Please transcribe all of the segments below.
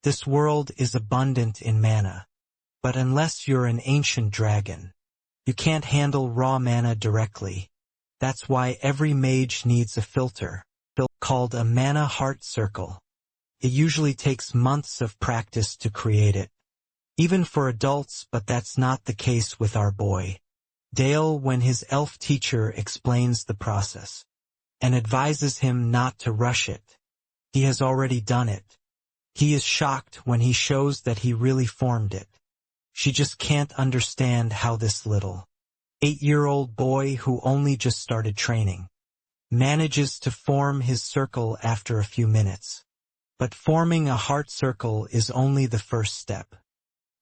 This world is abundant in mana. But unless you're an ancient dragon, you can't handle raw mana directly. That's why every mage needs a filter, called a mana heart circle. It usually takes months of practice to create it. Even for adults, but that's not the case with our boy Dale when his elf teacher explains the process and advises him not to rush it. He has already done it. He is shocked when he shows that he really formed it. She just can't understand how this little 8-year-old boy who only just started training manages to form his circle after a few minutes. But forming a heart circle is only the first step.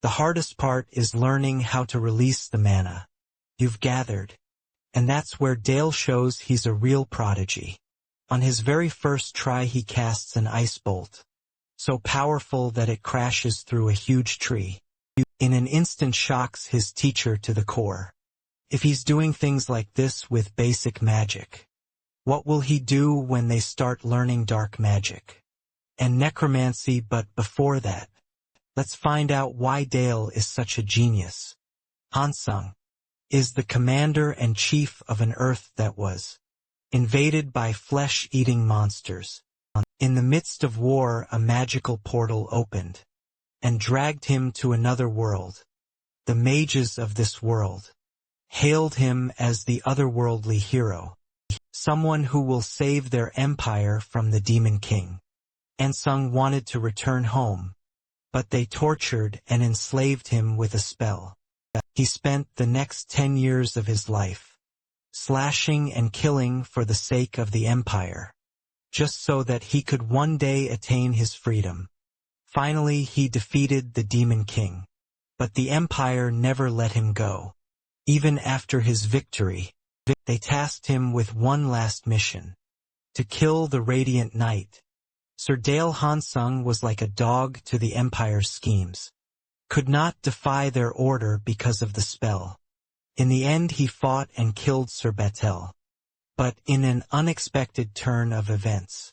The hardest part is learning how to release the mana you've gathered. And that's where Dale shows he's a real prodigy. On his very first try he casts an ice bolt, so powerful that it crashes through a huge tree. In an instant shocks his teacher to the core. If he's doing things like this with basic magic, what will he do when they start learning dark magic and necromancy? But before that, let's find out why Dale is such a genius. Hansung is the commander and chief of an Earth that was invaded by flesh-eating monsters. In the midst of war, a magical portal opened and dragged him to another world. The mages of this world hailed him as the otherworldly hero, someone who will save their empire from the Demon King. Hansung wanted to return home, but they tortured and enslaved him with a spell. He spent the next 10 years of his life slashing and killing for the sake of the empire, just so that he could one day attain his freedom. Finally, he defeated the Demon King, but the empire never let him go. Even after his victory, they tasked him with one last mission: to kill the Radiant Knight. Sir Dale Hansung was like a dog to the empire's schemes, could not defy their order because of the spell. In the end he fought and killed Sir Batel. But in an unexpected turn of events,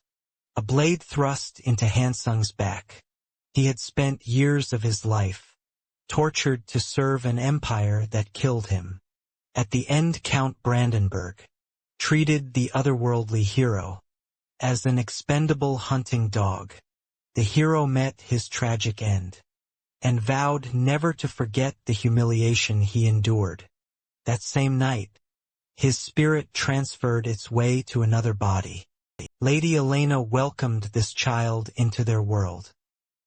a blade thrust into Hansung's back. He had spent years of his life tortured to serve an empire that killed him. At the end, Count Brandenburg treated the otherworldly hero as an expendable hunting dog. The hero met his tragic end and vowed never to forget the humiliation he endured. That same night, his spirit transferred its way to another body. Lady Elena welcomed this child into their world.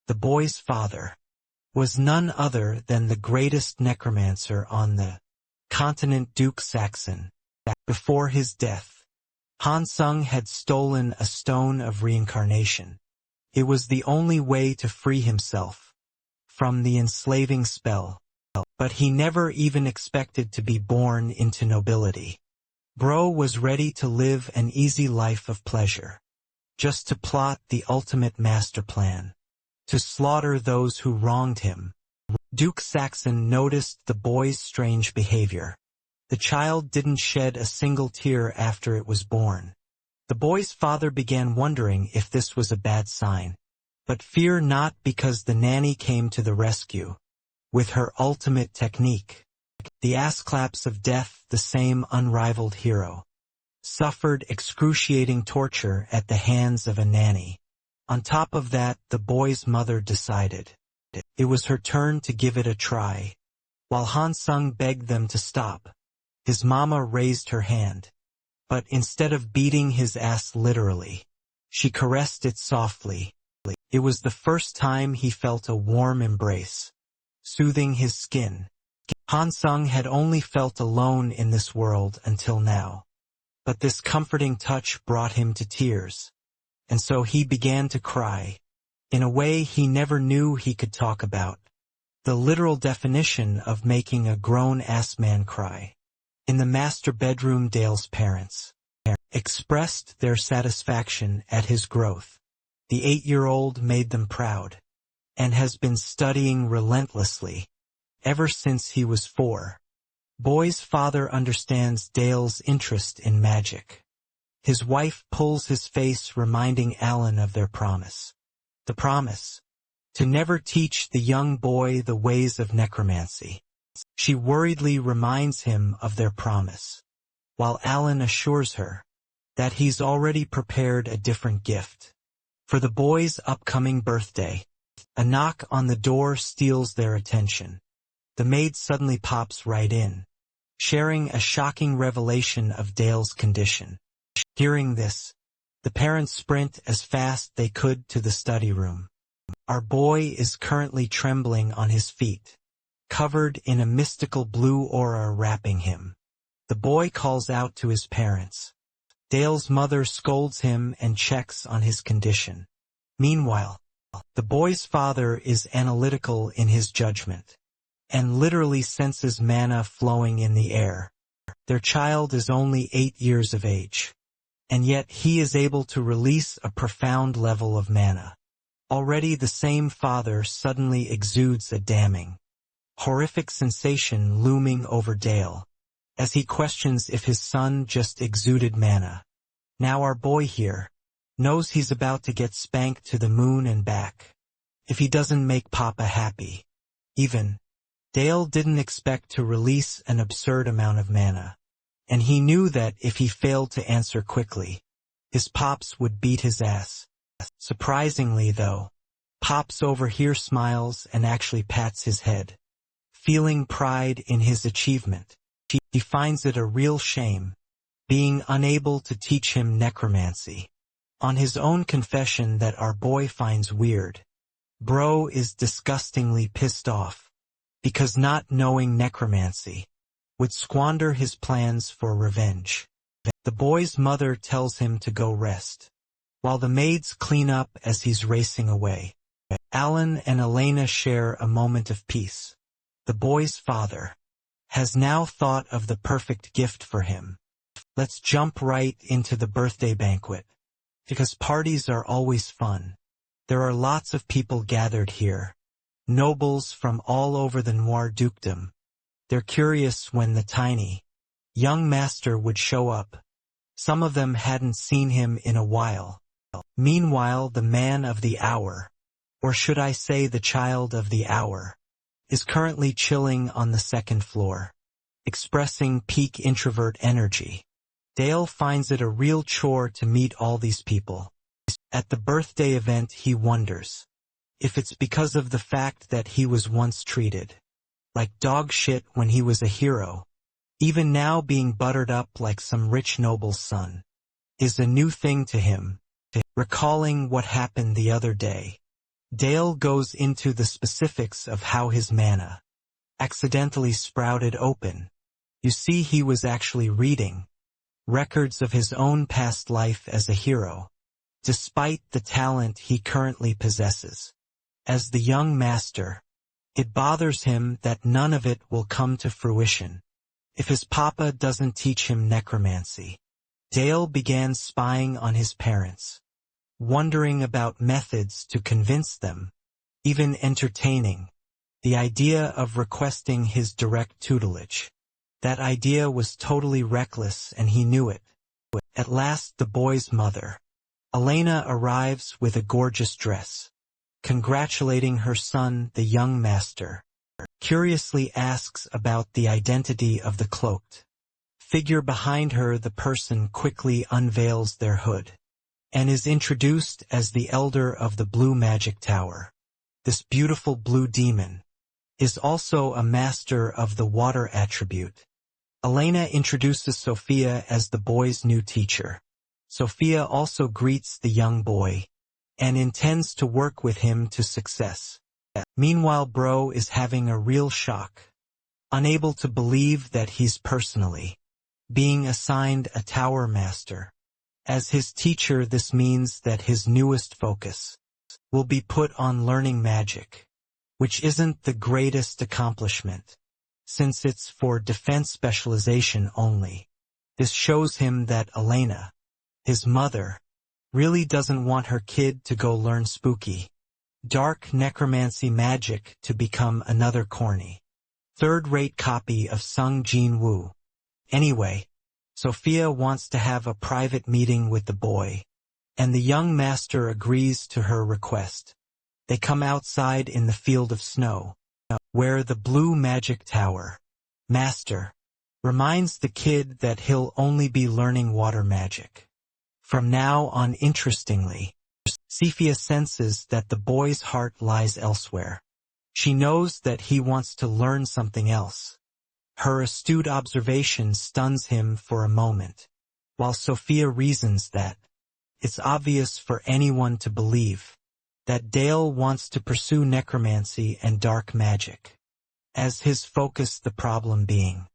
The boy's father was none other than the greatest necromancer on the continent, Duke Saxon. Before his death, Hansung had stolen a stone of reincarnation. It was the only way to free himself from the enslaving spell. But he never even expected to be born into nobility. Bro was ready to live an easy life of pleasure, just to plot the ultimate master plan, to slaughter those who wronged him. Duke Saxon noticed the boy's strange behavior. The child didn't shed a single tear after it was born. The boy's father began wondering if this was a bad sign. But fear not, because the nanny came to the rescue with her ultimate technique. The ass-claps of death. The same unrivaled hero suffered excruciating torture at the hands of a nanny. On top of that, the boy's mother decided it was her turn to give it a try. While Hansung begged them to stop, his mama raised her hand. But instead of beating his ass literally, she caressed it softly. It was the first time he felt a warm embrace, soothing his skin. Hansung had only felt alone in this world until now. But this comforting touch brought him to tears. And so he began to cry, in a way he never knew he could talk about. The literal definition of making a grown-ass man cry. In the master bedroom, Dale's parents expressed their satisfaction at his growth. The 8-year-old made them proud, and has been studying relentlessly ever since he was 4. Boy's father understands Dale's interest in magic. His wife pulls his face, reminding Alan of their promise. The promise to never teach the young boy the ways of necromancy. She worriedly reminds him of their promise, while Alan assures her that he's already prepared a different gift. For the boy's upcoming birthday, a knock on the door steals their attention. The maid suddenly pops right in, sharing a shocking revelation of Dale's condition. Hearing this, the parents sprint as fast they could to the study room. Our boy is currently trembling on his feet, covered in a mystical blue aura wrapping him. The boy calls out to his parents. Dale's mother scolds him and checks on his condition. Meanwhile, the boy's father is analytical in his judgment, and literally senses mana flowing in the air. Their child is only 8 years of age, and yet he is able to release a profound level of mana. Already the same father suddenly exudes a damning, horrific sensation looming over Dale, as he questions if his son just exuded mana. Now our boy here knows he's about to get spanked to the moon and back, if he doesn't make Papa happy. Even Dale didn't expect to release an absurd amount of mana, and he knew that if he failed to answer quickly, his Pops would beat his ass. Surprisingly though, Pops over here smiles and actually pats his head, feeling pride in his achievement. He finds it a real shame, being unable to teach him necromancy. On his own confession that our boy finds weird, Bro is disgustingly pissed off, because not knowing necromancy would squander his plans for revenge. The boy's mother tells him to go rest, while the maids clean up as he's racing away. Alan and Elena share a moment of peace. The boy's father has now thought of the perfect gift for him. Let's jump right into the birthday banquet, because parties are always fun. There are lots of people gathered here, nobles from all over the Noir dukedom. They're curious when the tiny, young master would show up. Some of them hadn't seen him in a while. Meanwhile, the man of the hour, or should I say the child of the hour, is currently chilling on the second floor, expressing peak introvert energy. Dale finds it a real chore to meet all these people. At the birthday event he wonders if it's because of the fact that he was once treated like dog shit when he was a hero. Even now being buttered up like some rich noble's son is a new thing to him. Recalling what happened the other day, Dale goes into the specifics of how his mana accidentally sprouted open. You see, he was actually reading records of his own past life as a hero, despite the talent he currently possesses. As the young master, it bothers him that none of it will come to fruition if his papa doesn't teach him necromancy. Dale began spying on his parents, wondering about methods to convince them, even entertaining the idea of requesting his direct tutelage. That idea was totally reckless and he knew it. At last the boy's mother, Elena, arrives with a gorgeous dress, congratulating her son, the young master. Curiously asks about the identity of the cloaked figure behind her. The person quickly unveils their hood and is introduced as the elder of the Blue Magic Tower. This beautiful blue demon is also a master of the water attribute. Elena introduces Sophia as the boy's new teacher. Sophia also greets the young boy and intends to work with him to success. Meanwhile, Bro is having a real shock, unable to believe that he's personally being assigned a tower master. As his teacher, this means that his newest focus will be put on learning magic, which isn't the greatest accomplishment, since it's for defense specialization only. This shows him that Elena, his mother, really doesn't want her kid to go learn spooky, dark necromancy magic to become another corny, third-rate copy of Sung Jin Woo. Anyway, Sophia wants to have a private meeting with the boy, and the young master agrees to her request. They come outside in the field of snow, where the blue magic tower, Master, reminds the kid that he'll only be learning water magic. From now on, interestingly, Sophia senses that the boy's heart lies elsewhere. She knows that he wants to learn something else. Her astute observation stuns him for a moment, while Sophia reasons that it's obvious for anyone to believe that Dale wants to pursue necromancy and dark magic, as his focus, the problem being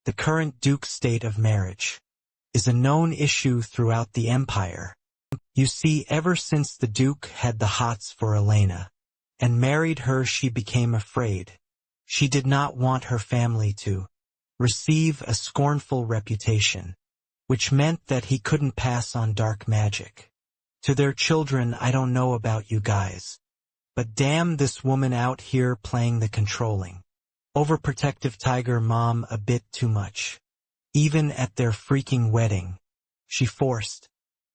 the current Duke's state of marriage is a known issue throughout the Empire. You see, ever since the Duke had the hots for Elena and married her, she became afraid. She did not want her family to receive a scornful reputation, which meant that he couldn't pass on dark magic. To their children, I don't know about you guys, but damn this woman out here playing the controlling, overprotective tiger mom a bit too much. Even at their freaking wedding, she forced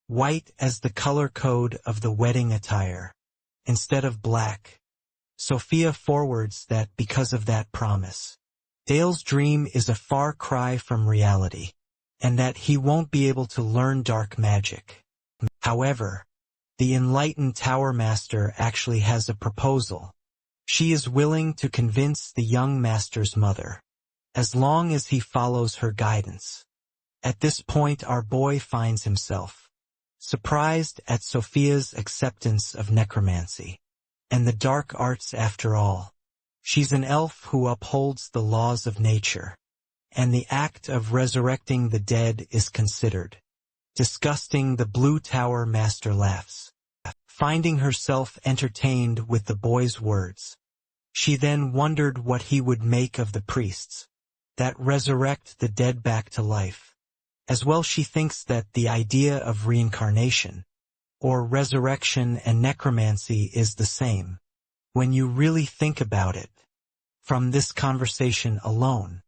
white as the color code of the wedding attire, instead of black. Sophia forwards that because of that promise, Dale's dream is a far cry from reality, and that he won't be able to learn dark magic. However, the enlightened Tower Master actually has a proposal. She is willing to convince the young master's mother, as long as he follows her guidance. At this point, our boy finds himself surprised at Sophia's acceptance of necromancy and the dark arts. After all, she's an elf who upholds the laws of nature, and the act of resurrecting the dead is considered disgusting. The Blue Tower Master laughs, finding herself entertained with the boy's words. She then wondered what he would make of the priests that resurrect the dead back to life. As well, she thinks that the idea of reincarnation, or resurrection, and necromancy is the same, when you really think about it. From this conversation alone,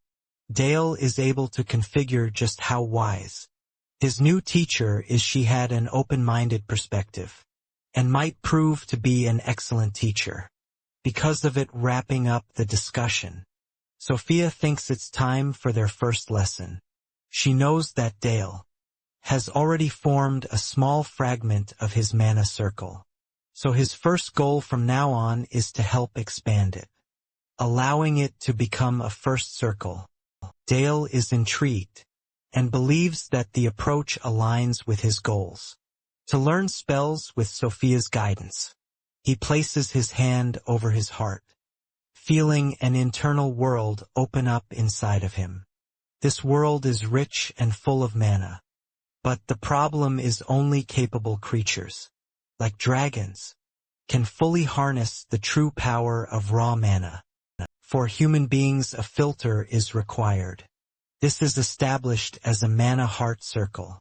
Dale is able to configure just how wise his new teacher is. She had an open-minded perspective, and might prove to be an excellent teacher. Because of it, wrapping up the discussion, Sophia thinks it's time for their first lesson. She knows that Dale has already formed a small fragment of his mana circle, so his first goal from now on is to help expand it, allowing it to become a first circle. Dale is intrigued and believes that the approach aligns with his goals. To learn spells with Sophia's guidance, he places his hand over his heart, feeling an internal world open up inside of him. This world is rich and full of mana, but the problem is only capable creatures, like dragons, can fully harness the true power of raw mana. For human beings, a filter is required. This is established as a mana heart circle.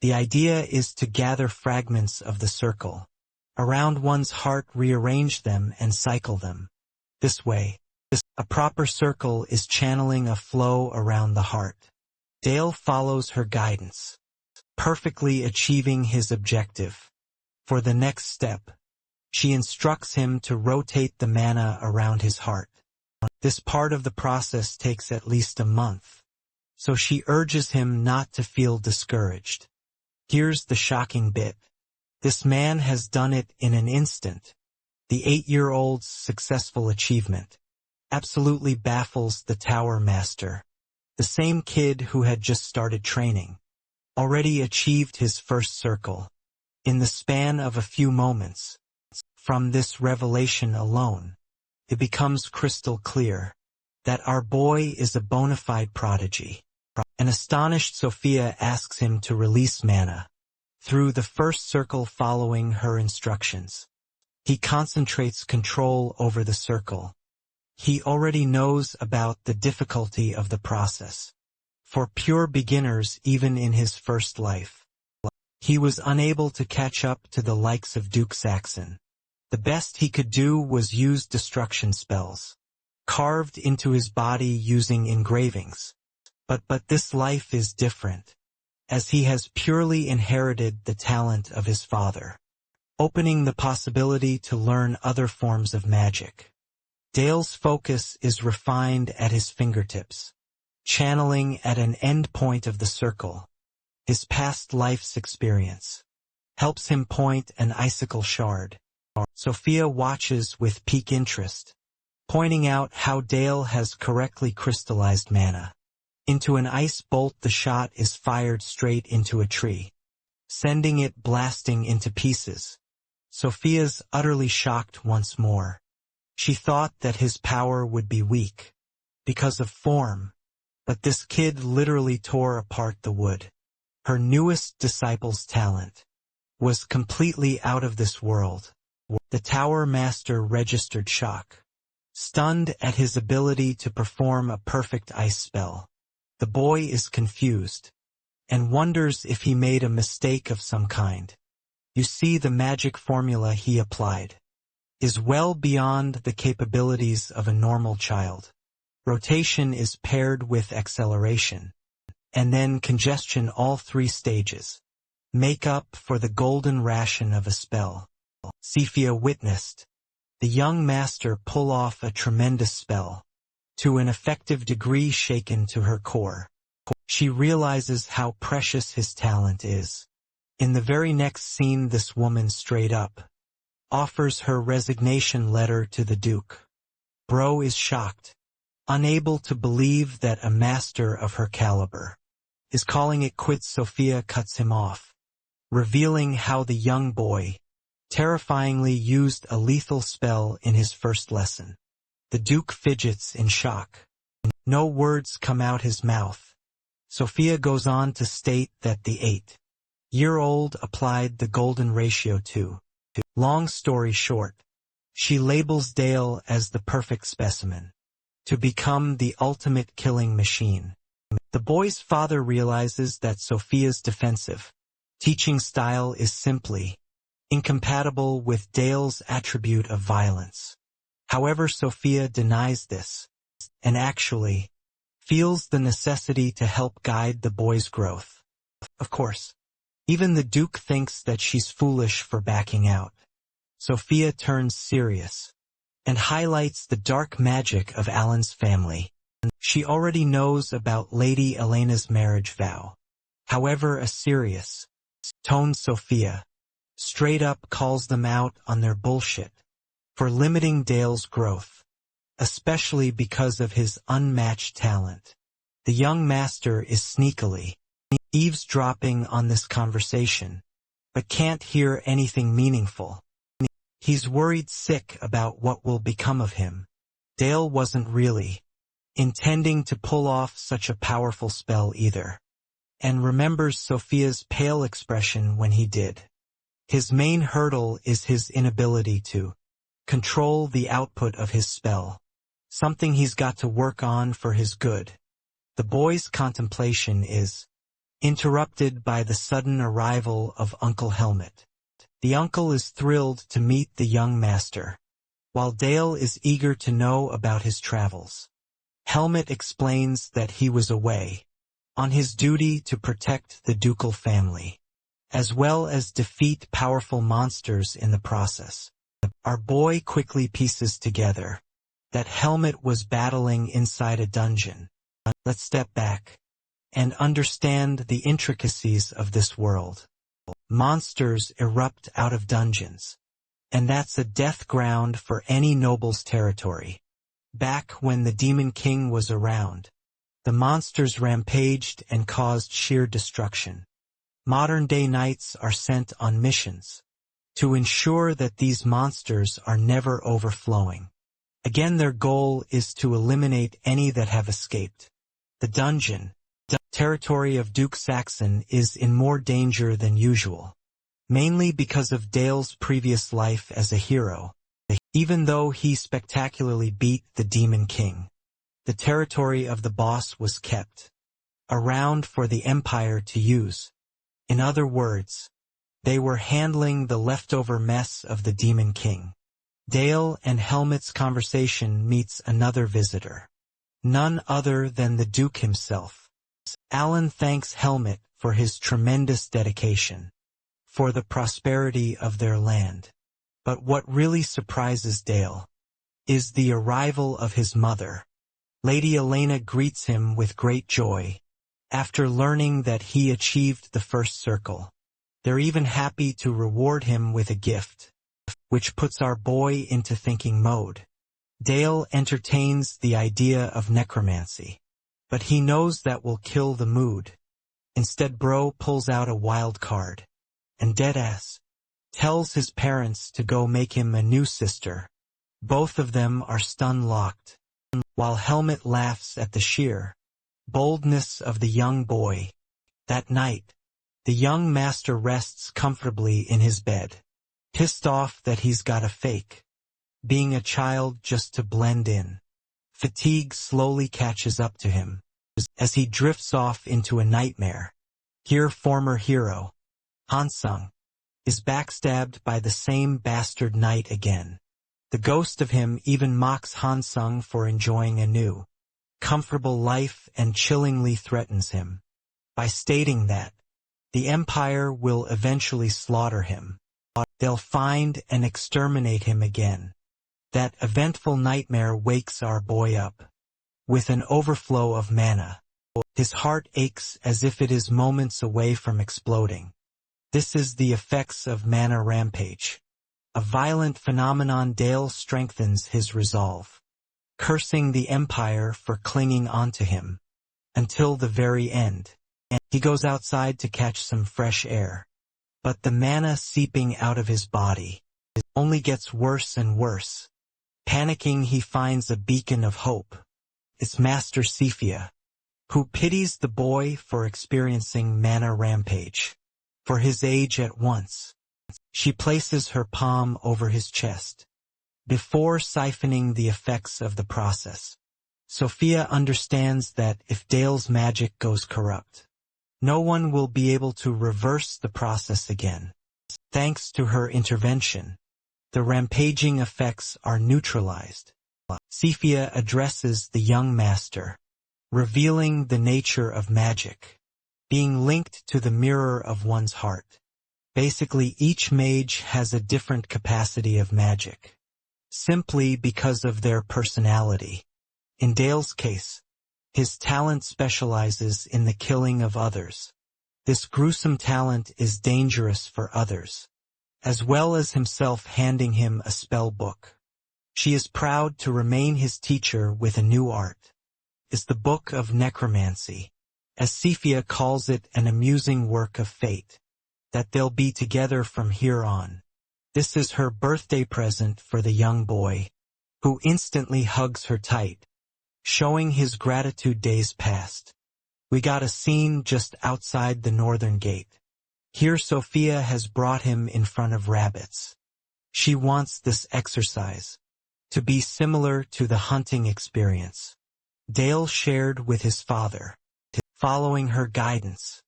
The idea is to gather fragments of the circle around one's heart, rearrange them, and cycle them. This way, a proper circle is channeling a flow around the heart. Dale follows her guidance, perfectly achieving his objective. For the next step, she instructs him to rotate the mana around his heart. This part of the process takes at least a month, so she urges him not to feel discouraged. Here's the shocking bit. This man has done it in an instant. The 8-year-old's successful achievement absolutely baffles the Tower Master. The same kid who had just started training already achieved his first circle in the span of a few moments. From this revelation alone, it becomes crystal clear that our boy is a bona fide prodigy. An astonished Sophia asks him to release mana through the first circle following her instructions. He concentrates control over the circle. He already knows about the difficulty of the process. For pure beginners, even in his first life, he was unable to catch up to the likes of Duke Saxon. The best he could do was use destruction spells, carved into his body using engravings. But this life is different, as he has purely inherited the talent of his father. opening the possibility to learn other forms of magic. Dale's focus is refined at his fingertips, channeling at an end point of the circle. His past life's experience helps him point an icicle shard. Sophia watches with pique interest, pointing out how Dale has correctly crystallized mana. Into an ice bolt, the shot is fired straight into a tree, sending it blasting into pieces. Sophia's utterly shocked once more. She thought that his power would be weak, because of form, but this kid literally tore apart the wood. Her newest disciple's talent was completely out of this world. The Tower Master registered shock, stunned at his ability to perform a perfect ice spell. The boy is confused, and wonders if he made a mistake of some kind. You see, the magic formula he applied is well beyond the capabilities of a normal child. Rotation is paired with acceleration, and then congestion. All three stages make up for the golden ration of a spell. Sophia witnessed the young master pull off a tremendous spell, to an effective degree shaken to her core. She realizes how precious his talent is. In the very next scene, this woman straight up offers her resignation letter to the Duke. Bro is shocked, unable to believe that a master of her caliber is calling it quits. Sophia cuts him off, revealing how the young boy terrifyingly used a lethal spell in his first lesson. The Duke fidgets in shock. No words come out his mouth. Sophia goes on to state that the 8-year-old applied the golden ratio to. Long story short, she labels Dale as the perfect specimen to become the ultimate killing machine. The boy's father realizes that Sophia's defensive teaching style is simply incompatible with Dale's attribute of violence. However, Sophia denies this, and actually feels the necessity to help guide the boy's growth. Of course, even the Duke thinks that she's foolish for backing out. Sophia turns serious and highlights the dark magic of Alan's family. She already knows about Lady Elena's marriage vow. However, a serious toned Sophia straight up calls them out on their bullshit for limiting Dale's growth, especially because of his unmatched talent. The young master is sneakily eavesdropping on this conversation, but can't hear anything meaningful. He's worried sick about what will become of him. Dale wasn't really intending to pull off such a powerful spell either, and remembers Sophia's pale expression when he did. His main hurdle is his inability to control the output of his spell, something he's got to work on for his good. The boy's contemplation is interrupted by the sudden arrival of Uncle Helmet. The uncle is thrilled to meet the young master, while Dale is eager to know about his travels. Helmet explains that he was away on his duty to protect the ducal family, as well as defeat powerful monsters in the process. Our boy quickly pieces together that Helmet was battling inside a dungeon. Let's step back and understand the intricacies of this world. Monsters erupt out of dungeons, and that's a death ground for any noble's territory. Back when the Demon King was around, the monsters rampaged and caused sheer destruction. Modern-day knights are sent on missions to ensure that these monsters are never overflowing. Again, their goal is to eliminate any that have escaped. The dungeon territory of Duke Saxon is in more danger than usual, mainly because of Dale's previous life as a hero. Even though he spectacularly beat the Demon King, the territory of the boss was kept around for the Empire to use. In other words, they were handling the leftover mess of the Demon King. Dale and Helmet's conversation meets another visitor, none other than the Duke himself. Alan thanks Helmet for his tremendous dedication, for the prosperity of their land. But what really surprises Dale is the arrival of his mother. Lady Elena greets him with great joy after learning that he achieved the first circle. They're even happy to reward him with a gift, which puts our boy into thinking mode. Dale entertains the idea of necromancy, but he knows that will kill the mood. Instead, Bro pulls out a wild card, and Deadass tells his parents to go make him a new sister. Both of them are stun-locked, while Helmet laughs at the sheer boldness of the young boy. That night, the young master rests comfortably in his bed, pissed off that he's gotta fake being a child just to blend in. Fatigue slowly catches up to him as he drifts off into a nightmare. Here, former hero Hansung is backstabbed by the same bastard knight again. The ghost of him even mocks Hansung for enjoying a new, comfortable life and chillingly threatens him by stating that the Empire will eventually slaughter him. They'll find and exterminate him again. That eventful nightmare wakes our boy up with an overflow of mana. His heart aches as if it is moments away from exploding. This is the effects of mana rampage. A violent phenomenon. Dale strengthens his resolve, cursing the Empire for clinging onto him until the very end. He goes outside to catch some fresh air, but the mana seeping out of his body only gets worse and worse. Panicking, he finds a beacon of hope. It's Master Sephia, who pities the boy for experiencing mana rampage. For his age at once, she places her palm over his chest before siphoning the effects of the process. Sophia understands that if Dale's magic goes corrupt, no one will be able to reverse the process again. Thanks to her intervention, the rampaging effects are neutralized. Sephia addresses the young master, revealing the nature of magic being linked to the mirror of one's heart. Basically, each mage has a different capacity of magic, simply because of their personality. In Dale's case, his talent specializes in the killing of others. This gruesome talent is dangerous for others, as well as himself handing him a spell book. She is proud to remain his teacher with a new art. Is the Book of Necromancy, as Sephia calls it, an amusing work of fate, that they'll be together from here on. This is her birthday present for the young boy, who instantly hugs her tight, showing his gratitude days past. We got a scene just outside the northern gate. Here Sophia has brought him in front of rabbits. She wants this exercise to be similar to the hunting experience Dale shared with his father. Following her guidance,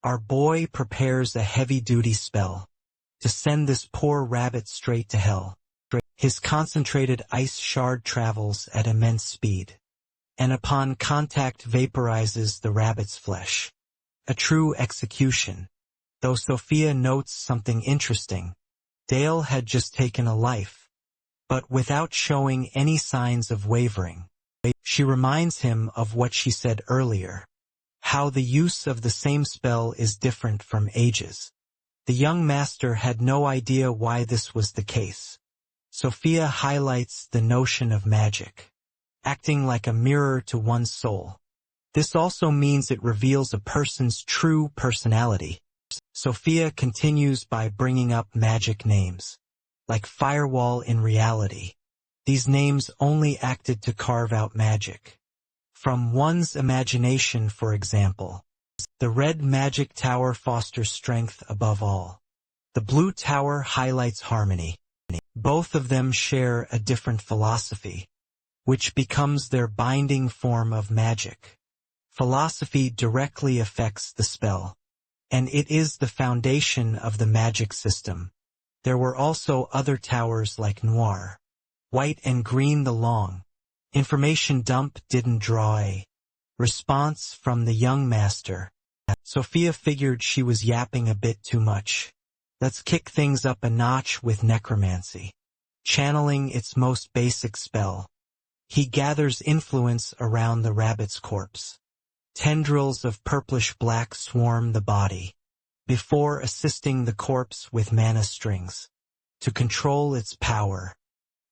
our boy prepares a heavy-duty spell to send this poor rabbit straight to hell. His concentrated ice shard travels at immense speed, and upon contact vaporizes the rabbit's flesh. A true execution. Though Sophia notes something interesting. Dale had just taken a life, but without showing any signs of wavering. She reminds him of what she said earlier, how the use of the same spell is different from ages. The young master had no idea why this was the case. Sophia highlights the notion of magic, acting like a mirror to one's soul. This also means it reveals a person's true personality. Sophia continues by bringing up magic names, like Firewall. In reality, these names only acted to carve out magic from one's imagination. For example, the red magic tower fosters strength above all. The blue tower highlights harmony. Both of them share a different philosophy, which becomes their binding form of magic. Philosophy directly affects the spell, and it is the foundation of the magic system. There were also other towers like Noir, White and Green. The long information dump didn't draw a response from the young master. Sophia figured she was yapping a bit too much. Let's kick things up a notch with necromancy. Channeling its most basic spell, he gathers influence around the rabbit's corpse. Tendrils of purplish-black swarm the body, before assisting the corpse with mana strings. To control its power,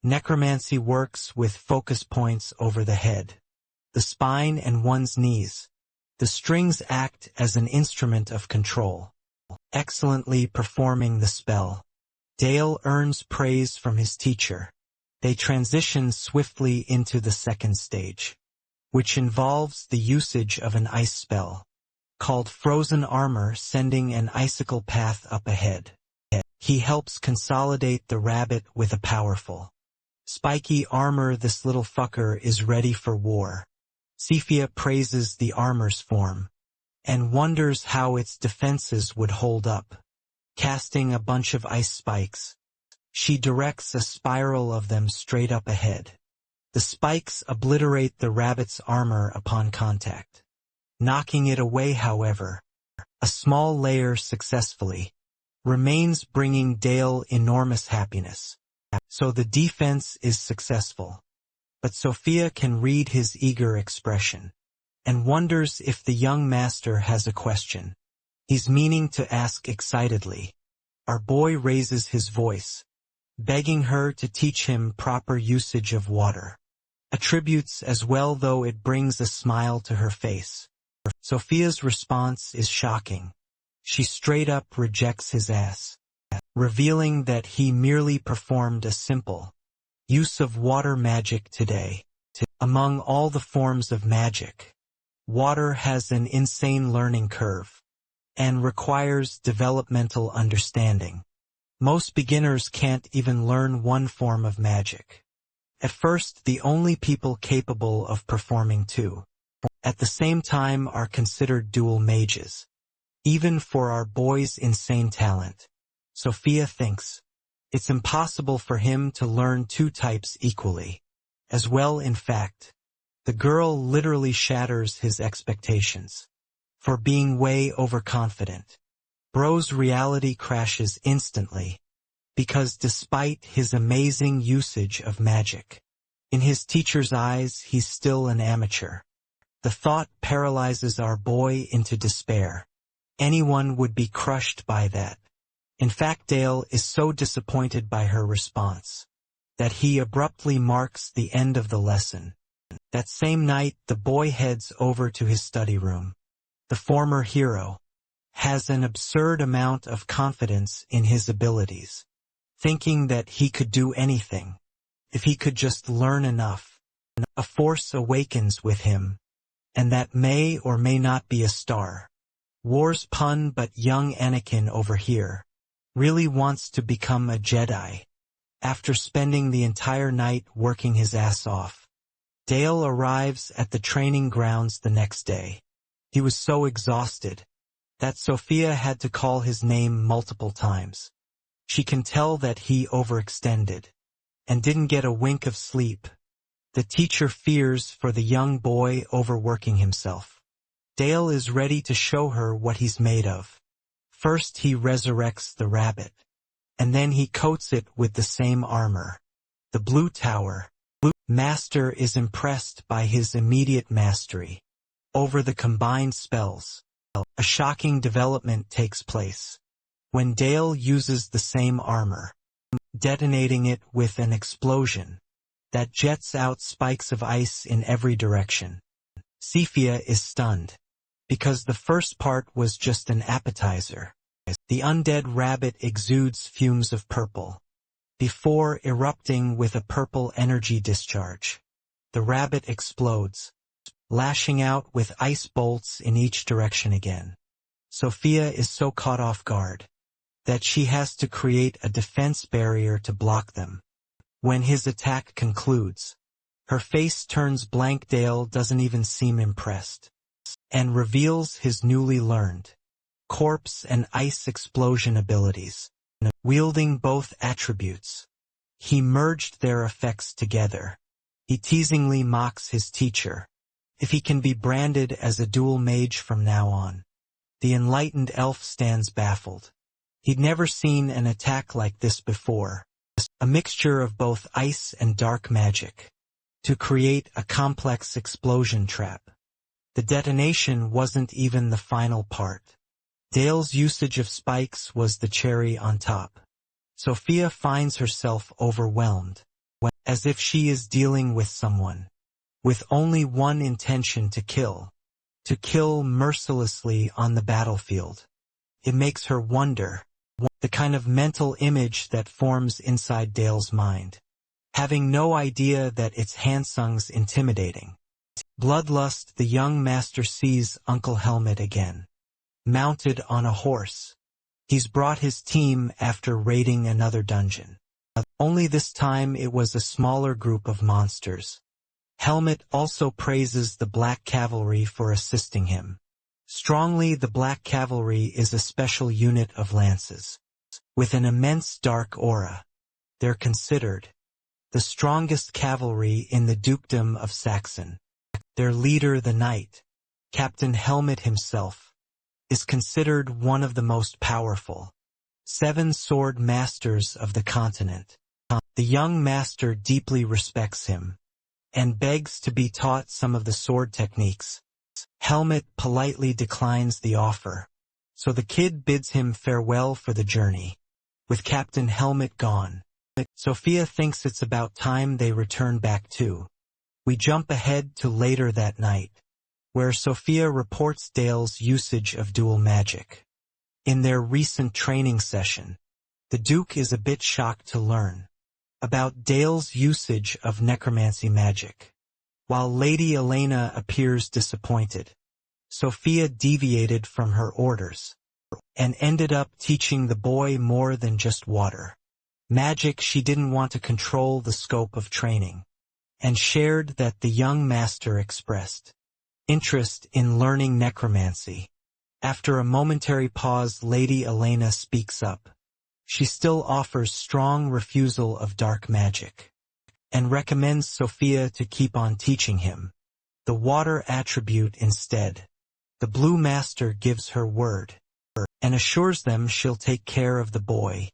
necromancy works with focus points over the head, the spine and one's knees. The strings act as an instrument of control. Excellently performing the spell, Dale earns praise from his teacher. They transition swiftly into the second stage, which involves the usage of an ice spell, called Frozen Armor, sending an icicle path up ahead. He helps consolidate the rabbit with a powerful, spiky armor. This little fucker is ready for war. Sephia praises the armor's form, and wonders how its defenses would hold up. Casting a bunch of ice spikes, she directs a spiral of them straight up ahead. The spikes obliterate the rabbit's armor upon contact. Knocking it away, however, a small layer successfully remains, bringing Dale enormous happiness. So the defense is successful. But Sophia can read his eager expression, and wonders if the young master has a question. He's meaning to ask excitedly. Our boy raises his voice, begging her to teach him proper usage of water. Attributes as well, though it brings a smile to her face. Sophia's response is shocking. She straight up rejects his ass, revealing that he merely performed a simple use of water magic today. Among all the forms of magic, water has an insane learning curve and requires developmental understanding. Most beginners can't even learn one form of magic. At first, the only people capable of performing two at the same time are considered dual mages. Even for our boy's insane talent, Sophia thinks it's impossible for him to learn two types equally. As well, in fact, the girl literally shatters his expectations for being way overconfident. Bro's reality crashes instantly, because despite his amazing usage of magic, in his teacher's eyes he's still an amateur. The thought paralyzes our boy into despair. Anyone would be crushed by that. In fact, Dale is so disappointed by her response that he abruptly marks the end of the lesson. That same night, the boy heads over to his study room. The former hero has an absurd amount of confidence in his abilities, thinking that he could do anything if he could just learn enough. A force awakens with him, and that may or may not be a Star Wars pun, but young Anakin over here really wants to become a Jedi. After spending the entire night working his ass off, Dale arrives at the training grounds the next day. He was so exhausted that Sophia had to call his name multiple times. She can tell that he overextended and didn't get a wink of sleep. The teacher fears for the young boy overworking himself. Dale is ready to show her what he's made of. First he resurrects the rabbit, and then he coats it with the same armor. The Blue Tower Master is impressed by his immediate mastery over the combined spells. A shocking development takes place when Dale uses the same armor, detonating it with an explosion that jets out spikes of ice in every direction. Sephia is stunned, because the first part was just an appetizer. The undead rabbit exudes fumes of purple, before erupting with a purple energy discharge. The rabbit explodes, lashing out with ice bolts in each direction again. Sophia is so caught off guard that she has to create a defense barrier to block them. When his attack concludes, her face turns blank. Dale doesn't even seem impressed, and reveals his newly learned corpse and ice explosion abilities. Wielding both attributes, he merged their effects together. He teasingly mocks his teacher if he can be branded as a dual mage from now on. The enlightened elf stands baffled. He'd never seen an attack like this before, a mixture of both ice and dark magic, to create a complex explosion trap. The detonation wasn't even the final part. Dale's usage of spikes was the cherry on top. Sophia finds herself overwhelmed, as if she is dealing with someone with only one intention: to kill mercilessly on the battlefield. It makes her wonder the kind of mental image that forms inside Dale's mind, having no idea that it's Hansung's intimidating. Bloodlust. The young master sees Uncle Helmet again, mounted on a horse. He's brought his team after raiding another dungeon. Only this time it was a smaller group of monsters. Helmet also praises the Black Cavalry for assisting him. Strongly, the Black Cavalry is a special unit of lances, with an immense dark aura. They're considered the strongest cavalry in the dukedom of Saxon. Their leader, the knight, Captain Helmet himself, is considered one of the most powerful 7 sword masters of the continent. The young master deeply respects him and begs to be taught some of the sword techniques. Helmet politely declines the offer, so the kid bids him farewell for the journey. With Captain Helmet gone, Sophia thinks it's about time they return back too. We jump ahead to later that night, where Sophia reports Dale's usage of dual magic. In their recent training session, the Duke is a bit shocked to learn about Dale's usage of necromancy magic. While Lady Elena appears disappointed, Sophia deviated from her orders and ended up teaching the boy more than just water magic. She didn't want to control the scope of training, and shared that the young master expressed interest in learning necromancy. After a momentary pause, Lady Elena speaks up. She still offers strong refusal of dark magic, and recommends Sophia to keep on teaching him the water attribute instead. The Blue Master gives her word, and assures them she'll take care of the boy.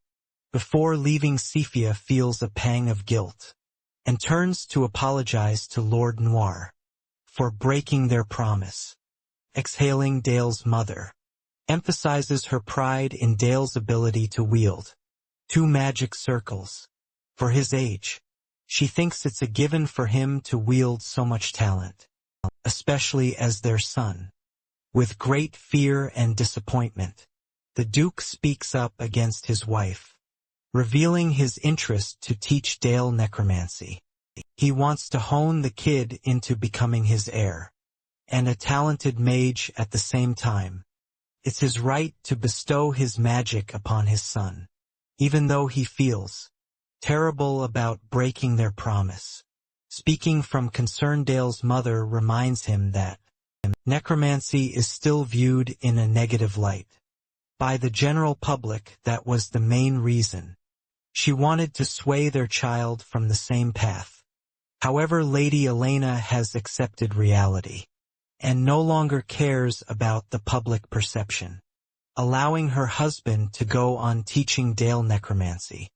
Before leaving, Sophia feels a pang of guilt, and turns to apologize to Lord Noir for breaking their promise. Exhaling, Dale's mother emphasizes her pride in Dale's ability to wield 2 magic circles. For his age, she thinks it's a given for him to wield so much talent, especially as their son. With great fear and disappointment, the Duke speaks up against his wife, revealing his interest to teach Dale necromancy. He wants to hone the kid into becoming his heir, and a talented mage at the same time. It's his right to bestow his magic upon his son, even though he feels terrible about breaking their promise. Speaking from concern, Dale's mother reminds him that necromancy is still viewed in a negative light by the general public. That was the main reason she wanted to sway their child from the same path. However, Lady Elena has accepted reality and no longer cares about the public perception, allowing her husband to go on teaching Dale necromancy.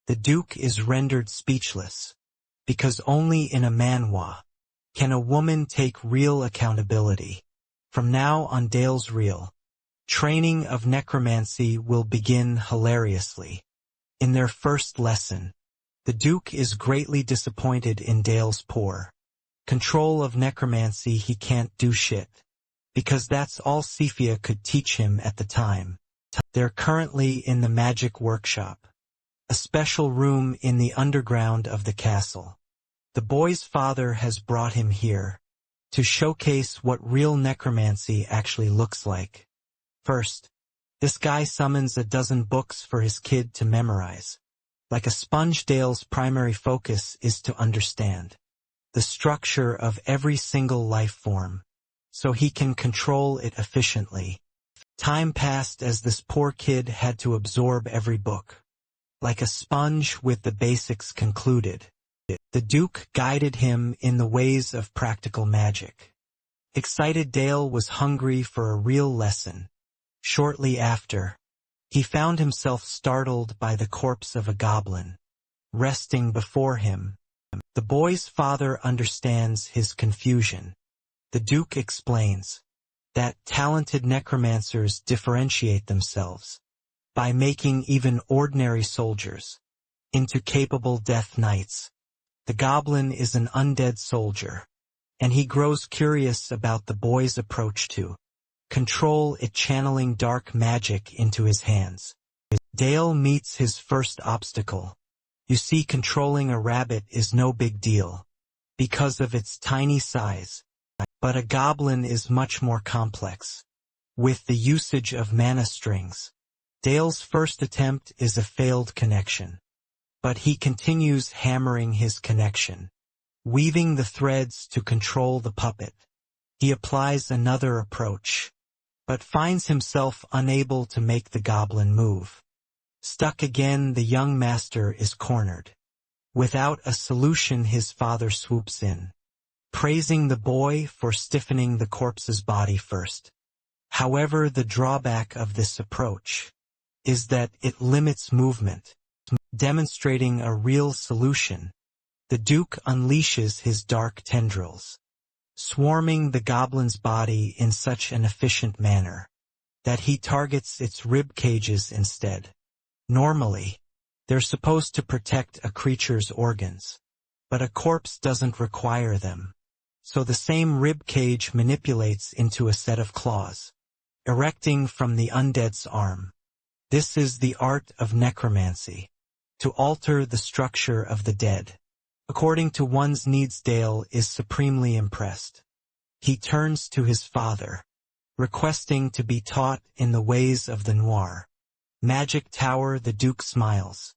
The Duke is rendered speechless, because only in a manhwa can a woman take real accountability. From now on, Dale's real training of necromancy will begin hilariously. In their first lesson, the Duke is greatly disappointed in Dale's poor control of necromancy. He can't do shit, because that's all Sophia could teach him at the time. They're currently in the magic workshop, a special room in the underground of the castle. The boy's father has brought him here to showcase what real necromancy actually looks like. First, this guy summons a dozen books for his kid to memorize. Like a sponge, Dale's primary focus is to understand the structure of every single life form, so he can control it efficiently. Time passed as this poor kid had to absorb every book. Like a sponge with the basics concluded, the Duke guided him in the ways of practical magic. Excited, Dale was hungry for a real lesson. Shortly after, He found himself startled by the corpse of a goblin, resting before him. The boy's father understands his confusion. The Duke explains that talented necromancers differentiate themselves by making even ordinary soldiers into capable death knights. The goblin is an undead soldier, and he grows curious about the boy's approach to control it, channeling dark magic into his hands. Dale meets his first obstacle. You see, controlling a rabbit is no big deal because of its tiny size, but a goblin is much more complex. With the usage of mana strings, Dale's first attempt is a failed connection, but he continues hammering his connection, weaving the threads to control the puppet. He applies another approach, but finds himself unable to make the goblin move. Stuck again, the young master is cornered. Without a solution, his father swoops in, praising the boy for stiffening the corpse's body first. However, the drawback of this approach is that it limits movement. Demonstrating a real solution, the Duke unleashes his dark tendrils, swarming the goblin's body in such an efficient manner that he targets its rib cages instead. Normally, they're supposed to protect a creature's organs, but a corpse doesn't require them, so the same rib cage manipulates into a set of claws, erecting from the undead's arm. This is the art of necromancy, to alter the structure of the dead, according to one's needs. Dale is supremely impressed. He turns to his father, requesting to be taught in the ways of the noir magic tower. The Duke smiles,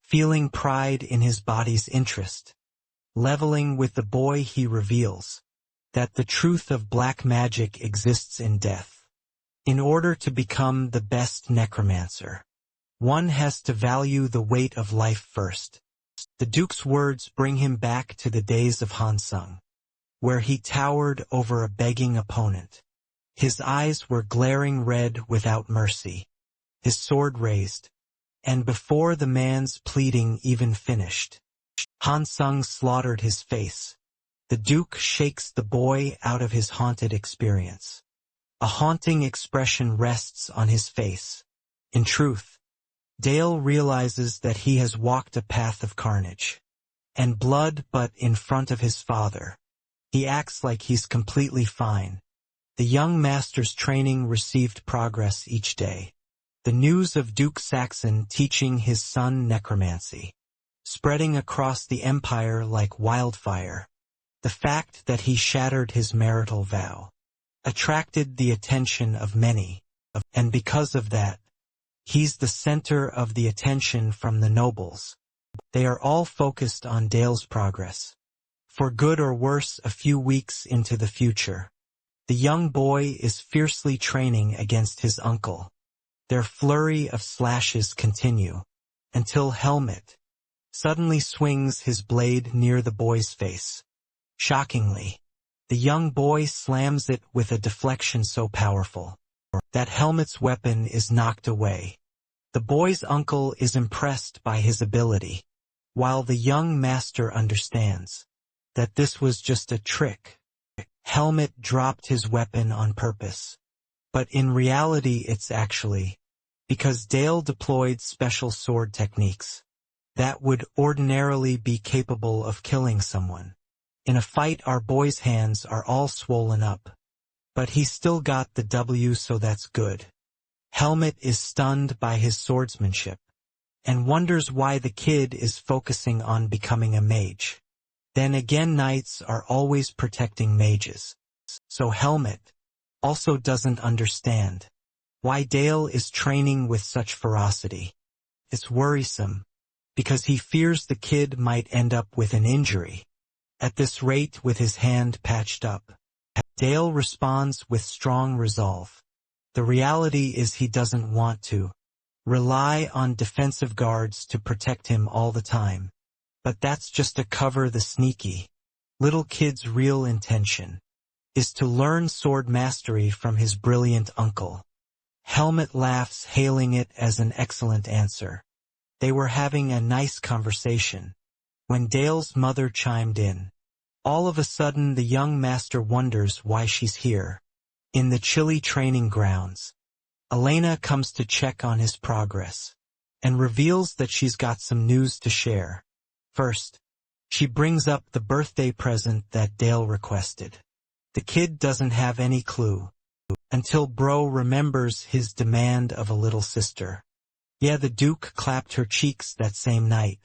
feeling pride in his body's interest. Leveling with the boy, he reveals that the truth of black magic exists in death. In order to become the best necromancer, one has to value the weight of life first. The Duke's words bring him back to the days of Hansung, where he towered over a begging opponent. His eyes were glaring red without mercy, his sword raised, and before the man's pleading even finished, Hansung slaughtered his face. The Duke shakes the boy out of his haunted experience. A haunting expression rests on his face. In truth, Dale realizes that he has walked a path of carnage and blood, but in front of his father, he acts like he's completely fine. The young master's training received progress each day. The news of Duke Saxon teaching his son necromancy, spreading across the empire like wildfire. The fact that he shattered his marital vow attracted the attention of many, and because of that, he's the center of the attention from the nobles. They are all focused on Dale's progress. For good or worse, a few weeks into the future, the young boy is fiercely training against his uncle. Their flurry of slashes continue, until Helmet suddenly swings his blade near the boy's face. Shockingly, the young boy slams it with a deflection so powerful that Helmet's weapon is knocked away. The boy's uncle is impressed by his ability, while the young master understands that this was just a trick. Helmet dropped his weapon on purpose, but in reality it's actually because Dale deployed special sword techniques that would ordinarily be capable of killing someone. In a fight, our boy's hands are all swollen up, but he still got the W, so that's good. Helmet is stunned by his swordsmanship and wonders why the kid is focusing on becoming a mage. Then again, knights are always protecting mages, so Helmet also doesn't understand why Dale is training with such ferocity. It's worrisome, because he fears the kid might end up with an injury. At this rate, with his hand patched up, Dale responds with strong resolve. The reality is he doesn't want to rely on defensive guards to protect him all the time. But that's just to cover the sneaky little kid's real intention is to learn sword mastery from his brilliant uncle. Helmet laughs, hailing it as an excellent answer. They were having a nice conversation when Dale's mother chimed in. All of a sudden the young master wonders why she's here. In the chilly training grounds, Elena comes to check on his progress and reveals that she's got some news to share. First, she brings up the birthday present that Dale requested. The kid doesn't have any clue until Bro remembers his demand of a little sister. Yeah, the Duke clapped her cheeks that same night.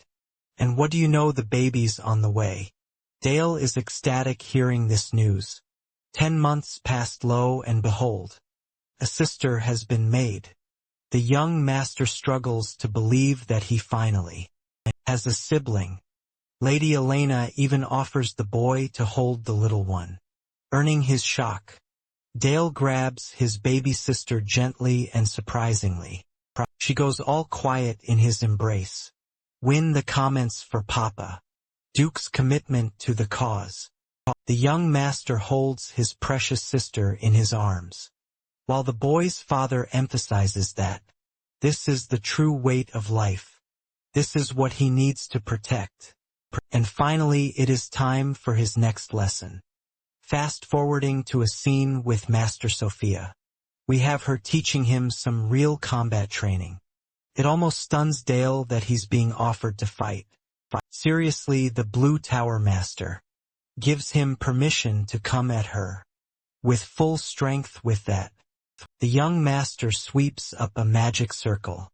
And what do you know, the baby's on the way. Dale is ecstatic hearing this news. 10 months passed, lo and behold, a sister has been made. The young master struggles to believe that he finally has a sibling. Lady Elena even offers the boy to hold the little one. Earning his shock, Dale grabs his baby sister gently and surprisingly. She goes all quiet in his embrace. Win the comments for Papa. Duke's commitment to the cause. The young master holds his precious sister in his arms, while the boy's father emphasizes that this is the true weight of life. This is what he needs to protect. And finally, it is time for his next lesson. Fast-forwarding to a scene with Master Sophia. We have her teaching him some real combat training. It almost stuns Dale that he's being offered to fight. Seriously, the Blue Tower Master gives him permission to come at her with full strength. With that, the young master sweeps up a magic circle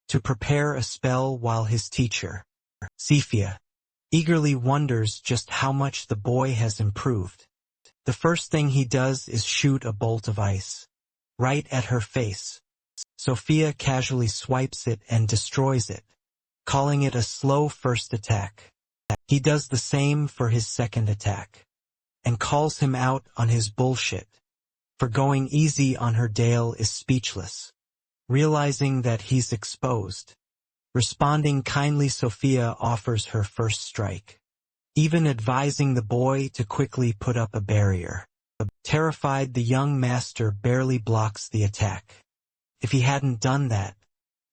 to prepare a spell while his teacher, Sophia, eagerly wonders just how much the boy has improved. The first thing he does is shoot a bolt of ice right at her face. Sophia casually swipes it and destroys it, calling it a slow first attack. He does the same for his second attack and calls him out on his bullshit for going easy on her. Dale is speechless, realizing that he's exposed. Responding kindly, Sophia offers her first strike, even advising the boy to quickly put up a barrier. Terrified, the young master barely blocks the attack. If he hadn't done that,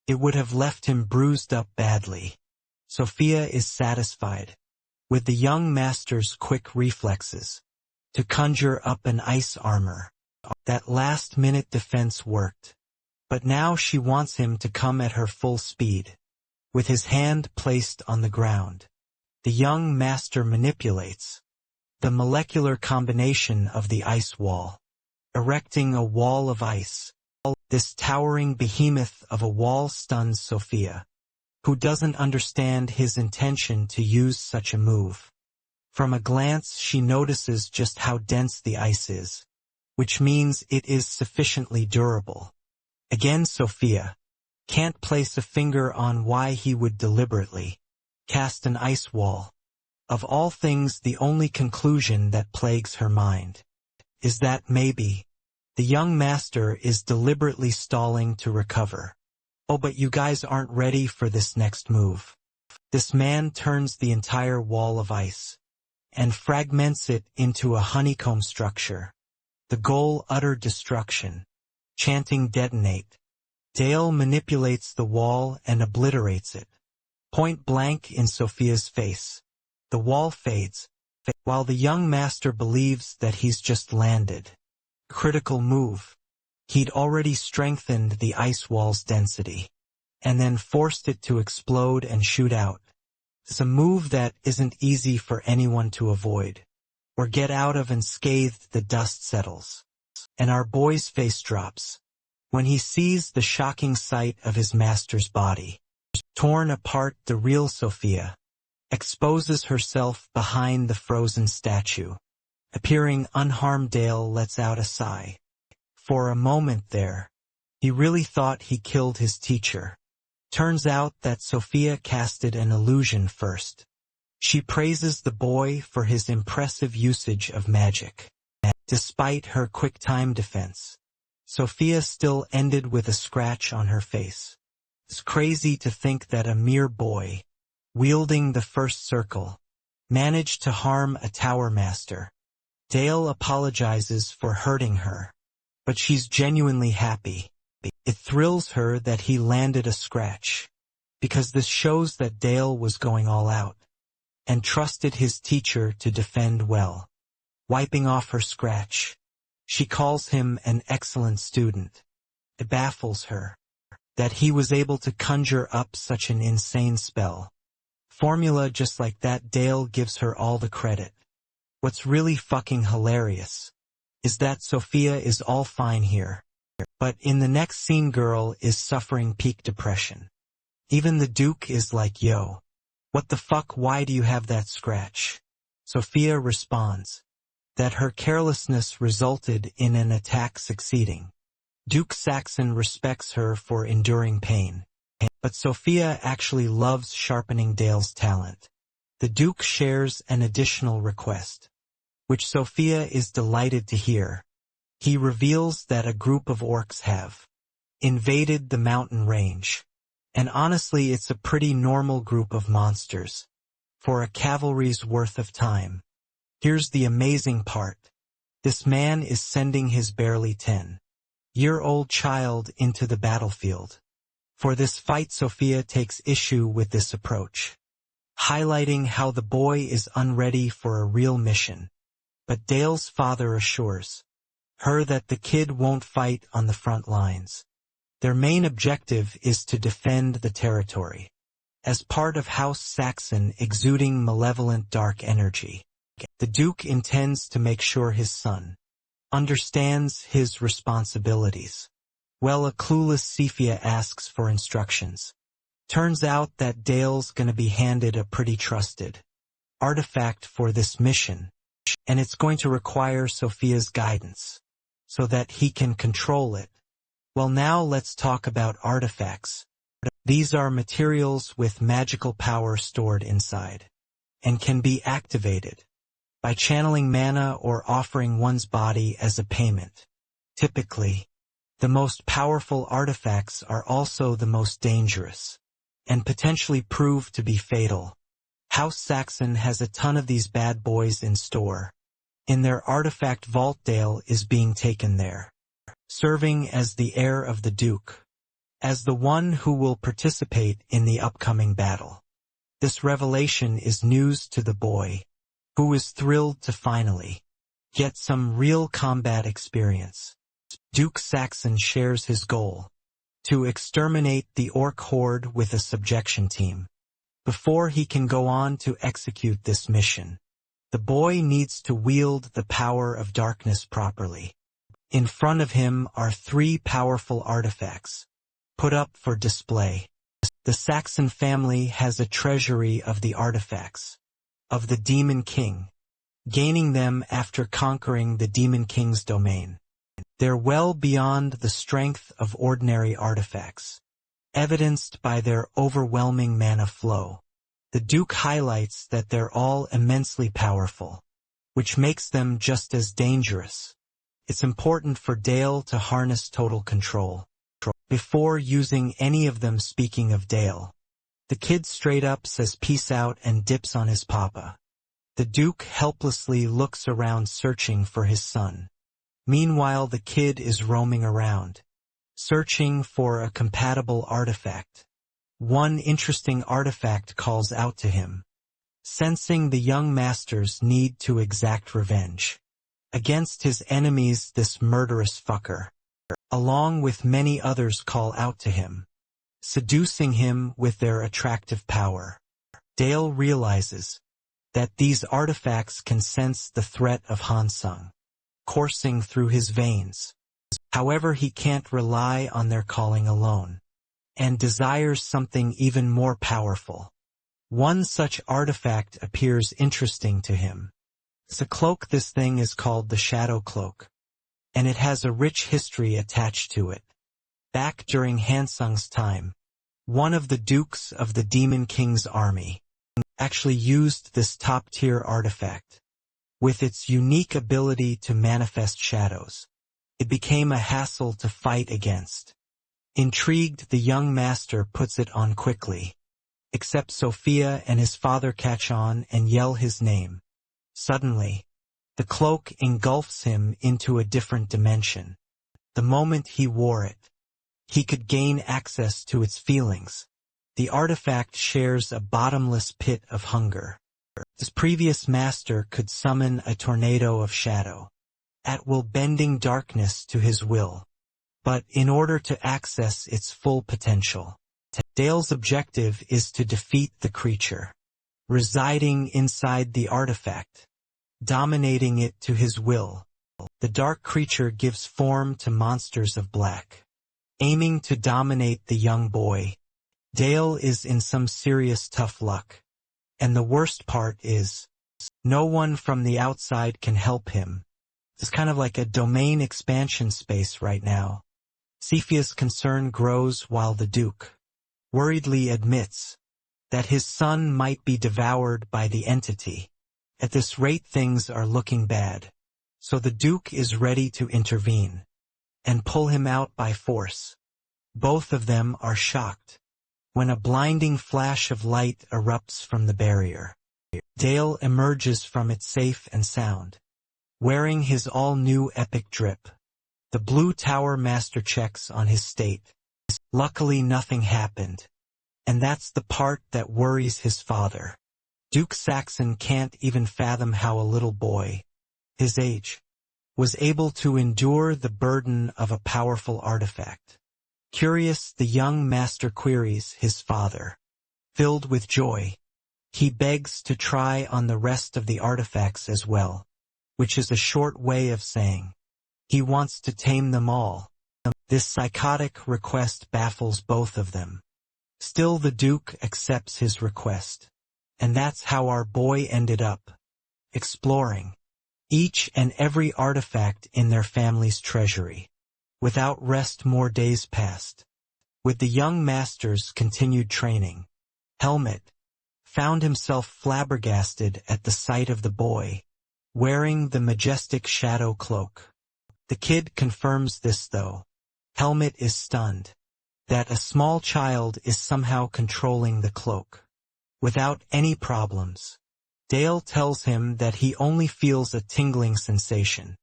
it would have left him bruised up badly. Sophia is satisfied with the young master's quick reflexes to conjure up an ice armor. That last-minute defense worked, but now she wants him to come at her full speed. With his hand placed on the ground, the young master manipulates the molecular combination of the ice wall, erecting a wall of ice. This towering behemoth of a wall stuns Sophia, who doesn't understand his intention to use such a move. From a glance, she notices just how dense the ice is, which means it is sufficiently durable. Again, Sophia can't place a finger on why he would deliberately cast an ice wall. Of all things, the only conclusion that plagues her mind is that maybe the young master is deliberately stalling to recover. Oh, but you guys aren't ready for this next move. This man turns the entire wall of ice and fragments it into a honeycomb structure. The goal, utter destruction. Chanting detonate, Dale manipulates the wall and obliterates it, point blank in Sophia's face. The wall fades, while the young master believes that he's just landed. Critical move. He'd already strengthened the ice wall's density, and then forced it to explode and shoot out. It's a move that isn't easy for anyone to avoid, or get out of unscathed. The dust settles, and our boy's face drops when he sees the shocking sight of his master's body torn apart. The real Sophia exposes herself behind the frozen statue. Appearing unharmed, Dale lets out a sigh. For a moment there, he really thought he killed his teacher. Turns out that Sophia casted an illusion first. She praises the boy for his impressive usage of magic. Despite her quick time defense, Sophia still ended with a scratch on her face. It's crazy to think that a mere boy, wielding the first circle, managed to harm a tower master. Dale apologizes for hurting her, but she's genuinely happy. It thrills her that he landed a scratch, because this shows that Dale was going all out, and trusted his teacher to defend well. Wiping off her scratch, she calls him an excellent student. It baffles her that he was able to conjure up such an insane spell. Formula just like that. Dale gives her all the credit. What's really fucking hilarious is that Sophia is all fine here, but in the next scene girl is suffering peak depression. Even the Duke is like, yo, what the fuck, why do you have that scratch? Sophia responds that her carelessness resulted in an attack succeeding. Duke Saxon respects her for enduring pain, but Sophia actually loves sharpening Dale's talent. The Duke shares an additional request, which Sophia is delighted to hear. He reveals that a group of orcs have invaded the mountain range. And honestly, it's a pretty normal group of monsters for a cavalry's worth of time. Here's the amazing part. This man is sending his barely 10-year-old child into the battlefield. For this fight, Sophia takes issue with this approach, highlighting how the boy is unready for a real mission. But Dale's father assures her that the kid won't fight on the front lines. Their main objective is to defend the territory, as part of House Saxon exuding malevolent dark energy. The Duke intends to make sure his son understands his responsibilities. Well, a clueless Sophia asks for instructions. Turns out that Dale's gonna be handed a pretty trusted artifact for this mission, and it's going to require Sophia's guidance so that he can control it. Well, now let's talk about artifacts. These are materials with magical power stored inside, and can be activated by channeling mana or offering one's body as a payment. Typically, the most powerful artifacts are also the most dangerous, and potentially prove to be fatal. House Saxon has a ton of these bad boys in store. In their artifact vault, Dale is being taken there, serving as the heir of the Duke, as the one who will participate in the upcoming battle. This revelation is news to the boy, who is thrilled to finally get some real combat experience. Duke Saxon shares his goal to exterminate the orc horde with a subjection team. Before he can go on to execute this mission, the boy needs to wield the power of darkness properly. In front of him are 3 powerful artifacts, put up for display. The Saxon family has a treasury of the artifacts of the Demon King, gaining them after conquering the Demon King's domain. They're well beyond the strength of ordinary artifacts, evidenced by their overwhelming mana flow. The Duke highlights that they're all immensely powerful, which makes them just as dangerous. It's important for Dale to harness total control before using any of them. Speaking of Dale, the kid straight up says peace out and dips on his papa. The Duke helplessly looks around searching for his son. Meanwhile, the kid is roaming around, searching for a compatible artifact. One interesting artifact calls out to him, sensing the young master's need to exact revenge against his enemies. This murderous fucker, along with many others, call out to him, seducing him with their attractive power. Dale realizes that these artifacts can sense the threat of Hansung coursing through his veins. However, he can't rely on their calling alone, and desires something even more powerful. One such artifact appears interesting to him. It's a cloak. This thing is called the Shadow Cloak, and it has a rich history attached to it. Back during Hansung's time, one of the dukes of the Demon King's army actually used this top-tier artifact. With its unique ability to manifest shadows, it became a hassle to fight against. Intrigued, the young master puts it on quickly, except Sophia and his father catch on and yell his name. Suddenly, the cloak engulfs him into a different dimension. The moment he wore it, he could gain access to its feelings. The artifact shares a bottomless pit of hunger. His previous master could summon a tornado of shadow, at will bending darkness to his will. But in order to access its full potential, Dale's objective is to defeat the creature, residing inside the artifact, dominating it to his will. The dark creature gives form to monsters of black. Aiming to dominate the young boy, Dale is in some serious tough luck. And the worst part is, no one from the outside can help him. It's kind of like a domain expansion space right now. Cepheus' concern grows while the Duke worriedly admits that his son might be devoured by the entity. At this rate things are looking bad. So the Duke is ready to intervene and pull him out by force. Both of them are shocked when a blinding flash of light erupts from the barrier. Dale emerges from it safe and sound, wearing his all-new epic drip. The Blue Tower Master checks on his state. Luckily nothing happened. And that's the part that worries his father. Duke Saxon can't even fathom how a little boy, his age, was able to endure the burden of a powerful artifact. Curious, the young master queries his father. Filled with joy, he begs to try on the rest of the artifacts as well, which is a short way of saying he wants to tame them all. This psychotic request baffles both of them. Still the Duke accepts his request. And that's how our boy ended up exploring each and every artifact in their family's treasury. Without rest more days passed. With the young master's continued training, Helmet found himself flabbergasted at the sight of the boy, wearing the majestic shadow cloak. The kid confirms this though. Helmet is stunned that a small child is somehow controlling the cloak. Without any problems. Dale tells him that he only feels a tingling sensation,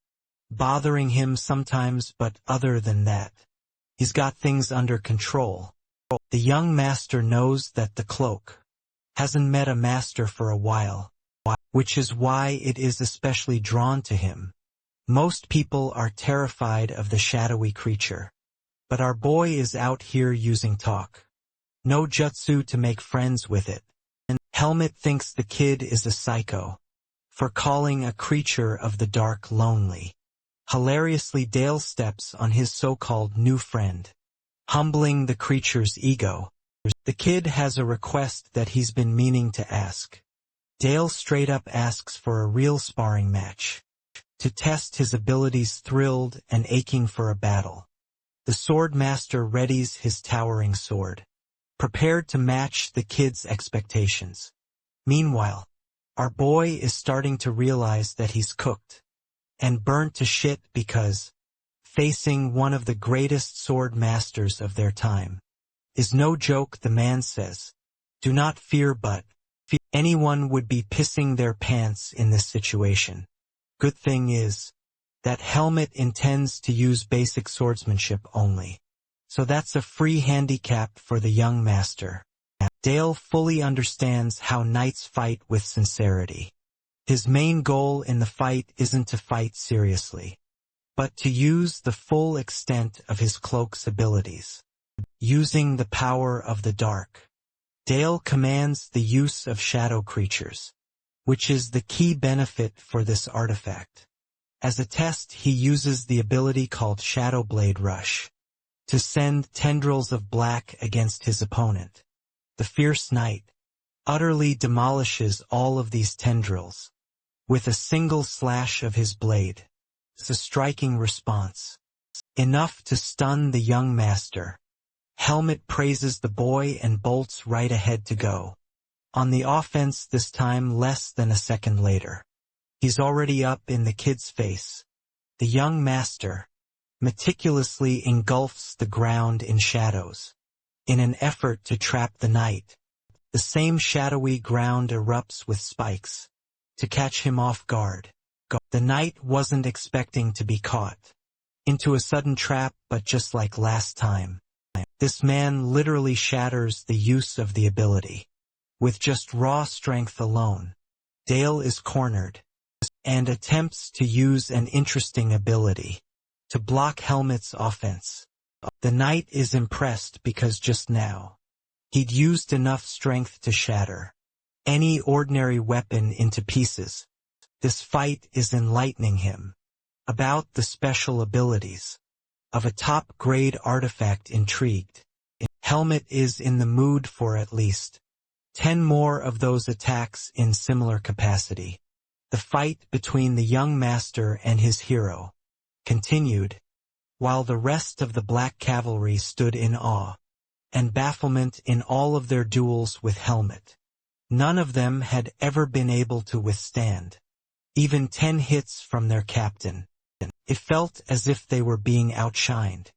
bothering him sometimes, but other than that, he's got things under control. The young master knows that the cloak hasn't met a master for a while, which is why it is especially drawn to him. Most people are terrified of the shadowy creature, but our boy is out here using talk. No jutsu to make friends with it. And Helmet thinks the kid is a psycho for calling a creature of the dark lonely. Hilariously, Dale steps on his so-called new friend, humbling the creature's ego. The kid has a request that he's been meaning to ask. Dale straight up asks for a real sparring match to test his abilities, thrilled and aching for a battle. The sword master readies his towering sword, prepared to match the kid's expectations. Meanwhile, our boy is starting to realize that he's cooked and burnt to shit because facing one of the greatest sword masters of their time is no joke. The man says, "Do not fear, but anyone would be pissing their pants in this situation." Good thing is that Helmet intends to use basic swordsmanship only. So that's a free handicap for the young master. Dale fully understands how knights fight with sincerity. His main goal in the fight isn't to fight seriously, but to use the full extent of his cloak's abilities. Using the power of the dark, Dale commands the use of shadow creatures, which is the key benefit for this artifact. As a test, he uses the ability called Shadow Blade Rush to send tendrils of black against his opponent. The fierce knight utterly demolishes all of these tendrils with a single slash of his blade. It's a striking response, enough to stun the young master. Helmet praises the boy and bolts right ahead to go on the offense, this time less than a second later. He's already up in the kid's face. The young master meticulously engulfs the ground in shadows in an effort to trap the knight. The same shadowy ground erupts with spikes to catch him off guard. The knight wasn't expecting to be caught into a sudden trap, but just like last time, This man literally shatters the use of the ability. With just raw strength alone, Dale is cornered and attempts to use an interesting ability to block Helmet's offense. The knight is impressed because just now, he'd used enough strength to shatter any ordinary weapon into pieces. This fight is enlightening him about the special abilities of a top-grade artifact. Intrigued, Helmet is in the mood for at least 10 more of those attacks in similar capacity. The fight between the young master and his hero continued, while the rest of the Black Cavalry stood in awe and bafflement in all of their duels with Helmet. None of them had ever been able to withstand even 10 hits from their captain. It felt as if they were being outshined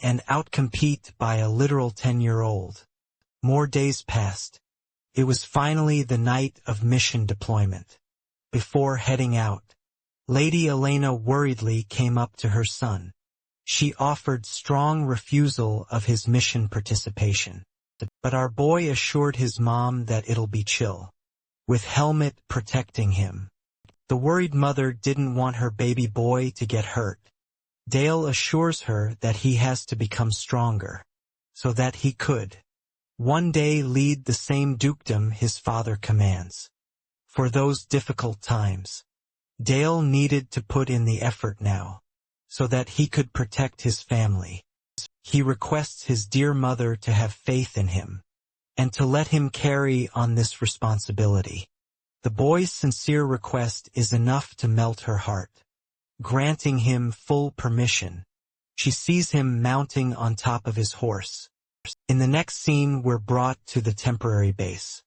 and outcompete by a literal 10-year-old. More days passed. It was finally the night of mission deployment. Before heading out, Lady Elena worriedly came up to her son. She offered strong refusal of his mission participation. But our boy assured his mom that it'll be chill, with Helmet protecting him. The worried mother didn't want her baby boy to get hurt. Dale assures her that he has to become stronger, so that he could one day lead the same dukedom his father commands. For those difficult times, Dale needed to put in the effort now, so that he could protect his family. He requests his dear mother to have faith in him, and to let him carry on this responsibility. The boy's sincere request is enough to melt her heart. Granting him full permission, she sees him mounting on top of his horse. In the next scene, we're brought to the temporary base.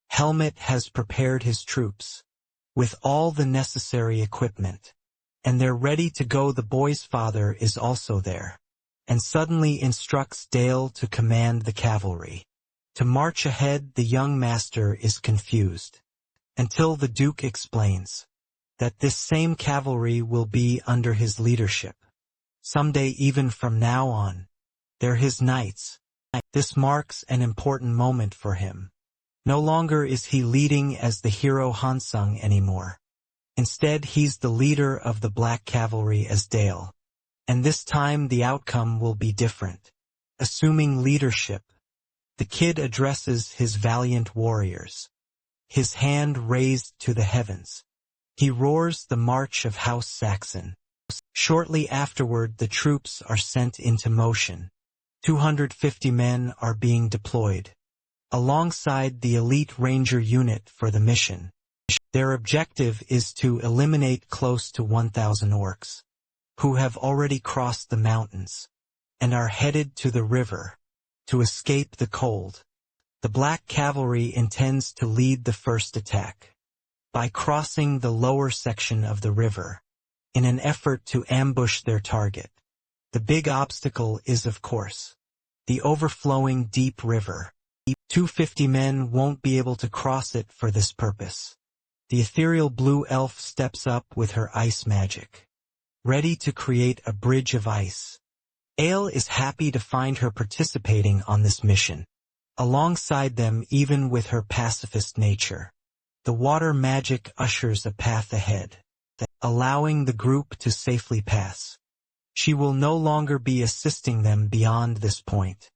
Helmet has prepared his troops with all the necessary equipment, and they're ready to go. The boy's father is also there, and suddenly instructs Dale to command the cavalry to march ahead. The young master is confused, until the Duke explains that this same cavalry will be under his leadership. Someday, even from now on, they're his knights. This marks an important moment for him. No longer is he leading as the hero Hansung anymore. Instead, he's the leader of the Black Cavalry as Dale. And this time the outcome will be different. Assuming leadership, the kid addresses his valiant warriors, his hand raised to the heavens. He roars the march of House Saxon. Shortly afterward, the troops are sent into motion. 250 men are being deployed, alongside the elite ranger unit for the mission. Their objective is to eliminate close to 1,000 orcs, who have already crossed the mountains, and are headed to the river, to escape the cold. The Black Cavalry intends to lead the first attack by crossing the lower section of the river, in an effort to ambush their target. The big obstacle is, of course, the overflowing deep river. 250 men won't be able to cross it for this purpose. The ethereal blue elf steps up with her ice magic, ready to create a bridge of ice. Ale is happy to find her participating on this mission, alongside them even with her pacifist nature. The water magic ushers a path ahead, allowing the group to safely pass. She will no longer be assisting them beyond this point,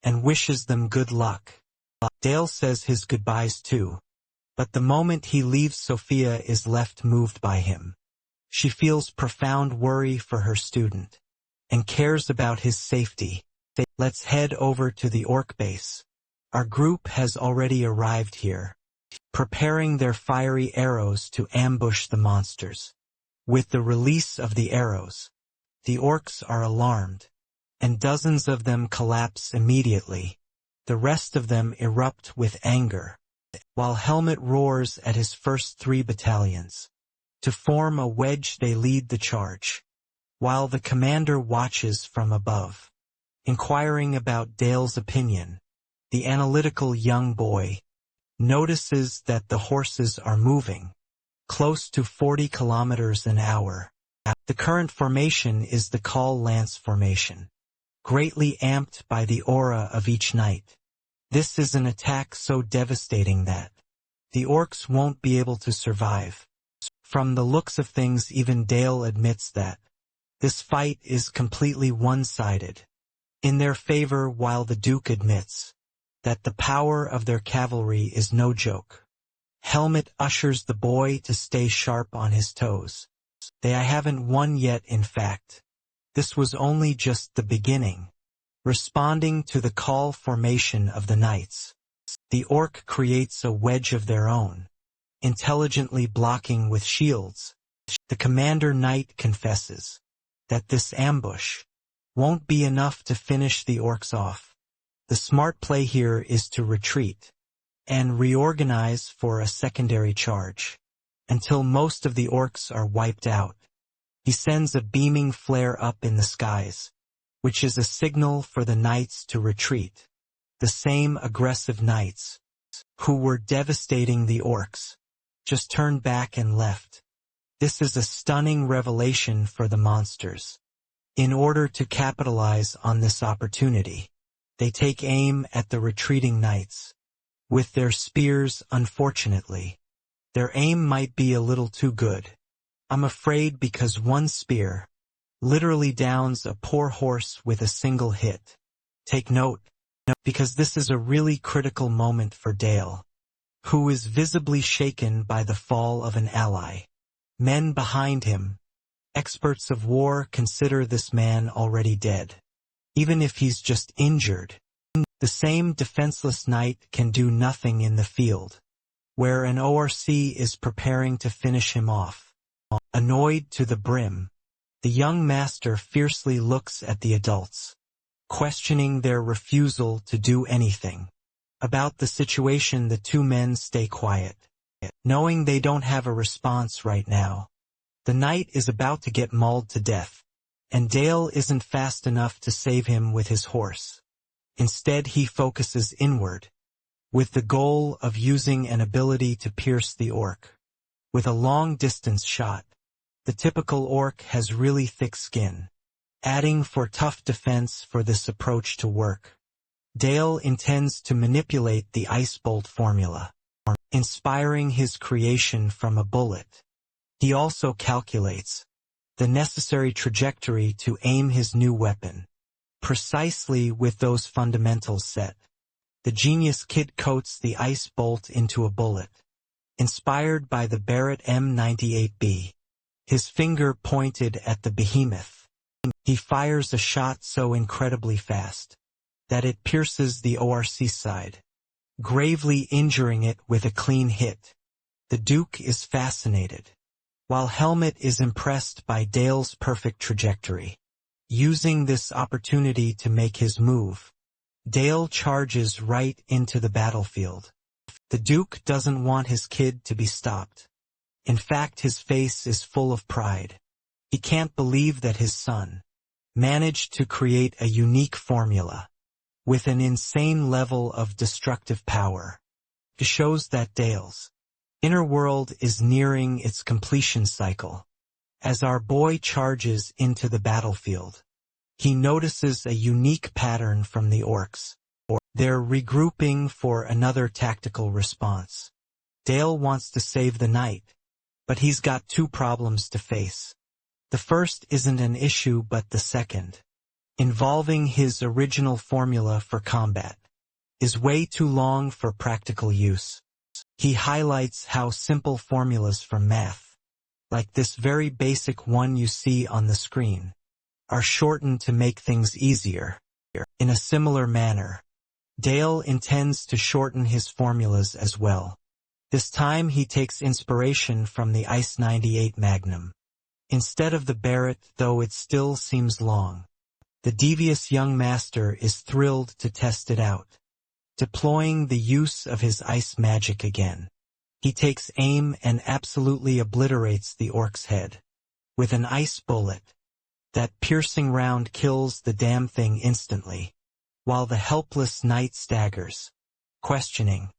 and wishes them good luck. Dale says his goodbyes too, but the moment he leaves, Sophia is left moved by him. She feels profound worry for her student, and cares about his safety. Let's head over to the orc base. Our group has already arrived here, preparing their fiery arrows to ambush the monsters. With the release of the arrows, the orcs are alarmed, and dozens of them collapse immediately. The rest of them erupt with anger, while Helmet roars at his first 3 battalions. To form a wedge, they lead the charge, while the commander watches from above, inquiring about Dale's opinion. The analytical young boy notices that the horses are moving close to 40 kilometers an hour. The current formation is the Call Lance formation. greatly amped by the aura of each knight. This is an attack so devastating that the orcs won't be able to survive. From the looks of things, even Dale admits that this fight is completely one-sided in their favor, while the Duke admits that the power of their cavalry is no joke. Helmet ushers the boy to stay sharp on his toes. I haven't won yet, in fact. This was only just the beginning. Responding to the call formation of the knights, the orc creates a wedge of their own, intelligently blocking with shields. The commander knight confesses that this ambush won't be enough to finish the orcs off. The smart play here is to retreat and reorganize for a secondary charge until most of the orcs are wiped out. He sends a beaming flare up in the skies, which is a signal for the knights to retreat. The same aggressive knights who were devastating the orcs just turned back and left. This is a stunning revelation for the monsters. In order to capitalize on this opportunity, they take aim at the retreating knights with their spears. Unfortunately, their aim might be a little too good, I'm afraid, because one spear literally downs a poor horse with a single hit. Take note, because this is a really critical moment for Dale, who is visibly shaken by the fall of an ally. Men behind him, experts of war, consider this man already dead. Even if he's just injured, the same defenseless knight can do nothing in the field, where an ORC is preparing to finish him off. Annoyed to the brim, the young master fiercely looks at the adults, questioning their refusal to do anything about the situation. The two men stay quiet, knowing they don't have a response right now. The knight is about to get mauled to death, and Dale isn't fast enough to save him with his horse. Instead, he focuses inward, with the goal of using an ability to pierce the orc with a long-distance shot. The typical orc has really thick skin, adding for tough defense for this approach to work. Dale intends to manipulate the ice bolt formula, inspiring his creation from a bullet. He also calculates the necessary trajectory to aim his new weapon precisely with those fundamentals set. The genius kid coats the ice bolt into a bullet, inspired by the Barrett M98B. His finger pointed at the behemoth. He fires a shot so incredibly fast that it pierces the ORC side, gravely injuring it with a clean hit. The Duke is fascinated, while Helmet is impressed by Dale's perfect trajectory. Using this opportunity to make his move, Dale charges right into the battlefield. The Duke doesn't want his kid to be stopped. In fact, his face is full of pride. He can't believe that his son managed to create a unique formula with an insane level of destructive power. It shows that Dale's inner world is nearing its completion cycle. As our boy charges into the battlefield, he notices a unique pattern from the orcs. They're regrouping for another tactical response. Dale wants to save the knight, but he's got two problems to face. The first isn't an issue, but the second, involving his original formula for combat, is way too long for practical use. He highlights how simple formulas from math, like this very basic one you see on the screen, are shortened to make things easier. In a similar manner, Dale intends to shorten his formulas as well. This time he takes inspiration from the Ice 98 Magnum, instead of the Barrett, though it still seems long. The devious young master is thrilled to test it out, deploying the use of his ice magic again. He takes aim and absolutely obliterates the orc's head with an ice bullet. That piercing round kills the damn thing instantly, while the helpless knight staggers, questioning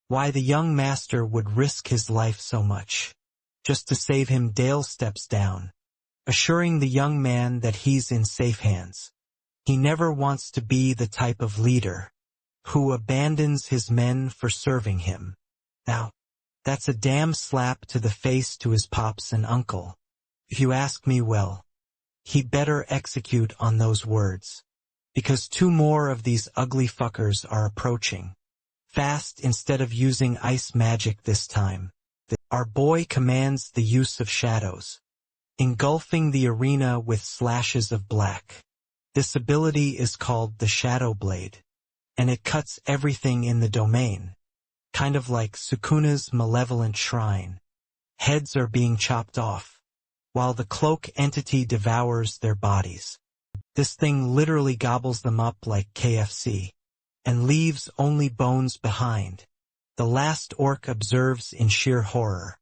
why the young master would risk his life so much just to save him. Dale steps down, assuring the young man that he's in safe hands. He never wants to be the type of leader who abandons his men for serving him. Now, that's a damn slap to the face to his pops and uncle. If you ask me, well, he better execute on those words. Because 2 more of these ugly fuckers are approaching. Fast instead of using ice magic this time. Our boy commands the use of shadows, engulfing the arena with slashes of black. This ability is called the Shadow Blade, and it cuts everything in the domain, kind of like Sukuna's malevolent shrine. Heads are being chopped off, while the cloak entity devours their bodies. This thing literally gobbles them up like KFC, and leaves only bones behind. The last orc observes in sheer horror,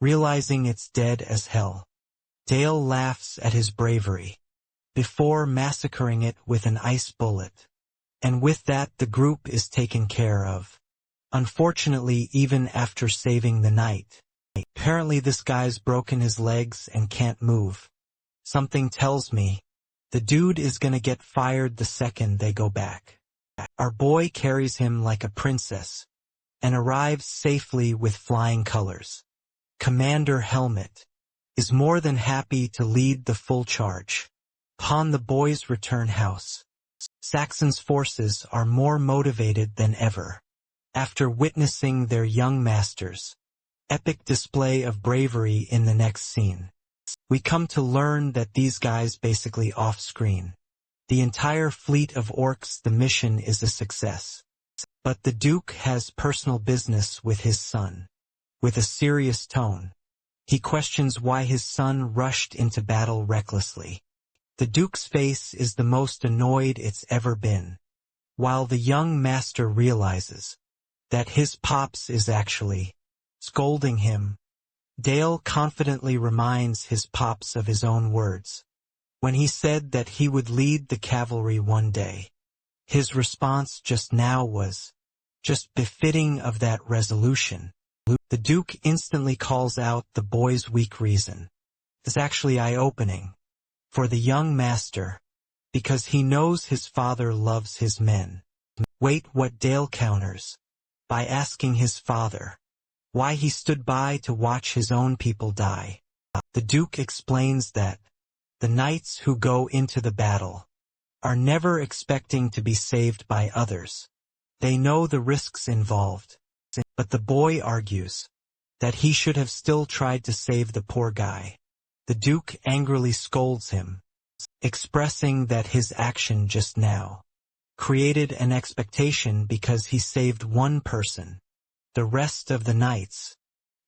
realizing it's dead as hell. Dale laughs at his bravery, before massacring it with an ice bullet. And with that the group is taken care of. Unfortunately, even after saving the knight. Apparently this guy's broken his legs and can't move. Something tells me the dude is gonna get fired the second they go back. Our boy carries him like a princess, and arrives safely with flying colors. Commander Helmet is more than happy to lead the full charge. Upon the boys' return house, Saxon's forces are more motivated than ever. After witnessing their young master's epic display of bravery in the next scene, we come to learn that these guys basically off-screen. The entire fleet of orcs, the mission is a success. But the Duke has personal business with his son. With a serious tone, he questions why his son rushed into battle recklessly. The Duke's face is the most annoyed it's ever been, while the young master realizes that his pops is actually scolding him. Dale confidently reminds his pops of his own words when he said that he would lead the cavalry one day. His response just now was just befitting of that resolution. The Duke instantly calls out the boy's weak reason. It's actually eye-opening for the young master, because he knows his father loves his men. Wait, what? Dale counters by asking his father why he stood by to watch his own people die. The Duke explains that the knights who go into the battle are never expecting to be saved by others. They know the risks involved. But the boy argues that he should have still tried to save the poor guy. The Duke angrily scolds him, expressing that his action just now created an expectation because he saved one person. The rest of the knights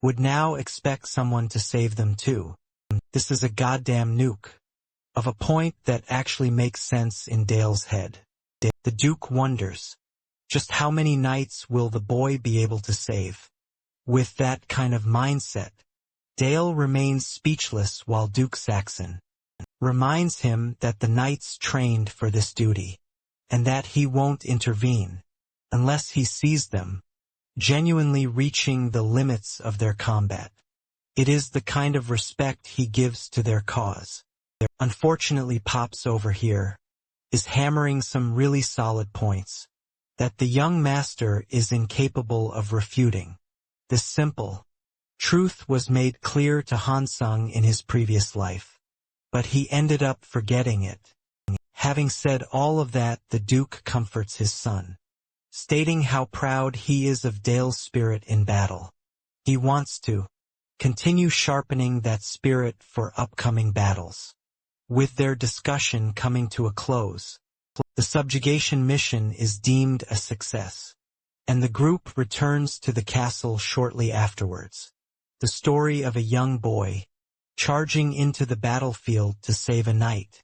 would now expect someone to save them too. This is a goddamn nuke of a point that actually makes sense in Dale's head. The Duke wonders, just how many knights will the boy be able to save? With that kind of mindset, Dale remains speechless while Duke Saxon reminds him that the knights trained for this duty, and that he won't intervene unless he sees them genuinely reaching the limits of their combat. It is the kind of respect he gives to their cause. Unfortunately, Pops over here is hammering some really solid points that the young master is incapable of refuting. This simple truth was made clear to Hansung in his previous life, but he ended up forgetting it. Having said all of that, the Duke comforts his son, stating how proud he is of Dale's spirit in battle. He wants to continue sharpening that spirit for upcoming battles. With their discussion coming to a close, the subjugation mission is deemed a success, and the group returns to the castle shortly afterwards. The story of a young boy charging into the battlefield to save a knight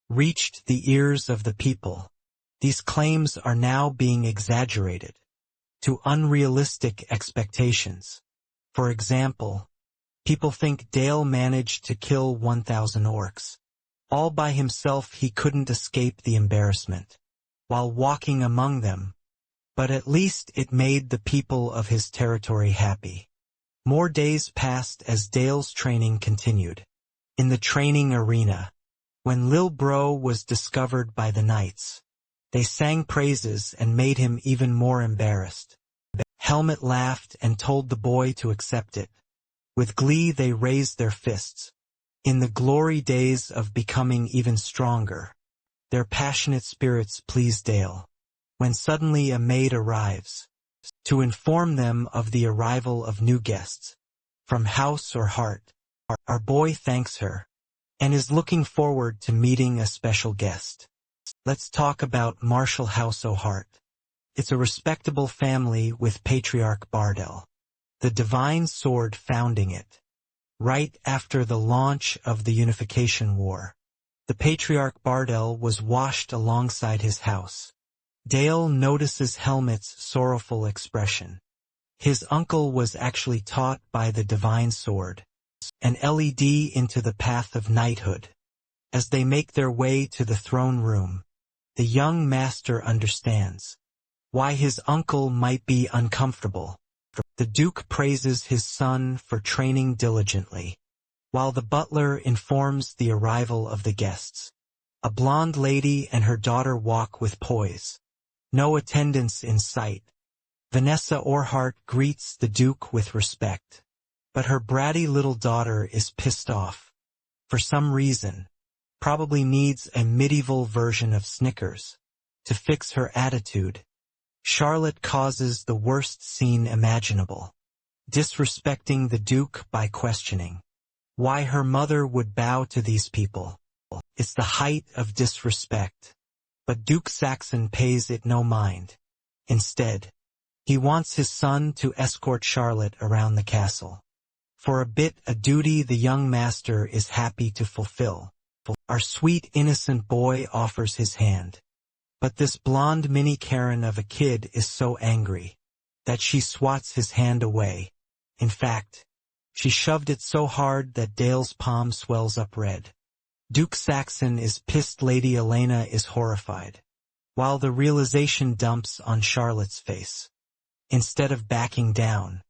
reached the ears of the people. These claims are now being exaggerated to unrealistic expectations. For example, people think Dale managed to kill 1,000 orcs. All by himself. He couldn't escape the embarrassment while walking among them, but at least it made the people of his territory happy. More days passed as Dale's training continued. In the training arena, When Lil Bro was discovered by the knights, they sang praises and made him even more embarrassed. Helmet laughed and told the boy to accept it. With glee they raised their fists. In the glory days of becoming even stronger, their passionate spirits pleased Dale. When suddenly a maid arrives, to inform them of the arrival of new guests, from house or heart, our boy thanks her, and is looking forward to meeting a special guest. Let's talk about Marshall House O'Hart. It's a respectable family with Patriarch Bardell, the divine sword founding it. Right after the launch of the Unification War, the Patriarch Bardell was washed alongside his house. Dale notices Helmet's sorrowful expression. His uncle was actually taught by the divine sword, an LED into the path of knighthood. As they make their way to the throne room, the young master understands why his uncle might be uncomfortable. The Duke praises his son for training diligently, while the butler informs the arrival of the guests. A blonde lady and her daughter walk with poise. No attendants in sight. Vanessa Orhart greets the Duke with respect, but her bratty little daughter is pissed off. For some reason, probably needs a medieval version of Snickers to fix her attitude. Charlotte causes the worst scene imaginable, disrespecting the Duke by questioning why her mother would bow to these people. It's the height of disrespect. But Duke Saxon pays it no mind. Instead, he wants his son to escort Charlotte around the castle. For a bit, a duty the young master is happy to fulfill. Our sweet innocent boy offers his hand. But this blonde mini Karen of a kid is so angry that she swats his hand away. In fact, she shoved it so hard that Dale's palm swells up red. Duke Saxon is pissed. Lady Elena is horrified, while the realization dumps on Charlotte's face. Instead of backing down,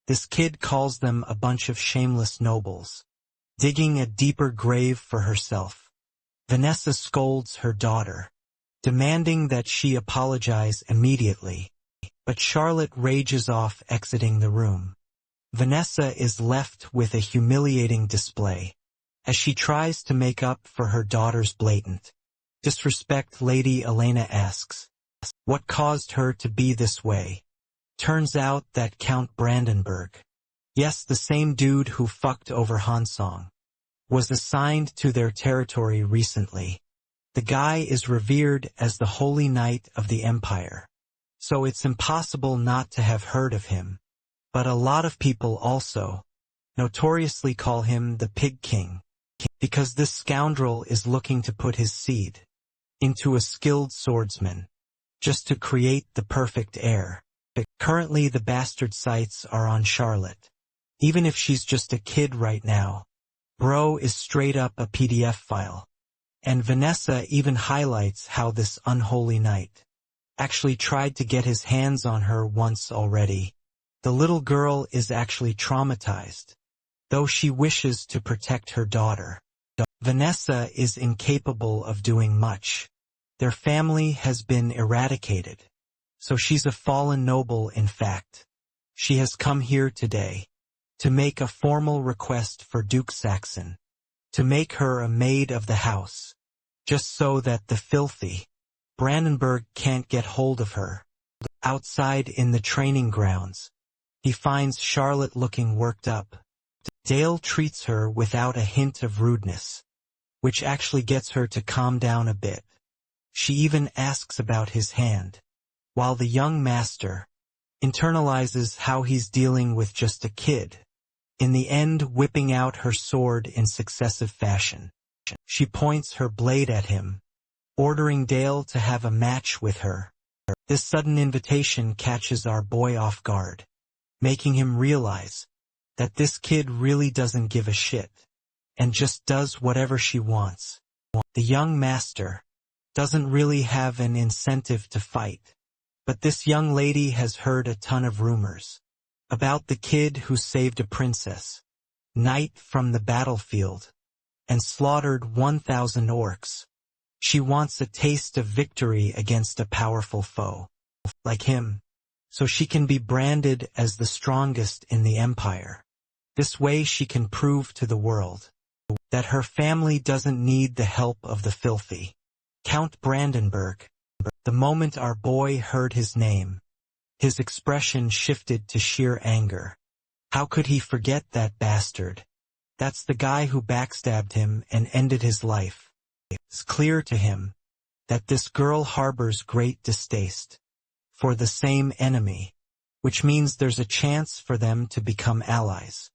this kid calls them a bunch of shameless nobles, digging a deeper grave for herself. Vanessa scolds her daughter, demanding that she apologize immediately, but Charlotte rages off, exiting the room. Vanessa is left with a humiliating display as she tries to make up for her daughter's blatant disrespect. Lady Elena asks what caused her to be this way. Turns out that Count Brandenburg, yes, the same dude who fucked over Hansong, was assigned to their territory recently. The guy is revered as the Holy Knight of the Empire, so it's impossible not to have heard of him. But a lot of people also notoriously call him the Pig King, because this scoundrel is looking to put his seed into a skilled swordsman, just to create the perfect heir. Currently the bastard sights are on Charlotte. Even if she's just a kid right now, Bro is straight up a PDF file. And Vanessa even highlights how this unholy knight actually tried to get his hands on her once already. The little girl is actually traumatized, though she wishes to protect her daughter. Vanessa is incapable of doing much. Their family has been eradicated, so she's a fallen noble. In fact, she has come here today to make a formal request for Duke Saxon to make her a maid of the house, just so that the filthy Brandenburg can't get hold of her. Outside in the training grounds, he finds Charlotte looking worked up. Dale treats her without a hint of rudeness, which actually gets her to calm down a bit. She even asks about his hand, while the young master internalizes how he's dealing with just a kid, in the end whipping out her sword in successive fashion. She points her blade at him, ordering Dale to have a match with her. This sudden invitation catches our boy off guard, making him realize that this kid really doesn't give a shit, and just does whatever she wants. The young master doesn't really have an incentive to fight, but this young lady has heard a ton of rumors about the kid who saved a princess, knight from the battlefield, and slaughtered 1,000 orcs. She wants a taste of victory against a powerful foe, like him, so she can be branded as the strongest in the empire. This way she can prove to the world that her family doesn't need the help of the filthy. Count Brandenburg. The moment our boy heard his name, his expression shifted to sheer anger. How could he forget that bastard? That's the guy who backstabbed him and ended his life. It's clear to him that this girl harbors great distaste for the same enemy, which means there's a chance for them to become allies.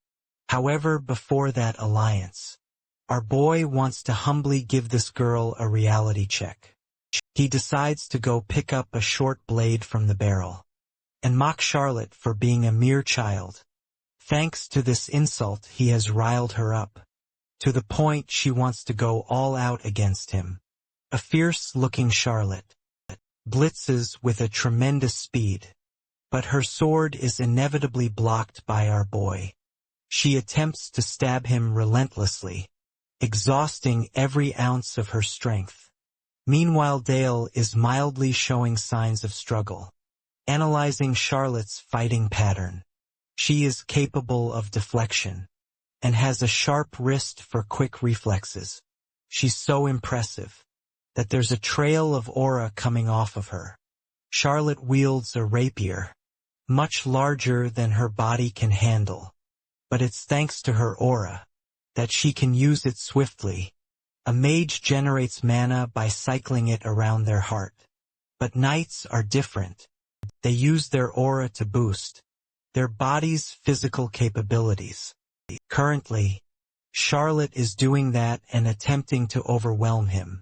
However, before that alliance, our boy wants to humbly give this girl a reality check. He decides to go pick up a short blade from the barrel and mock Charlotte for being a mere child. Thanks to this insult, he has riled her up, to the point she wants to go all out against him. A fierce-looking Charlotte blitzes with a tremendous speed, but her sword is inevitably blocked by our boy. She attempts to stab him relentlessly, exhausting every ounce of her strength. Meanwhile, Dale is mildly showing signs of struggle, analyzing Charlotte's fighting pattern. She is capable of deflection and has a sharp wrist for quick reflexes. She's so impressive that there's a trail of aura coming off of her. Charlotte wields a rapier, much larger than her body can handle, but it's thanks to her aura that she can use it swiftly. A mage generates mana by cycling it around their heart. But knights are different. They use their aura to boost their body's physical capabilities. Currently, Charlotte is doing that and attempting to overwhelm him.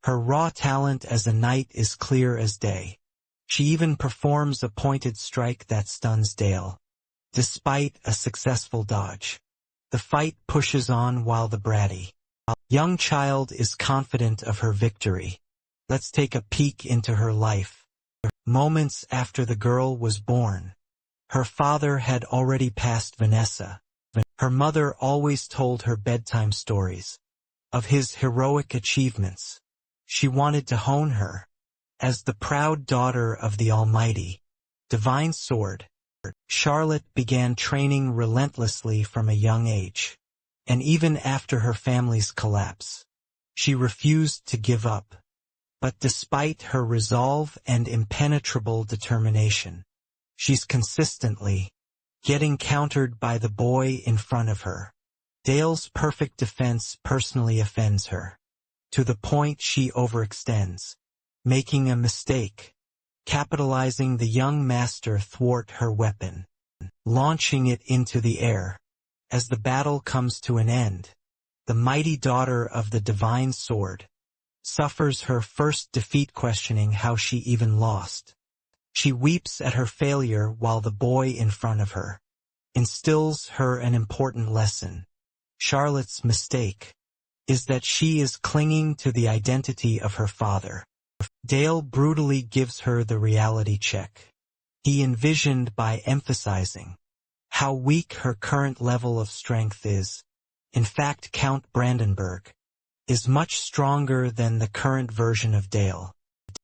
Her raw talent as a knight is clear as day. She even performs a pointed strike that stuns Dale, despite a successful dodge. The fight pushes on while the bratty young child is confident of her victory. Let's take a peek into her life. Moments after the girl was born, her father had already passed Vanessa. Her mother always told her bedtime stories of his heroic achievements. She wanted to hone her as the proud daughter of the almighty divine sword. Charlotte began training relentlessly from a young age, and even after her family's collapse, she refused to give up. But despite her resolve and impenetrable determination, she's consistently getting countered by the boy in front of her. Dale's perfect defense personally offends her, to the point she overextends, making a mistake, capitalizing the young master thwart her weapon, launching it into the air. As the battle comes to an end, the mighty daughter of the divine sword suffers her first defeat, questioning how she even lost. She weeps at her failure while the boy in front of her instills her an important lesson. Charlotte's mistake is that she is clinging to the identity of her father. Dale brutally gives her the reality check he envisioned by emphasizing how weak her current level of strength is. In fact, Count Brandenburg is much stronger than the current version of Dale.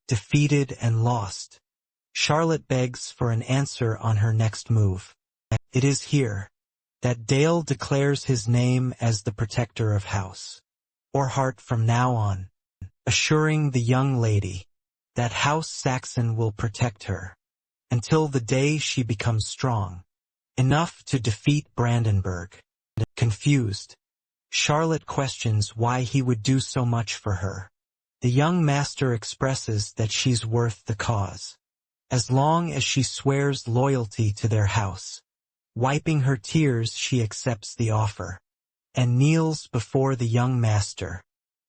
Defeated and lost, Charlotte begs for an answer on her next move. It is here that Dale declares his name as the protector of House Orhart from now on, assuring the young lady that House Saxon will protect her until the day she becomes strong enough to defeat Brandenburg. Confused, Charlotte questions why he would do so much for her. The young master expresses that she's worth the cause, as long as she swears loyalty to their house. Wiping her tears, she accepts the offer and kneels before the young master,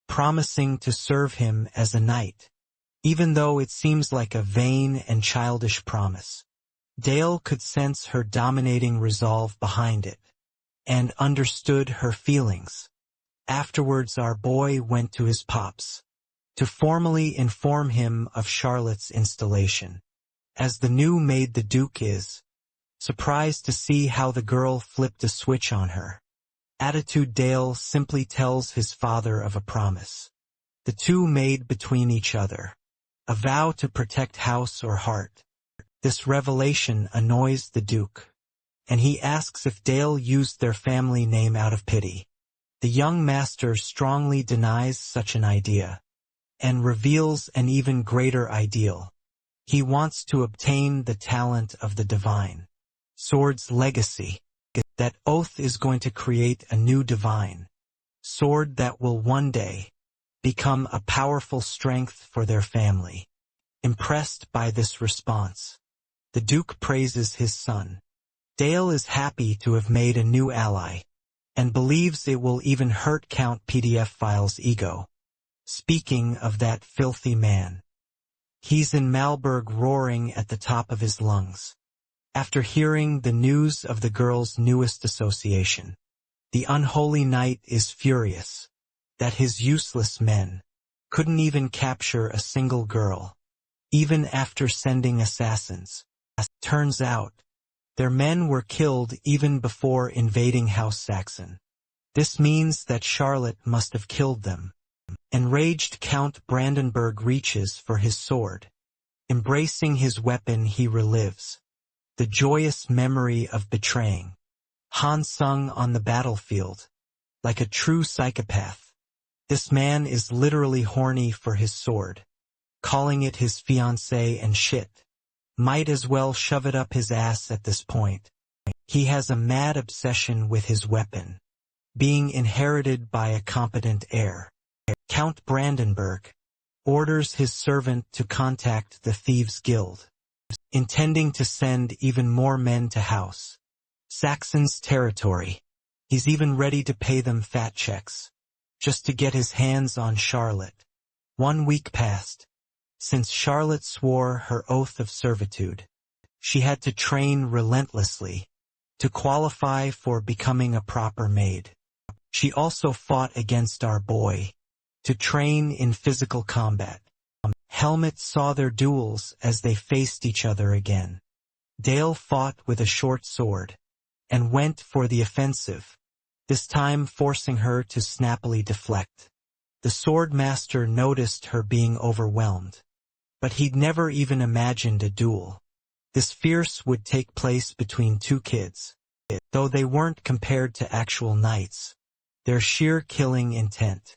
promising to serve him as a knight. Even though it seems like a vain and childish promise, Dale could sense her dominating resolve behind it, and understood her feelings. Afterwards, our boy went to his pops to formally inform him of Charlotte's installation as the new maid. The Duke is surprised to see how the girl flipped a switch on her. Attitude Dale simply tells his father of a promise. The two made between each other. A vow to protect house or heart. This revelation annoys the Duke, and he asks if Dale used their family name out of pity. The young master strongly denies such an idea, and reveals an even greater ideal. He wants to obtain the talent of the divine. Sword's legacy. That oath is going to create a new divine sword that will one day become a powerful strength for their family. Impressed by this response, the Duke praises his son. Dale is happy to have made a new ally, and believes it will even hurt Count PDF File's ego. Speaking of that filthy man, he's in Malberg roaring at the top of his lungs. After hearing the news of the girl's newest association, the unholy knight is furious that his useless men couldn't even capture a single girl, even after sending assassins. Turns out, their men were killed even before invading House Saxon. This means that Charlotte must have killed them. Enraged Count Brandenburg reaches for his sword. Embracing his weapon, he relives the joyous memory of betraying Han Sung on the battlefield. Like a true psychopath, this man is literally horny for his sword, calling it his fiancée and shit. Might as well shove it up his ass at this point. He has a mad obsession with his weapon, being inherited by a competent heir. Count Brandenburg orders his servant to contact the Thieves' Guild, intending to send even more men to House Saxon's territory. He's even ready to pay them fat checks, just to get his hands on Charlotte. 1 week passed since Charlotte swore her oath of servitude. She had to train relentlessly to qualify for becoming a proper maid. She also fought against our boy to train in physical combat. Helmet saw their duels as they faced each other again. Dale fought with a short sword and went for the offensive, this time forcing her to snappily deflect. The sword master noticed her being overwhelmed, but he'd never even imagined a duel. This fierce would take place between two kids. Though they weren't compared to actual knights, their sheer killing intent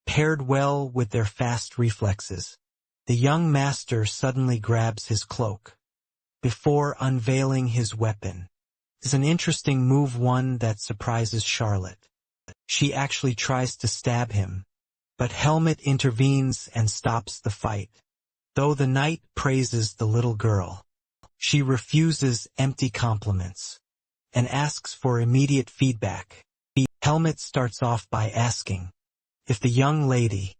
paired well with their fast reflexes. The young master suddenly grabs his cloak before unveiling his weapon. It's an interesting move, one that surprises Charlotte. She actually tries to stab him, but Helmet intervenes and stops the fight. Though the knight praises the little girl, she refuses empty compliments and asks for immediate feedback. Helmet starts off by asking if the young lady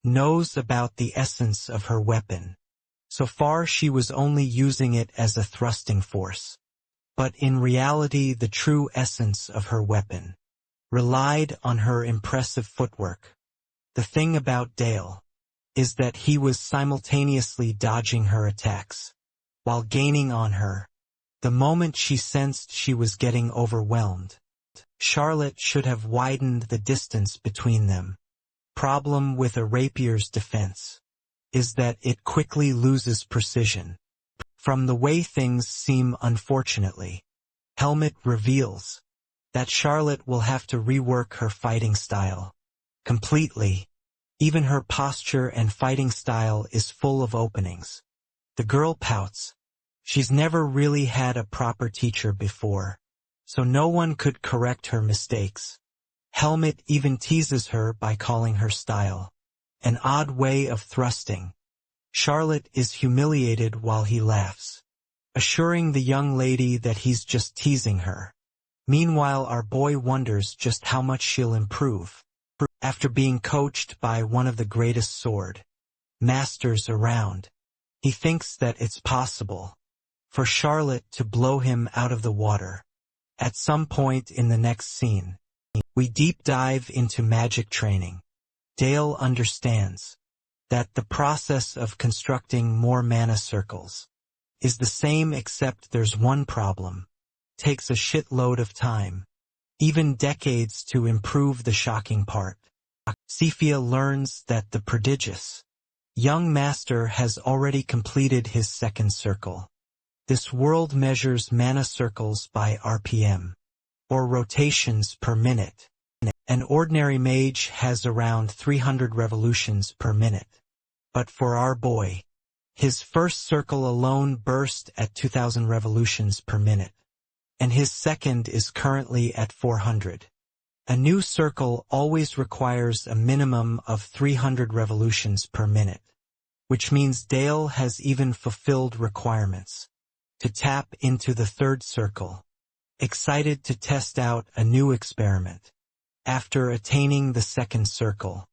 knows about the essence of her weapon. So far she was only using it as a thrusting force, but in reality the true essence of her weapon relied on her impressive footwork. The thing about Dale is that he was simultaneously dodging her attacks while gaining on her. The moment she sensed she was getting overwhelmed, Charlotte should have widened the distance between them. Problem with a rapier's defense is that it quickly loses precision. From the way things seem, unfortunately, Helmet reveals that Charlotte will have to rework her fighting style completely. Even her posture and fighting style is full of openings. The girl pouts. She's never really had a proper teacher before, so no one could correct her mistakes. Helmet even teases her by calling her style an odd way of thrusting. Charlotte is humiliated while he laughs, assuring the young lady that he's just teasing her. Meanwhile, our boy wonders just how much she'll improve after being coached by one of the greatest sword masters around. He thinks that it's possible for Charlotte to blow him out of the water. At some point in the next scene, we deep dive into magic training. Dale understands that the process of constructing more mana circles is the same, except there's one problem. Takes a shitload of time. even decades to improve the shocking part. Sophia learns that the prodigious young master has already completed his second circle. This world measures mana circles by RPM, or rotations per minute. An ordinary mage has around 300 revolutions per minute. But for our boy, his first circle alone burst at 2000 revolutions per minute, and his second is currently at 400. A new circle always requires a minimum of 300 revolutions per minute, which means Dale has even fulfilled requirements to tap into the third circle, excited to test out a new experiment. After attaining the second circle,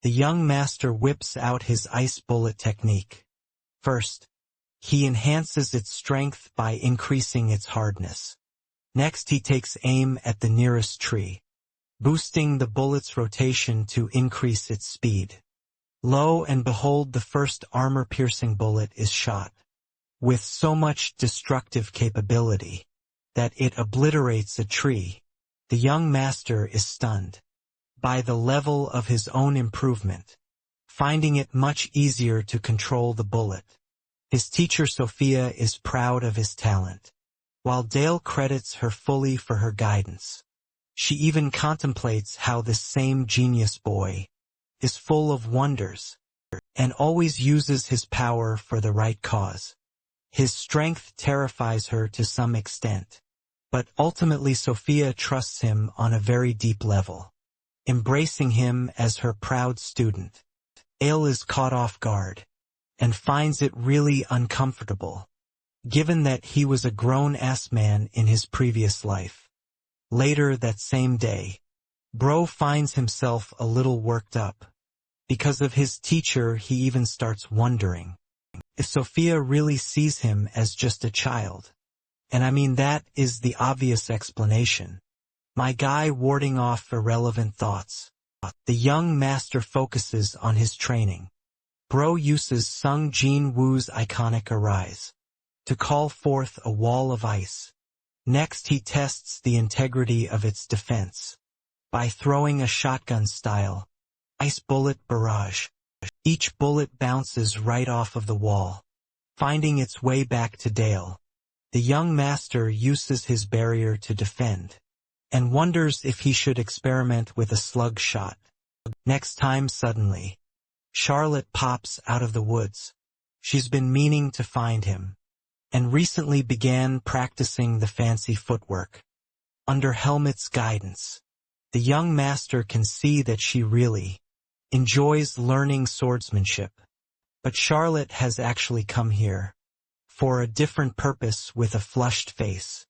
the young master whips out his ice bullet technique. First, he enhances its strength by increasing its hardness. Next, he takes aim at the nearest tree, boosting the bullet's rotation to increase its speed. Lo and behold, the first armor-piercing bullet is shot, with so much destructive capability that it obliterates a tree. The young master is stunned by the level of his own improvement, finding it much easier to control the bullet. His teacher Sophia is proud of his talent, while Dale credits her fully for her guidance. She even contemplates how this same genius boy is full of wonders and always uses his power for the right cause. His strength terrifies her to some extent, but ultimately Sophia trusts him on a very deep level, embracing him as her proud student. Dale is caught off guard and finds it really uncomfortable, given that he was a grown-ass man in his previous life. Later that same day, Bro finds himself a little worked up. Because of his teacher, he even starts wondering if Sophia really sees him as just a child. And I mean, that is the obvious explanation. My guy warding off irrelevant thoughts. The young master focuses on his training. Bro uses Sung Jin Woo's iconic Arise to call forth a wall of ice. Next, he tests the integrity of its defense by throwing a shotgun-style ice bullet barrage. Each bullet bounces right off of the wall, finding its way back to Dale. The young master uses his barrier to defend, and wonders if he should experiment with a slug shot. Next time, suddenly, Charlotte pops out of the woods. She's been meaning to find him, and recently began practicing the fancy footwork. Under Helmet's guidance, the young master can see that she really enjoys learning swordsmanship. But Charlotte has actually come here for a different purpose. With a flushed face,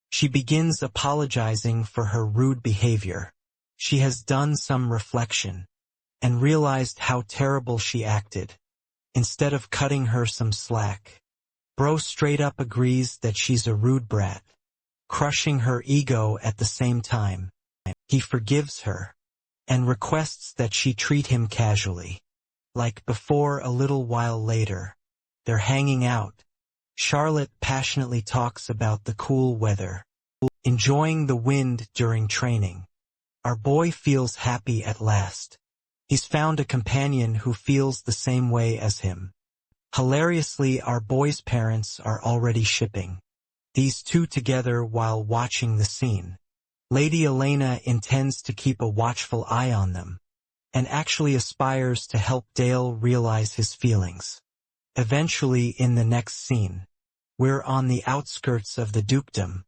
she begins apologizing for her rude behavior. She has done some reflection and realized how terrible she acted. Instead of cutting her some slack, Bro straight up agrees that she's a rude brat, crushing her ego at the same time. He forgives her and requests that she treat him casually, like before. A little while later, they're hanging out. Charlotte passionately talks about the cool weather, enjoying the wind during training. Our boy feels happy at last. He's found a companion who feels the same way as him. Hilariously, our boy's parents are already shipping these two together while watching the scene. Lady Elena intends to keep a watchful eye on them, and actually aspires to help Dale realize his feelings. Eventually, in the next scene, we're on the outskirts of the dukedom.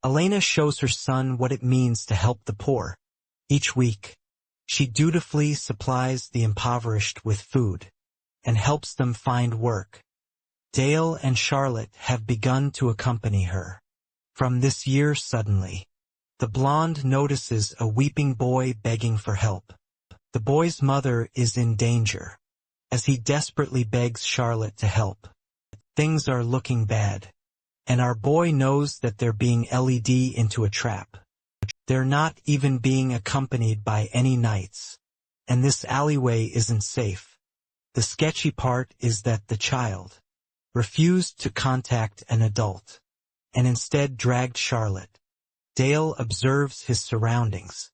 Elena shows her son what it means to help the poor. Each week, she dutifully supplies the impoverished with food and helps them find work. Dale and Charlotte have begun to accompany her. From this year, suddenly, the blonde notices a weeping boy begging for help. The boy's mother is in danger, as he desperately begs Charlotte to help. Things are looking bad, and our boy knows that they're being led into a trap. They're not even being accompanied by any knights, and this alleyway isn't safe. The sketchy part is that the child refused to contact an adult, and instead dragged Charlotte Dale observes his surroundings.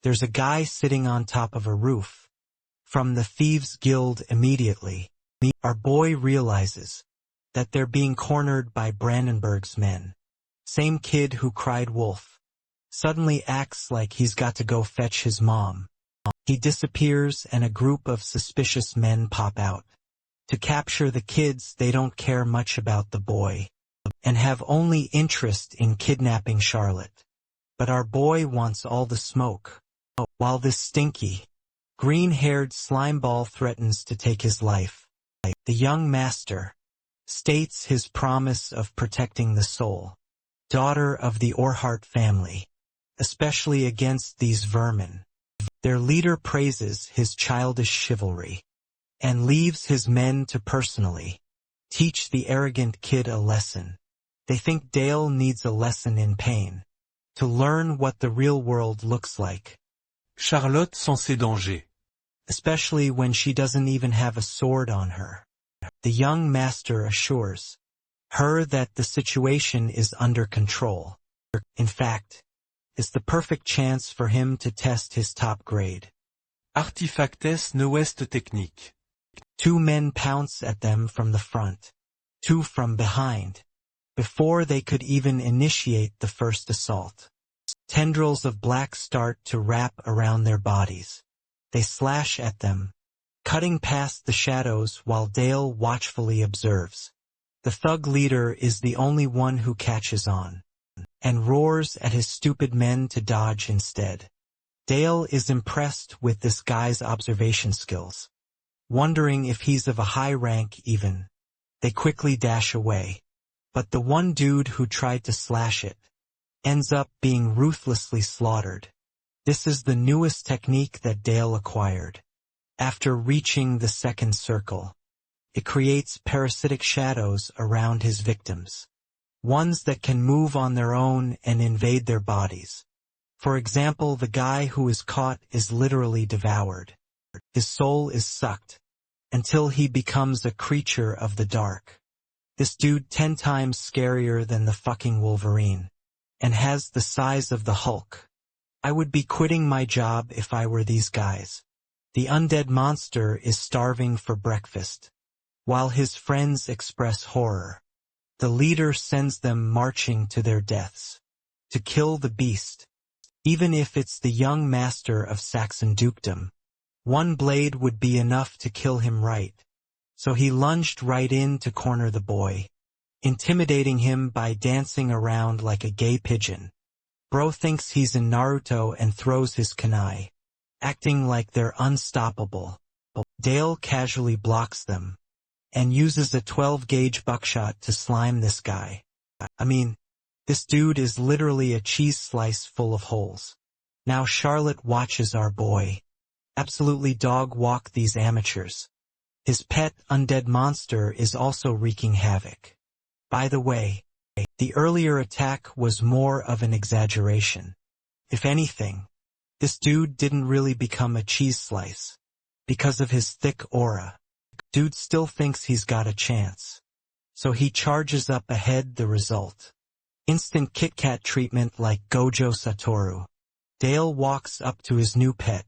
There's a guy sitting on top of a roof. From the Thieves' Guild immediately, our boy realizes that they're being cornered by Brandenburg's men. Same kid who cried wolf. Suddenly acts like he's got to go fetch his mom. He disappears and a group of suspicious men pop out. To capture the kids, they don't care much about the boy and have only interest in kidnapping Charlotte. But our boy wants all the smoke. While this stinky, green-haired slimeball threatens to take his life, the young master states his promise of protecting the soul, daughter of the Orhart family, especially against these vermin. Their leader praises his childish chivalry and leaves his men to personally teach the arrogant kid a lesson. They think Dale needs a lesson in pain to learn what the real world looks like. Charlotte sent ses dangers. Especially when she doesn't even have a sword on her. The young master assures her that the situation is under control. In fact, it's the perfect chance for him to test his top grade. Artifactes Ouest technique. 2 men pounce at them from the front, 2 from behind, before they could even initiate the first assault. Tendrils of black start to wrap around their bodies. They slash at them, cutting past the shadows while Dale watchfully observes. The thug leader is the only one who catches on, and roars at his stupid men to dodge instead. Dale is impressed with this guy's observation skills, wondering if he's of a high rank even. They quickly dash away. But the one dude who tried to slash it ends up being ruthlessly slaughtered. This is the newest technique that Dale acquired. After reaching the second circle, it creates parasitic shadows around his victims, ones that can move on their own and invade their bodies. For example, the guy who is caught is literally devoured. His soul is sucked until he becomes a creature of the dark. This dude 10 times scarier than the fucking Wolverine, and has the size of the Hulk. I would be quitting my job if I were these guys. The undead monster is starving for breakfast, while his friends express horror. The leader sends them marching to their deaths, to kill the beast. Even if it's the young master of Saxon dukedom, one blade would be enough to kill him right. So he lunged right in to corner the boy, intimidating him by dancing around like a gay pigeon. Bro thinks he's in Naruto and throws his kunai, acting like they're unstoppable. Dale casually blocks them, and uses a 12-gauge buckshot to slime this guy. I mean, this dude is literally a cheese slice full of holes. Now Charlotte watches our boy absolutely dog walk these amateurs. His pet undead monster is also wreaking havoc. By the way, the earlier attack was more of an exaggeration. If anything, this dude didn't really become a cheese slice because of his thick aura. Dude still thinks he's got a chance. So he charges up ahead. The result: instant Kit Kat treatment like Gojo Satoru. Dale walks up to his new pet,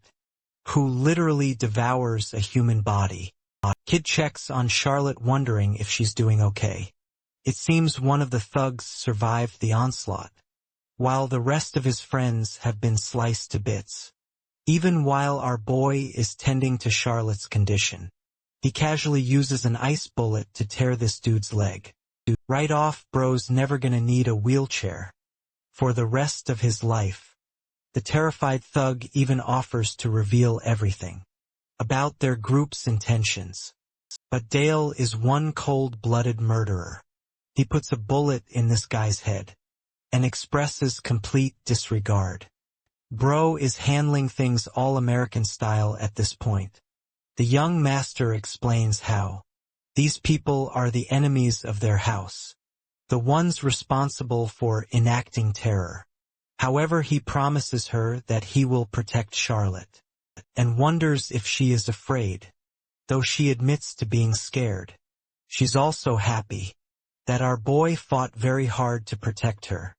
who literally devours a human body. Kid checks on Charlotte, wondering if she's doing okay. It seems one of the thugs survived the onslaught, while the rest of his friends have been sliced to bits. Even while our boy is tending to Charlotte's condition, he casually uses an ice bullet to tear this dude's leg. Right off, bro's never gonna need a wheelchair for the rest of his life. The terrified thug even offers to reveal everything about their group's intentions. But Dale is one cold-blooded murderer. He puts a bullet in this guy's head and expresses complete disregard. Bro is handling things all-American style at this point. The young master explains how these people are the enemies of their house, the ones responsible for enacting terror. However, he promises her that he will protect Charlotte, and wonders if she is afraid, though she admits to being scared. She's also happy that our boy fought very hard to protect her,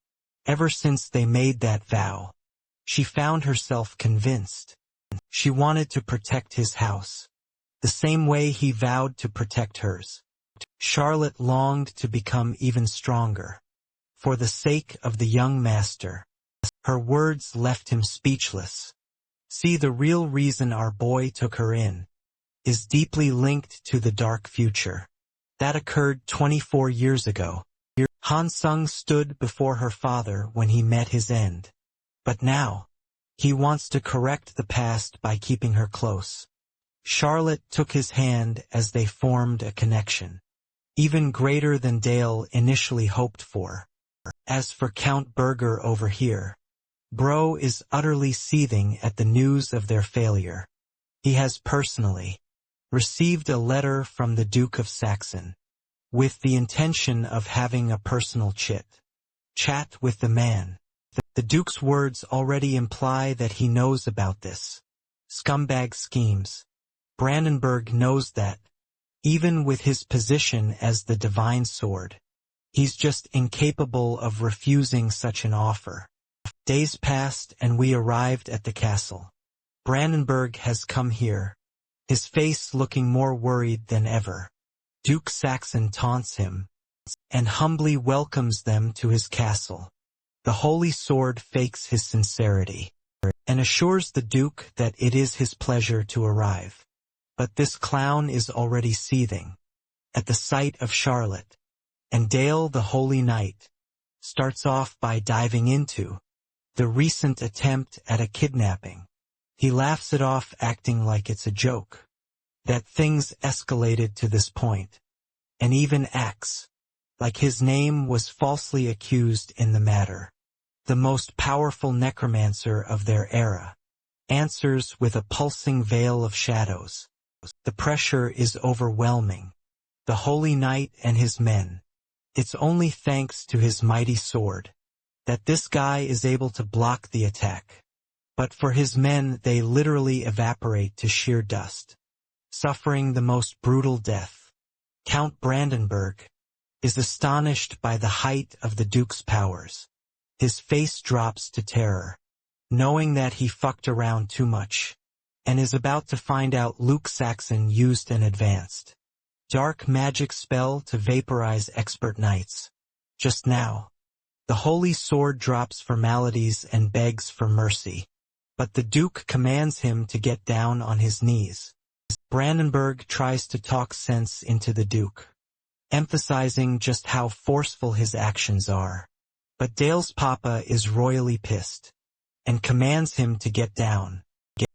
Ever since they made that vow, she found herself convinced. She wanted to protect his house, the same way he vowed to protect hers. Charlotte longed to become even stronger, for the sake of the young master. Her words left him speechless. See, the real reason our boy took her in is deeply linked to the dark future. That occurred 24 years ago. Han Sung stood before her father when he met his end. But now, he wants to correct the past by keeping her close. Charlotte took his hand as they formed a connection, even greater than Dale initially hoped for. As for Count Berger over here, Bro is utterly seething at the news of their failure. He has personally received a letter from the Duke of Saxon, with the intention of having a personal chat with the man. The Duke's words already imply that he knows about this scumbag schemes. Brandenburg knows that, even with his position as the divine sword, he's just incapable of refusing such an offer. Days passed and we arrived at the castle. Brandenburg has come here, his face looking more worried than ever. Duke Saxon taunts him and humbly welcomes them to his castle. The holy sword fakes his sincerity and assures the Duke that it is his pleasure to arrive. But this clown is already seething at the sight of Charlotte, and Dale, the holy knight, starts off by diving into the recent attempt at a kidnapping. He laughs it off, acting like it's a joke, that things escalated to this point, and even acts like his name was falsely accused in the matter. The most powerful necromancer of their era answers with a pulsing veil of shadows. The pressure is overwhelming. The holy knight and his men. It's only thanks to his mighty sword that this guy is able to block the attack. But for his men, they literally evaporate to sheer dust, suffering the most brutal death. Count Brandenburg is astonished by the height of the Duke's powers. His face drops to terror, knowing that he fucked around too much, and is about to find out Luke Saxon used an advanced dark magic spell to vaporize expert knights. Just now, the holy sword drops formalities and begs for mercy, but the Duke commands him to get down on his knees. Brandenburg tries to talk sense into the Duke, emphasizing just how forceful his actions are. But Dale's papa is royally pissed, and commands him to get down.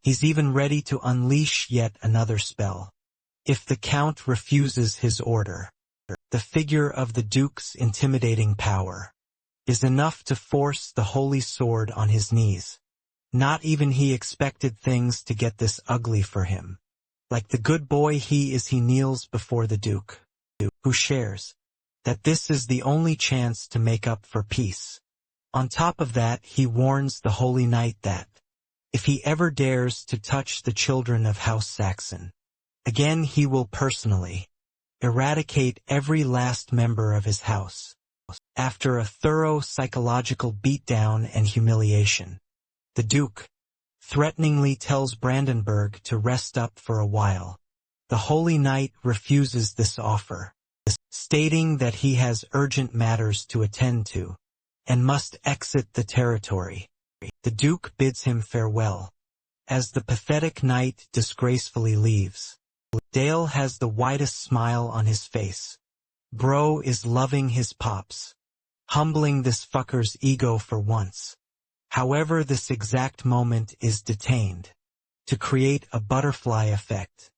He's even ready to unleash yet another spell if the Count refuses his order. The figure of the Duke's intimidating power is enough to force the holy sword on his knees. Not even he expected things to get this ugly for him. Like the good boy he is, he kneels before the Duke, who shares that this is the only chance to make up for peace. On top of that, he warns the holy knight that if he ever dares to touch the children of House Saxon again, he will personally eradicate every last member of his house. After a thorough psychological beatdown and humiliation, the Duke threateningly tells Brandenburg to rest up for a while. The holy knight refuses this offer, stating that he has urgent matters to attend to and must exit the territory. The Duke bids him farewell. As the pathetic knight disgracefully leaves, Dale has the widest smile on his face. Bro is loving his pops, humbling this fucker's ego for once. However, this exact moment is detained to create a butterfly effect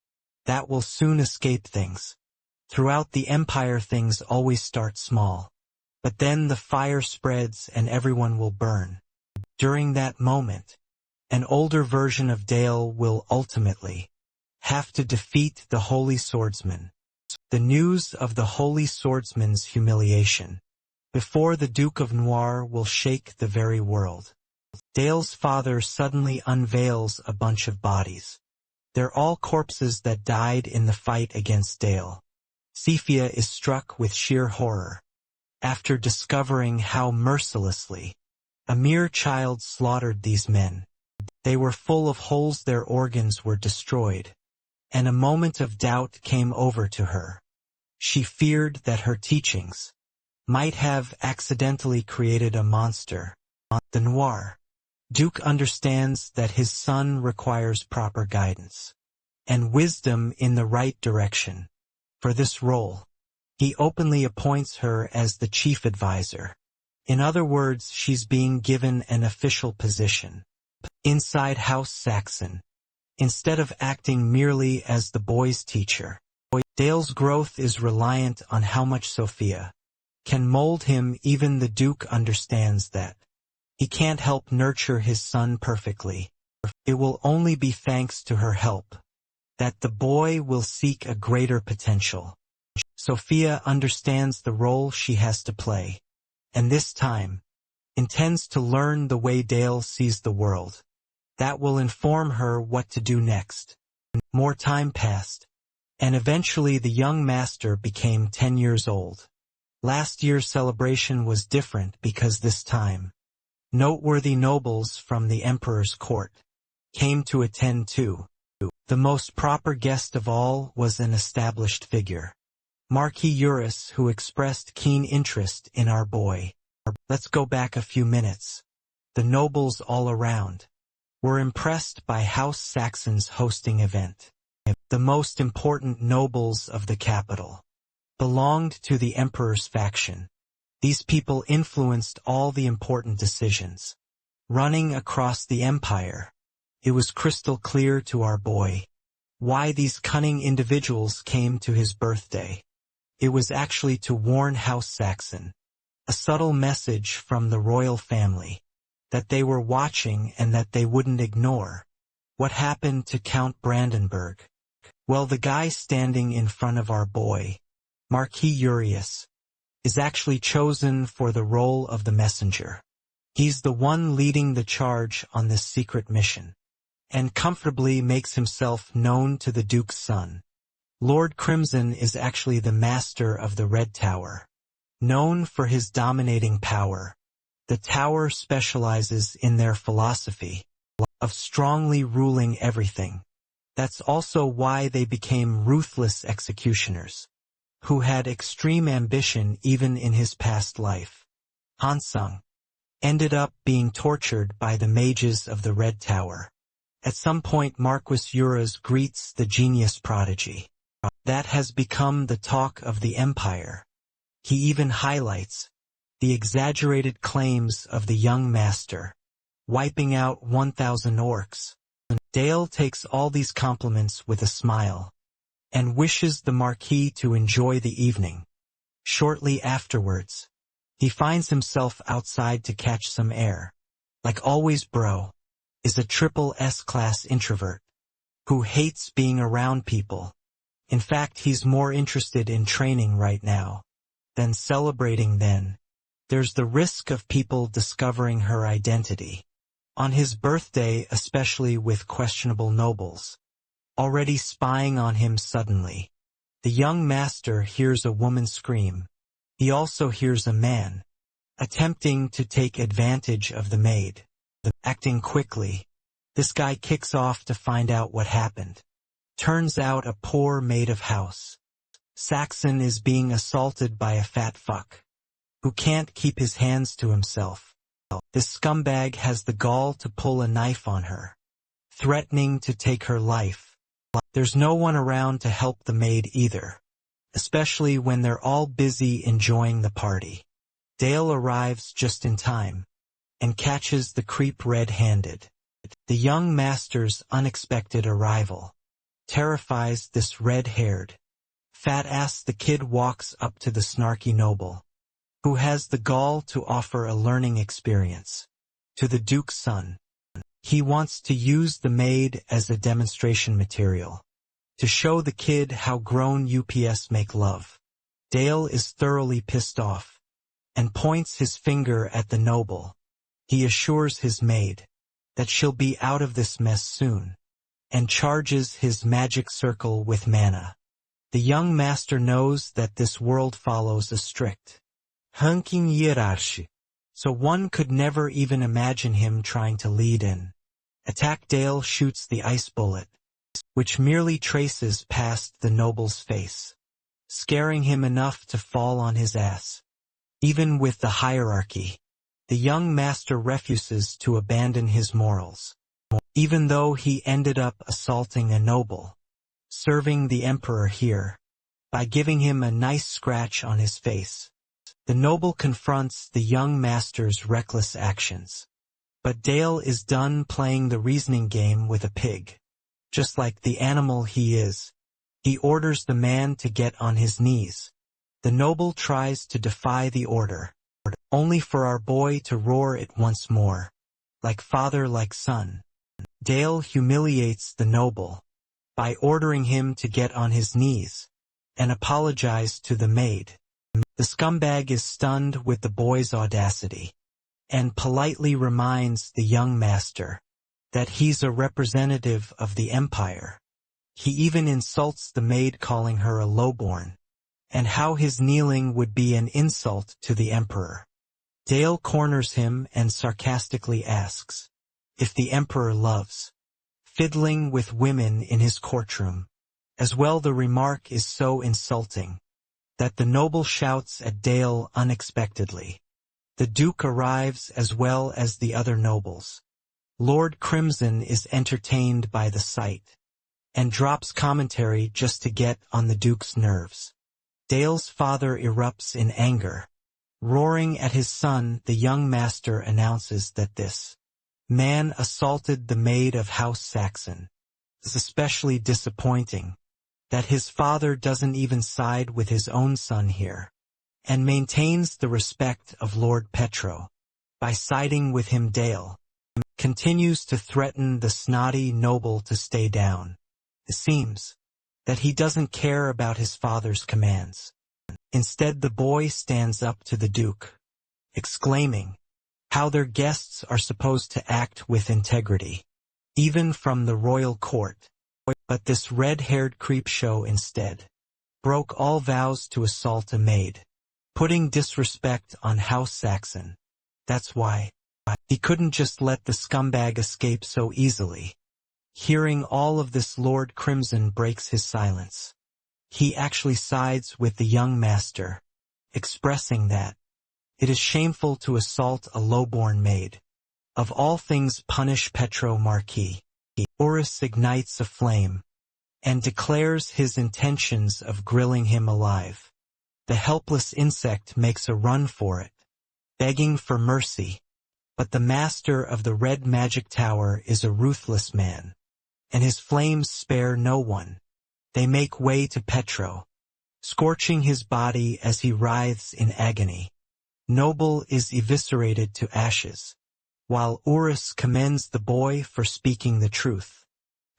that will soon escape things. Throughout the Empire, things always start small, but then the fire spreads and everyone will burn. During that moment, an older version of Dale will ultimately have to defeat the Holy Swordsman. The news of the Holy Swordsman's humiliation before the Duke of Noir will shake the very world. Dale's father suddenly unveils a bunch of bodies. They're all corpses that died in the fight against Dale. Cephia is struck with sheer horror after discovering how mercilessly A mere child slaughtered these men. They were full of holes, their organs were destroyed. And a moment of doubt came over to her. She feared that her teachings might have accidentally created a monster. The noir Duke understands that his son requires proper guidance and wisdom in the right direction. For this role, he openly appoints her as the chief advisor. In other words, she's being given an official position inside House Saxon, instead of acting merely as the boy's teacher. Dale's growth is reliant on how much Sophia can mold him. Even the Duke understands that he can't help nurture his son perfectly. It will only be thanks to her help that the boy will seek a greater potential. Sophia understands the role she has to play, and this time intends to learn the way Dale sees the world. That will inform her what to do next. More time passed, and eventually the young master became 10 years old. Last year's celebration was different because this time, noteworthy nobles from the emperor's court came to attend too. The most proper guest of all was an established figure, Marquis Eurus, who expressed keen interest in our boy. Let's go back a few minutes. The nobles all around were impressed by House Saxon's hosting event. The most important nobles of the capital belonged to the emperor's faction. These people influenced all the important decisions running across the empire. It was crystal clear to our boy why these cunning individuals came to his birthday. It was actually to warn House Saxon, a subtle message from the royal family, that they were watching and that they wouldn't ignore what happened to Count Brandenburg. Well, the guy standing in front of our boy, Marquis Eurus, is actually chosen for the role of the messenger. He's the one leading the charge on this secret mission, and comfortably makes himself known to the Duke's son. Lord Crimson is actually the master of the Red Tower. Known for his dominating power, the tower specializes in their philosophy of strongly ruling everything. That's also why they became ruthless executioners, who had extreme ambition even in his past life. Hansung ended up being tortured by the mages of the Red Tower. At some point, Marquis Eurus greets the genius prodigy. That has become the talk of the empire. He even highlights the exaggerated claims of the young master, wiping out 1,000 orcs. Dale takes all these compliments with a smile, and wishes the Marquis to enjoy the evening. Shortly afterwards, he finds himself outside to catch some air. Like always, bro is a triple S-class introvert who hates being around people. In fact, he's more interested in training right now than celebrating. Then there's the risk of people discovering her identity on his birthday, especially with questionable nobles already spying on him. Suddenly, the young master hears a woman scream. He also hears a man attempting to take advantage of the maid. Acting quickly, this guy kicks off to find out what happened. Turns out a poor maid of house Saxon is being assaulted by a fat fuck who can't keep his hands to himself. This scumbag has the gall to pull a knife on her, threatening to take her life. There's no one around to help the maid either, especially when they're all busy enjoying the party. Dale arrives just in time and catches the creep red-handed. The young master's unexpected arrival terrifies this red-haired fat ass. The kid walks up to the snarky noble, who has the gall to offer a learning experience to the Duke's son. He wants to use the maid as a demonstration material to show the kid how grown UPS make love. Dale is thoroughly pissed off and points his finger at the noble. He assures his maid that she'll be out of this mess soon, and charges his magic circle with mana. The young master knows that this world follows a strict ranking hierarchy, so one could never even imagine him trying to lead in. Attack. Dale shoots the ice bullet, which merely traces past the noble's face, scaring him enough to fall on his ass. Even with the hierarchy, the young master refuses to abandon his morals, even though he ended up assaulting a noble, serving the emperor here, by giving him a nice scratch on his face. The noble confronts the young master's reckless actions. But Dale is done playing the reasoning game with a pig. Just like the animal he is, he orders the man to get on his knees. The noble tries to defy the order, only for our boy to roar it once more. Like father, like son. Dale humiliates the noble by ordering him to get on his knees and apologize to the maid. The scumbag is stunned with the boy's audacity and politely reminds the young master that he's a representative of the empire. He even insults the maid, calling her a lowborn, and how his kneeling would be an insult to the emperor. Dale corners him and sarcastically asks if the emperor loves fiddling with women in his courtroom. As well, the remark is so insulting that the noble shouts at Dale unexpectedly. The Duke arrives as well as the other nobles. Lord Crimson is entertained by the sight and drops commentary just to get on the Duke's nerves. Dale's father erupts in anger. Roaring at his son, the young master announces that this man assaulted the maid of House Saxon. It's especially disappointing that his father doesn't even side with his own son here, and maintains the respect of Lord Petro by siding with him. Dale continues to threaten the snotty noble to stay down. It seems that he doesn't care about his father's commands. Instead, the boy stands up to the Duke, exclaiming how their guests are supposed to act with integrity, even from the royal court. But this red-haired creepshow instead broke all vows to assault a maid, putting disrespect on House Saxon. That's why he couldn't just let the scumbag escape so easily. Hearing all of this, Lord Crimson breaks his silence. He actually sides with the young master, expressing that it is shameful to assault a lowborn maid. Of all things, punish Petro Marquis. Urus ignites a flame and declares his intentions of grilling him alive. The helpless insect makes a run for it, begging for mercy. But the master of the Red Magic Tower is a ruthless man, and his flames spare no one. They make way to Petro, scorching his body as he writhes in agony. Noble is eviscerated to ashes, while Urus commends the boy for speaking the truth,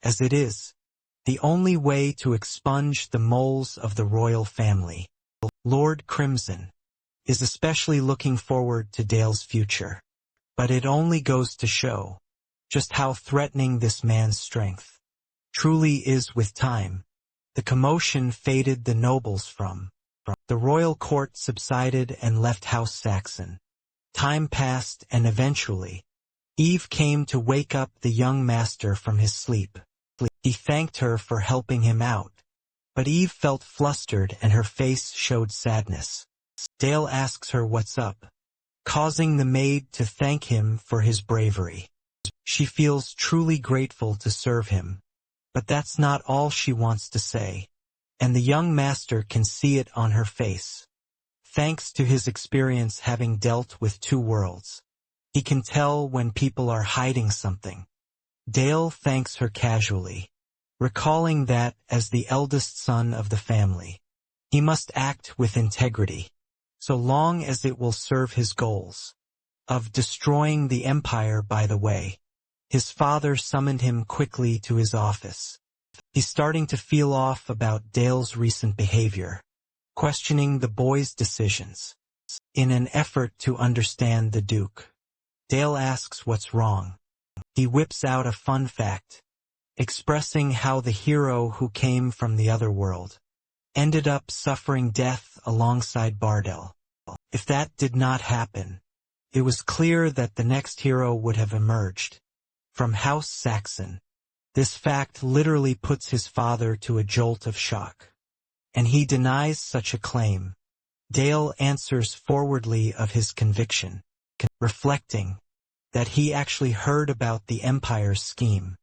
as it is the only way to expunge the moles of the royal family. Lord Crimson is especially looking forward to Dale's future, but it only goes to show just how threatening this man's strength truly is. With time, the commotion faded. The nobles from the royal court subsided and left House Saxon. Time passed, and eventually Eve came to wake up the young master from his sleep. He thanked her for helping him out, but Eve felt flustered and her face showed sadness. Dale asks her what's up, causing the maid to thank him for his bravery. She feels truly grateful to serve him, but that's not all she wants to say, and the young master can see it on her face. Thanks to his experience having dealt with two worlds, he can tell when people are hiding something. Dale thanks her casually, recalling that, as the eldest son of the family, he must act with integrity, so long as it will serve his goals of destroying the empire. By the way, his father summoned him quickly to his office. He's starting to feel off about Dale's recent behavior, questioning the boy's decisions. In an effort to understand the Duke, Dale asks what's wrong. He whips out a fun fact, expressing how the hero who came from the other world ended up suffering death alongside Bardell. If that did not happen, It was clear that the next hero would have emerged from House Saxon. This fact literally puts his father to a jolt of shock. And he denies such a claim. Dale answers forwardly of his conviction, reflecting that he actually heard about the Empire's scheme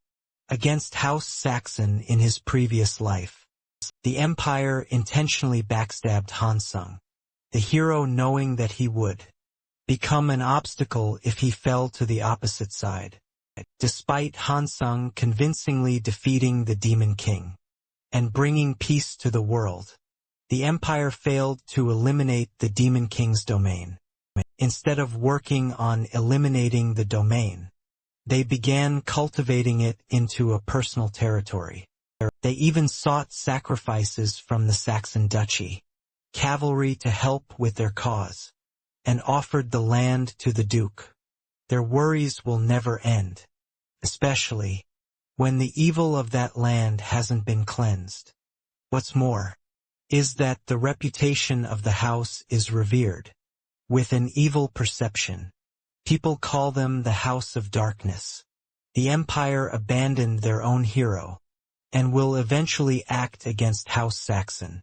against House Saxon in his previous life. The Empire intentionally backstabbed Hansung, the hero, knowing that he would become an obstacle if he fell to the opposite side. Despite Hansung convincingly defeating the Demon King and bringing peace to the world, the Empire failed to eliminate the Demon King's domain. Instead of working on eliminating the domain, they began cultivating it into a personal territory. They even sought sacrifices from the Saxon Duchy, cavalry to help with their cause, and offered the land to the Duke. Their worries will never end, especially when the evil of that land hasn't been cleansed. What's more, is that the reputation of the house is revered, with an evil perception. People call them the House of Darkness. The Empire abandoned their own hero, and will eventually act against House Saxon,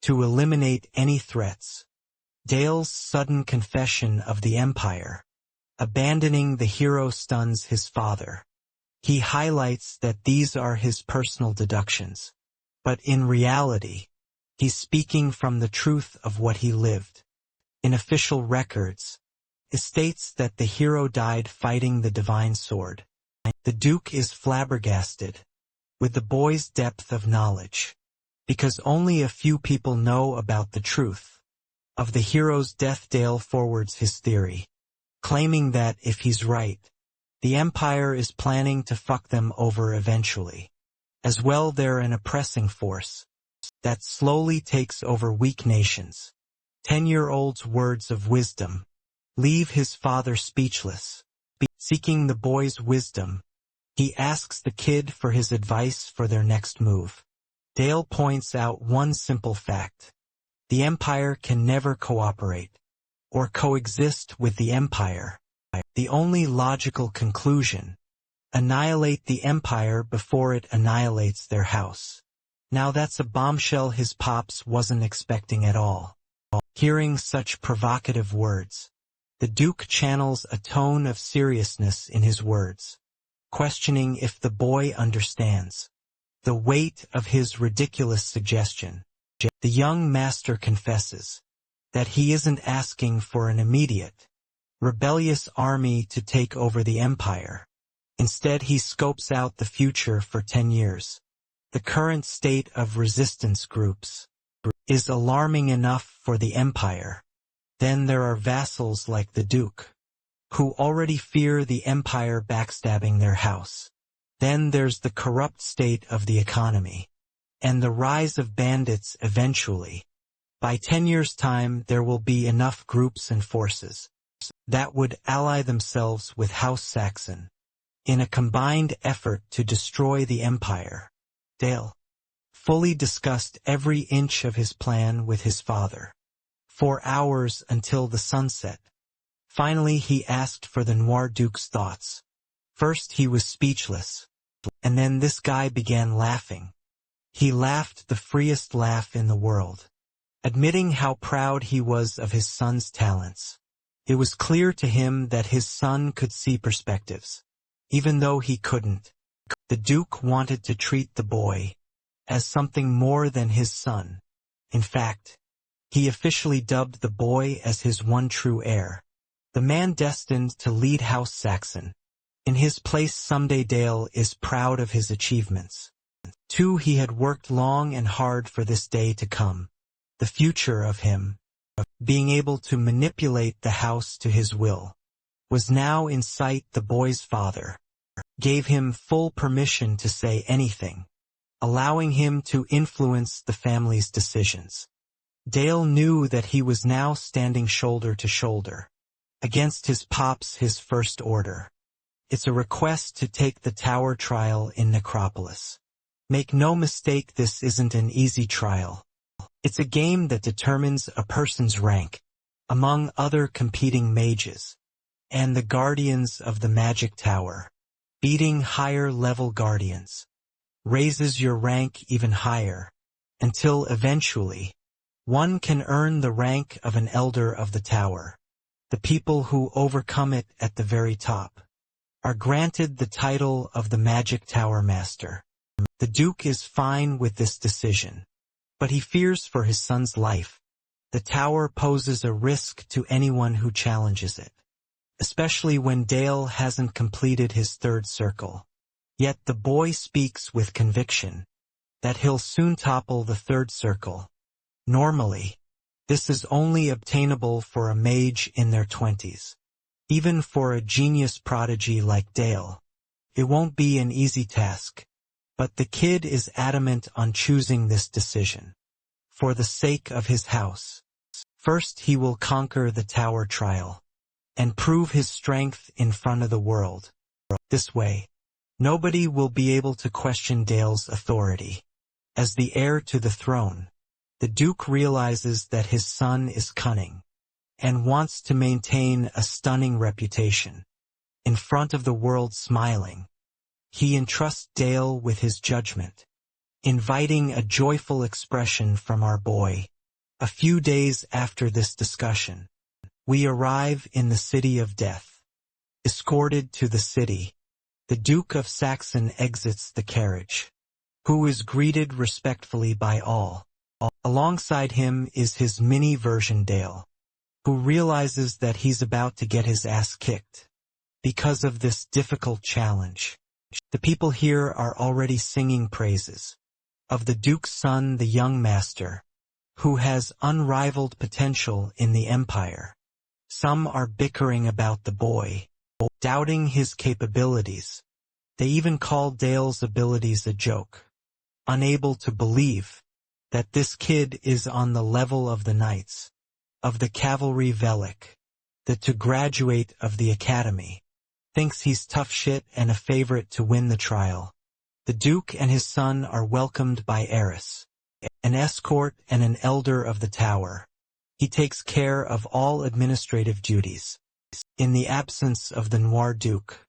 to eliminate any threats. Dale's sudden confession of the Empire abandoning the hero stuns his father. He highlights that these are his personal deductions, but in reality, he's speaking from the truth of what he lived. In official records, it states that the hero died fighting the divine sword. The Duke is flabbergasted with the boy's depth of knowledge, because only a few people know about the truth of the hero's death. Dale forwards his theory, claiming that if he's right, the Empire is planning to fuck them over eventually. As well, they're an oppressing force that slowly takes over weak nations. 10-year-old's words of wisdom leave his father speechless. Seeking the boy's wisdom, he asks the kid for his advice for their next move. Dale points out one simple fact: the Empire can never cooperate or coexist with the Empire. The only logical conclusion: annihilate the Empire before it annihilates their house. Now that's a bombshell his pops wasn't expecting at all. Hearing such provocative words, the Duke channels a tone of seriousness in his words, questioning if the boy understands the weight of his ridiculous suggestion. The young master confesses that he isn't asking for an immediate, rebellious army to take over the Empire. Instead, he scopes out the future for 10 years. The current state of resistance groups is alarming enough for the Empire. Then there are vassals like the Duke, who already fear the Empire backstabbing their house. Then there's the corrupt state of the economy, and the rise of bandits eventually. By 10 years' time, there will be enough groups and forces that would ally themselves with House Saxon in a combined effort to destroy the Empire. Dale fully discussed every inch of his plan with his father for hours until the sunset. Finally, he asked for the Noir Duke's thoughts. First, he was speechless, and then this guy began laughing. He laughed the freest laugh in the world, admitting how proud he was of his son's talents. It was clear to him that his son could see perspectives, even though he couldn't. The Duke wanted to treat the boy as something more than his son. In fact, he officially dubbed the boy as his one true heir, the man destined to lead House Saxon. In his place someday. Dale is proud of his achievements. Too, he had worked long and hard for this day to come. The future of him, being able to manipulate the house to his will, was now in sight. The boy's father gave him full permission to say anything, allowing him to influence the family's decisions. Dale knew that he was now standing shoulder to shoulder against his pops. His first order: it's a request to take the tower trial in Necropolis. Make no mistake, this isn't an easy trial. It's a game that determines a person's rank among other competing mages. and the guardians of the magic tower. Beating higher-level guardians raises your rank even higher, until eventually, one can earn the rank of an elder of the tower. The people who overcome it at the very top are granted the title of the Magic Tower Master. The Duke is fine with this decision, but he fears for his son's life. The tower poses a risk to anyone who challenges it, especially when Dale hasn't completed his third circle. Yet the boy speaks with conviction that he'll soon topple the third circle. Normally, this is only obtainable for a mage in their 20s. Even for a genius prodigy like Dale, it won't be an easy task, but the kid is adamant on choosing this decision. For the sake of his house, first he will conquer the tower trial and prove his strength in front of the world. This way, nobody will be able to question Dale's authority. As the heir to the throne, the Duke realizes that his son is cunning and wants to maintain a stunning reputation. In front of the world smiling, he entrusts Dale with his judgment, inviting a joyful expression from our boy. A few days after this discussion, we arrive in the city of death. Escorted to the city, the Duke of Saxon exits the carriage, who is greeted respectfully by all. Alongside him is his mini version Dale, who realizes that he's about to get his ass kicked because of this difficult challenge. The people here are already singing praises of the Duke's son, the young master, who has unrivaled potential in the empire. Some are bickering about the boy, doubting his capabilities. They even call Dale's abilities a joke, unable to believe that this kid is on the level of the knights, of the cavalry Velik, to graduate of the academy. Thinks he's tough shit and a favorite to win the trial. The Duke and his son are welcomed by Eris, an escort and an elder of the tower. He takes care of all administrative duties. In the absence of the Noir Duke,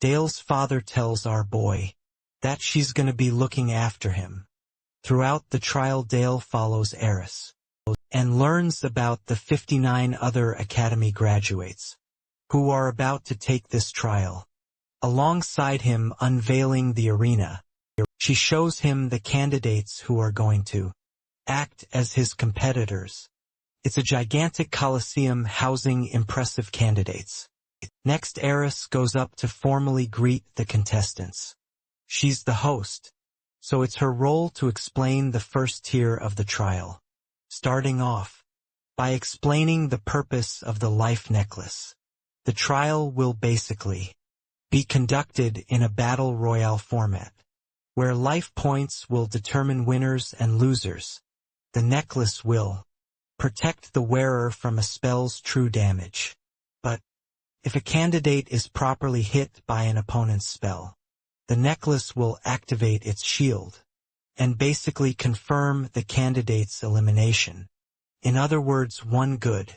Dale's father tells our boy that she's gonna be looking after him. Throughout the trial, Dale follows Eris and learns about the 59 other academy graduates who are about to take this trial. Alongside him, unveiling the arena, she shows him the candidates who are going to act as his competitors. It's a gigantic coliseum housing impressive candidates. Next, Eris goes up to formally greet the contestants. She's the host, so it's her role to explain the first tier of the trial, starting off by explaining the purpose of the life necklace. The trial will basically be conducted in a battle royale format, where life points will determine winners and losers. The necklace will protect the wearer from a spell's true damage. But if a candidate is properly hit by an opponent's spell, the necklace will activate its shield and basically confirm the candidate's elimination. In other words, one good,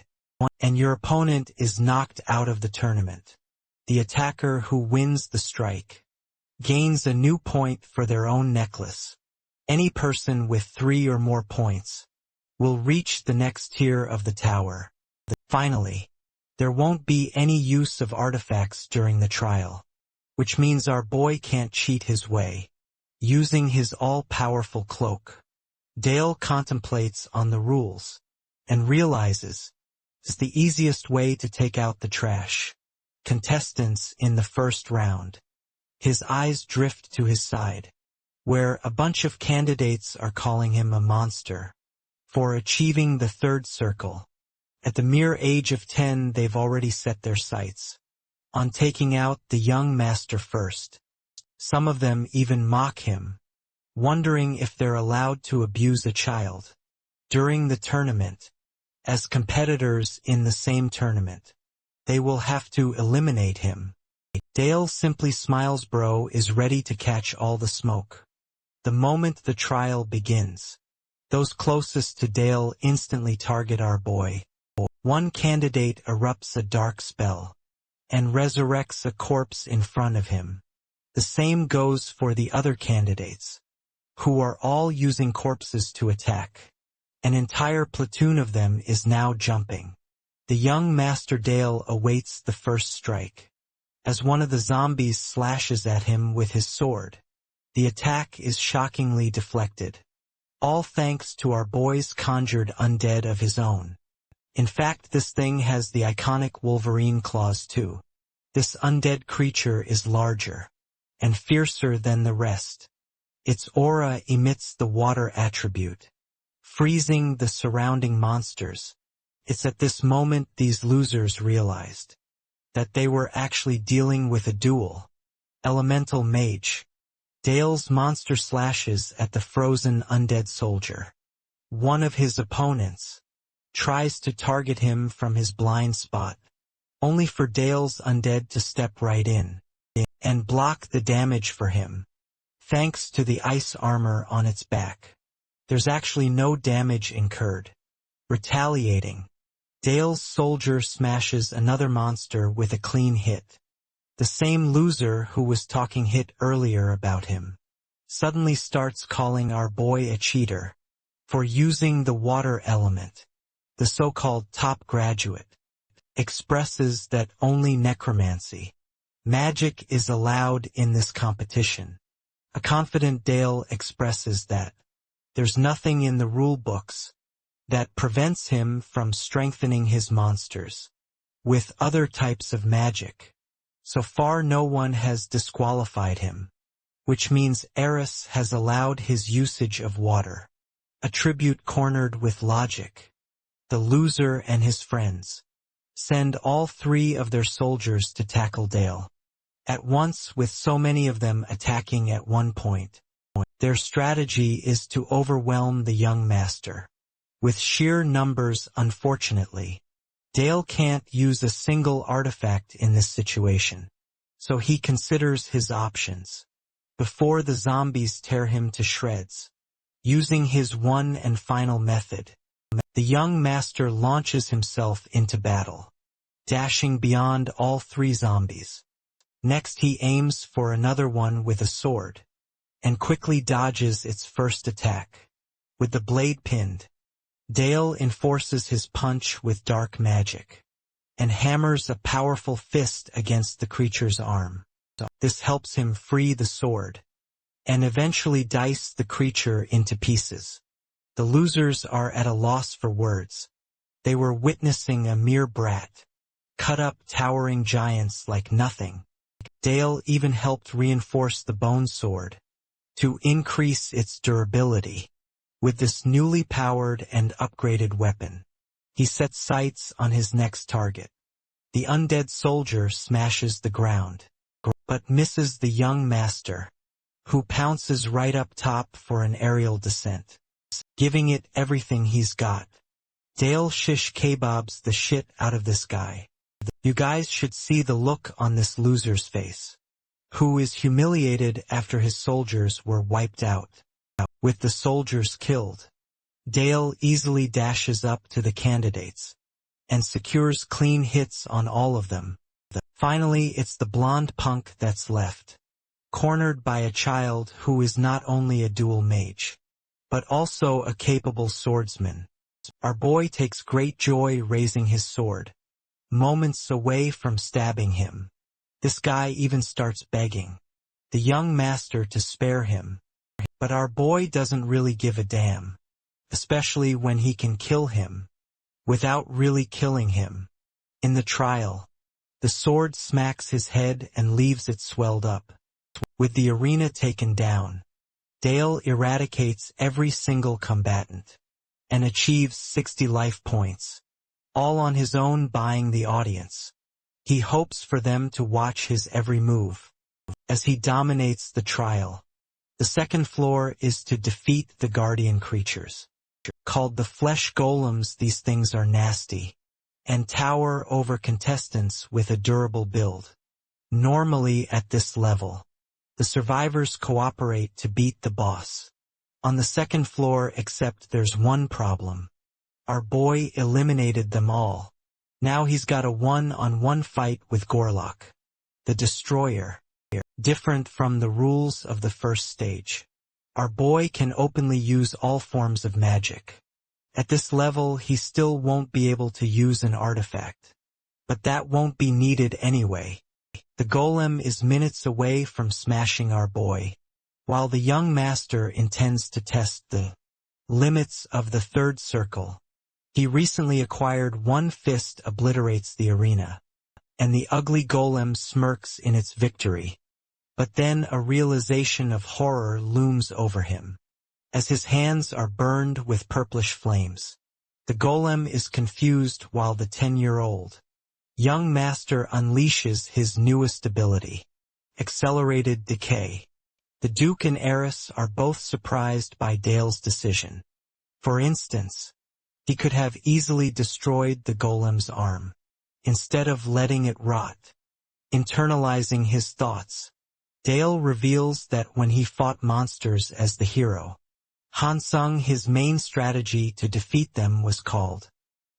and your opponent is knocked out of the tournament. The attacker who wins the strike gains a new point for their own necklace. Any person with 3 or more points will reach the next tier of the tower. Finally, there won't be any use of artifacts during the trial, which means our boy can't cheat his way. Using his all-powerful cloak, Dale contemplates on the rules and realizes it's the easiest way to take out the trash contestants in the first round. His eyes drift to his side, where a bunch of candidates are calling him a monster for achieving the third circle. At the mere age of 10, they've already set their sights on taking out the young master first. Some of them even mock him, wondering if they're allowed to abuse a child during the tournament. As competitors in the same tournament, they will have to eliminate him. Dale simply smiles. Bro is ready to catch all the smoke. The moment the trial begins, those closest to Dale instantly target our boy. One candidate erupts a dark spell, and resurrects a corpse in front of him. The same goes for the other candidates, who are all using corpses to attack. An entire platoon of them is now jumping. The young Master Dale awaits the first strike. As one of the zombies slashes at him with his sword, the attack is shockingly deflected. All thanks to our boy's conjured undead of his own. In fact, this thing has the iconic Wolverine claws too. This undead creature is larger and fiercer than the rest. Its aura emits the water attribute, freezing the surrounding monsters. It's at this moment these losers realized that they were actually dealing with a dual elemental mage. Dale's monster slashes at the frozen undead soldier. One of his opponents tries to target him from his blind spot, only for Dale's undead to step right in and block the damage for him. Thanks to the ice armor on its back, there's actually no damage incurred. Retaliating, Dale's soldier smashes another monster with a clean hit. The same loser who was talking hit earlier about him suddenly starts calling our boy a cheater for using the water element. The so-called top graduate expresses that only necromancy magic is allowed in this competition. A confident Dale expresses that there's nothing in the rule books that prevents him from strengthening his monsters with other types of magic. So far no one has disqualified him, which means Eris has allowed his usage of water. A tribute cornered with logic. The loser and his friends send all three of their soldiers to tackle Dale at once, with so many of them attacking at one point. Their strategy is to overwhelm the young master with sheer numbers. Unfortunately, Dale can't use a single artifact in this situation, so he considers his options before the zombies tear him to shreds. Using his one and final method, the young master launches himself into battle, dashing beyond all three zombies. Next he aims for another one with a sword, and quickly dodges its first attack. With the blade pinned, Dale enforces his punch with dark magic, and hammers a powerful fist against the creature's arm. This helps him free the sword, and eventually dice the creature into pieces. The losers are at a loss for words. They were witnessing a mere brat cut up towering giants like nothing. Dale even helped reinforce the bone sword to increase its durability. With this newly powered and upgraded weapon, he sets sights on his next target. The undead soldier smashes the ground, but misses the young master, who pounces right up top for an aerial descent, giving it everything he's got. Dale shish kebabs the shit out of this guy. You guys should see the look on this loser's face, who is humiliated after his soldiers were wiped out. With the soldiers killed, Dale easily dashes up to the candidates and secures clean hits on all of them. Finally, it's the blonde punk that's left, cornered by a child who is not only a dual mage, but also a capable swordsman. Our boy takes great joy raising his sword, moments away from stabbing him. This guy even starts begging the young master to spare him. But our boy doesn't really give a damn, especially when he can kill him without really killing him. In the trial, the sword smacks his head and leaves it swelled up. With the arena taken down, Dale eradicates every single combatant and achieves 60 life points, all on his own, buying the audience. He hopes for them to watch his every move as he dominates the trial. The second floor is to defeat the guardian creatures, called the flesh golems. These things are nasty and tower over contestants with a durable build. Normally at this level, the survivors cooperate to beat the boss on the second floor, except there's one problem. Our boy eliminated them all Now he's got a one-on-one fight with Gorlock, the Destroyer, different from the rules of the first stage. Our boy can openly use all forms of magic. At this level, he still won't be able to use an artifact. But that won't be needed anyway. The golem is minutes away from smashing our boy, while the young master intends to test the limits of the third circle. He recently acquired one fist obliterates the arena, and the ugly golem smirks in its victory. But then a realization of horror looms over him, as his hands are burned with purplish flames. The golem is confused while the 10-year-old young master unleashes his newest ability, accelerated decay. The Duke and Heiress are both surprised by Dale's decision. For instance, he could have easily destroyed the golem's arm, instead of letting it rot. Internalizing his thoughts, Dale reveals that when he fought monsters as the hero, Hansung, his main strategy to defeat them was called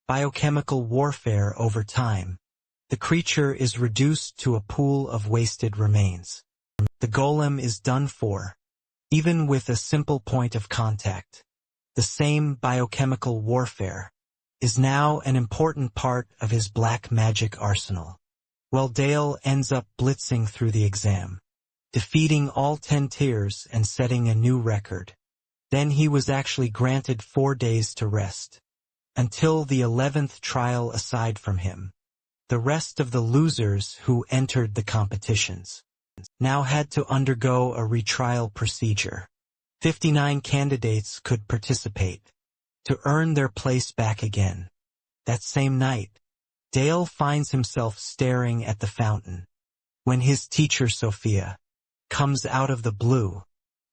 biochemical warfare. Over time, the creature is reduced to a pool of wasted remains. The golem is done for, even with a simple point of contact. The same biochemical warfare is now an important part of his black magic arsenal. While Dale ends up blitzing through the exam, defeating all 10 tiers and setting a new record. Then he was actually granted 4 days to rest. Until the 11th trial aside from him, the rest of the losers who entered the competitions now had to undergo a retrial procedure. 59 candidates could participate to earn their place back again. That same night, Dale finds himself staring at the fountain when his teacher Sophia comes out of the blue,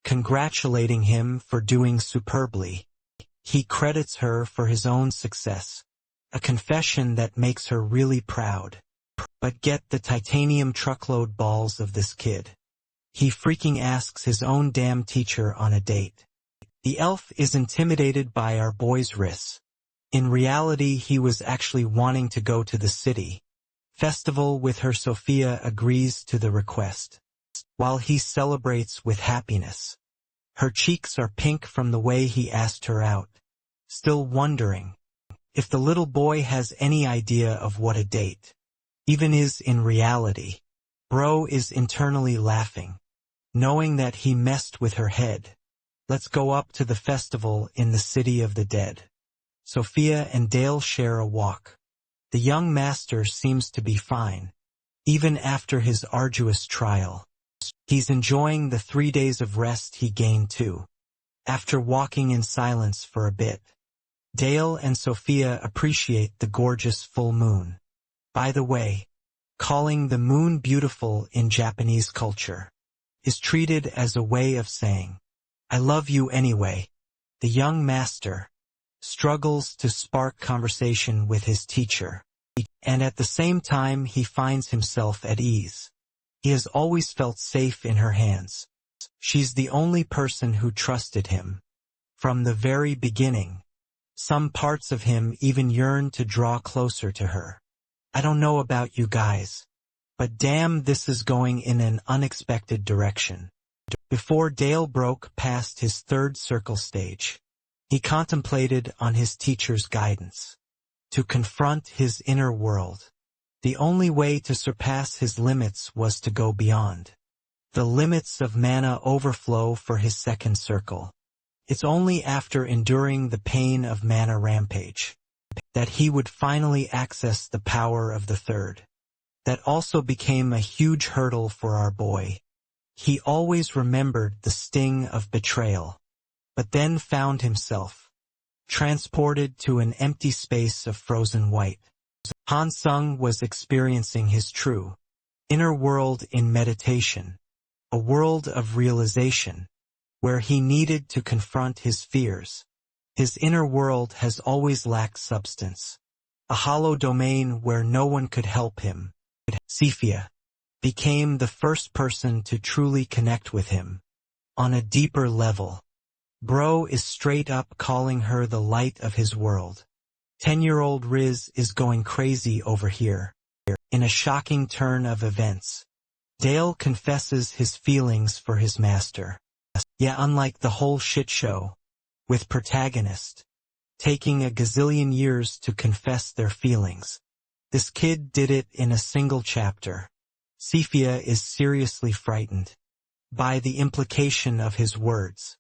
congratulating him for doing superbly. He credits her for his own success, a confession that makes her really proud. But get the titanium truckload balls of this kid. He freaking asks his own damn teacher on a date. The elf is intimidated by our boy's risks. In reality, he was actually wanting to go to the city festival with her. Sophia agrees to the request, while he celebrates with happiness. Her cheeks are pink from the way he asked her out, still wondering if the little boy has any idea of what a date even is in reality. Bro is internally laughing, knowing that he messed with her head. Let's go up to the festival in the city of the dead. Sophia and Dale share a walk. The young master seems to be fine, even after his arduous trial. He's enjoying the 3 days of rest he gained too. After walking in silence for a bit, Dale and Sophia appreciate the gorgeous full moon. By the way, calling the moon beautiful in Japanese culture is treated as a way of saying, I love you anyway. The young master struggles to spark conversation with his teacher, and at the same time he finds himself at ease. He has always felt safe in her hands. She's the only person who trusted him. From the very beginning, some parts of him even yearn to draw closer to her. I don't know about you guys, but damn, this is going in an unexpected direction. Before Dale broke past his third circle stage, he contemplated on his teacher's guidance. To confront his inner world, the only way to surpass his limits was to go beyond the limits of mana overflow for his second circle. It's only after enduring the pain of mana rampage that he would finally access the power of the third. That also became a huge hurdle for our boy. He always remembered the sting of betrayal, but then found himself transported to an empty space of frozen white. Hansung was experiencing his true inner world in meditation, a world of realization, where he needed to confront his fears. His inner world has always lacked substance, a hollow domain where no one could help him. Sophia became the first person to truly connect with him on a deeper level. Bro is straight up calling her the light of his world. 10-year-old Riz is going crazy over here. In a shocking turn of events, Dale confesses his feelings for his master. Yeah, unlike the whole shit show, with protagonist taking a gazillion years to confess their feelings, this kid did it in a single chapter. Cephia is seriously frightened by the implication of his words.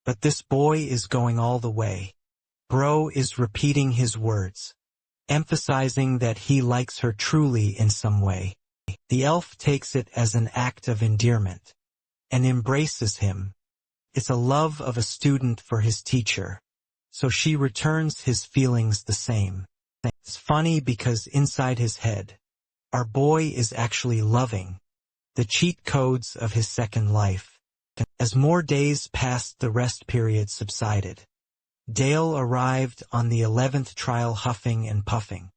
But this boy is going all the way. Bro is repeating his words, emphasizing that he likes her truly in some way. The elf takes it as an act of endearment and embraces him. It's a love of a student for his teacher, so she returns his feelings the same. It's funny because inside his head, our boy is actually loving the cheat codes of his second life. As more days passed, the rest period subsided. Dale arrived on the 11th trial huffing and puffing.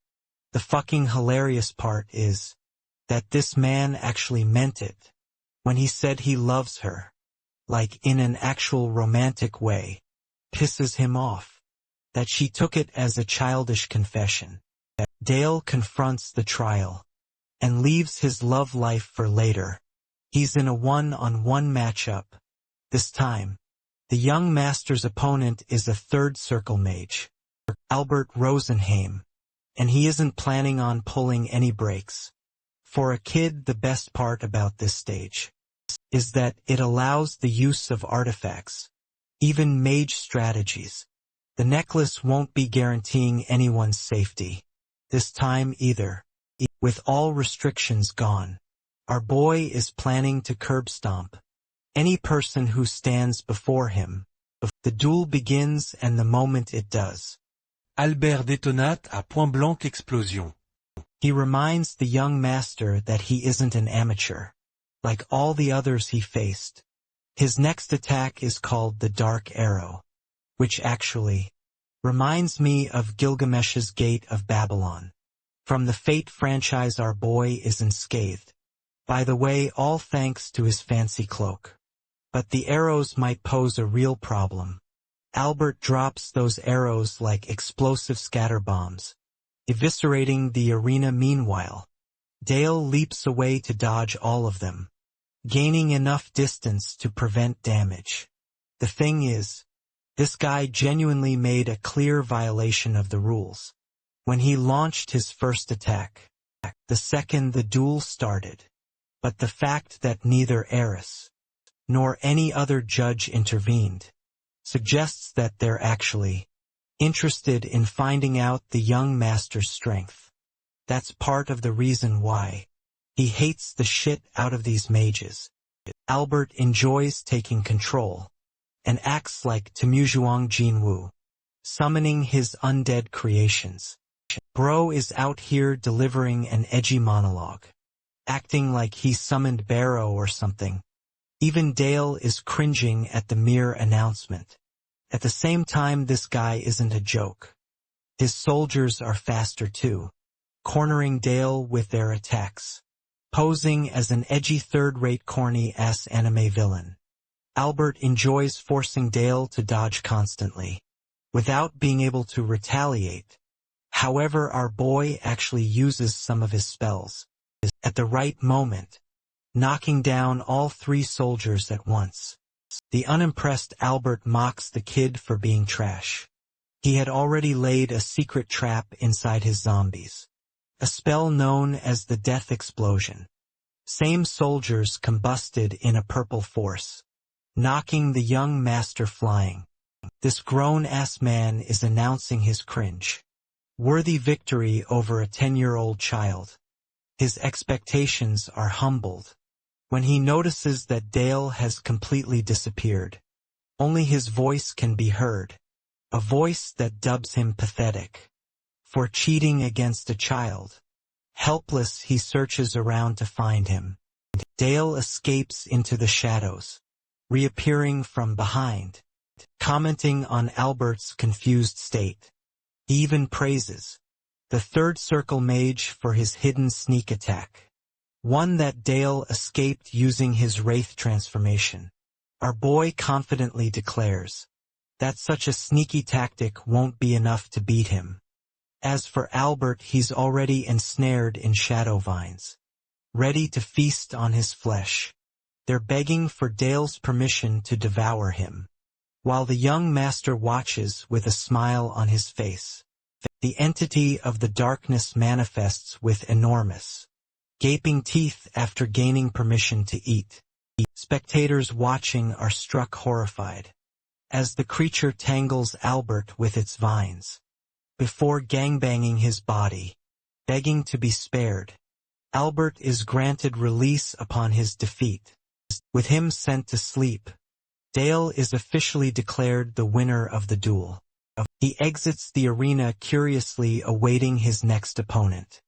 The fucking hilarious part is that this man actually meant it when he said he loves her, like in an actual romantic way. Pisses him off that she took it as a childish confession. Dale confronts the trial and leaves his love life for later. He's in a one-on-one matchup. This time, the young master's opponent is a third circle mage, Albert Rosenheim, and he isn't planning on pulling any breaks. For a kid, the best part about this stage is that it allows the use of artifacts, even mage strategies. The necklace won't be guaranteeing anyone's safety this time either. With all restrictions gone, our boy is planning to curb stomp any person who stands before him. The duel begins, and the moment it does, Albert détonate à point blanc explosion. he reminds the young master that he isn't an amateur, like all the others he faced. His next attack is called the Dark Arrow, which actually reminds me of Gilgamesh's Gate of Babylon. From the Fate franchise, our boy is unscathed. By the way, all thanks to his fancy cloak. But the arrows might pose a real problem. Albert drops those arrows like explosive scatter bombs, eviscerating the arena. Meanwhile, Dale leaps away to dodge all of them, gaining enough distance to prevent damage. The thing is, this guy genuinely made a clear violation of the rules when he launched his first attack, the second the duel started. But the fact that neither Eris nor any other judge intervened suggests that they're actually interested in finding out the young master's strength. That's part of the reason why he hates the shit out of these mages. Albert enjoys taking control and acts like Temuzhuang Jinwu, summoning his undead creations. Bro is out here delivering an edgy monologue, acting like he summoned Barrow or something. Even Dale is cringing at the mere announcement. At the same time, this guy isn't a joke. His soldiers are faster too, cornering Dale with their attacks, posing as an edgy third-rate corny-ass anime villain. Albert enjoys forcing Dale to dodge constantly, without being able to retaliate. However, our boy actually uses some of his spells at the right moment, knocking down all three soldiers at once. The unimpressed Albert mocks the kid for being trash. He had already laid a secret trap inside his zombies, a spell known as the Death Explosion. Same soldiers combusted in a purple force, knocking the young master flying. This grown-ass man is announcing his cringe-worthy victory over a 10-year-old child. His expectations are humbled when he notices that Dale has completely disappeared. Only his voice can be heard, a voice that dubs him pathetic for cheating against a child. Helpless, he searches around to find him. Dale escapes into the shadows, reappearing from behind, commenting on Albert's confused state. He even praises the third circle mage for his hidden sneak attack, one that Dale escaped using his wraith transformation. Our boy confidently declares that such a sneaky tactic won't be enough to beat him. As for Albert, he's already ensnared in shadow vines, ready to feast on his flesh. They're begging for Dale's permission to devour him, while the young master watches with a smile on his face. The entity of the darkness manifests with enormous, gaping teeth after gaining permission to eat. Spectators watching are struck horrified, as the creature tangles Albert with its vines, before gangbanging his body, begging to be spared. Albert is granted release upon his defeat. With him sent to sleep, Dale is officially declared the winner of the duel. He exits the arena curiously awaiting his next opponent.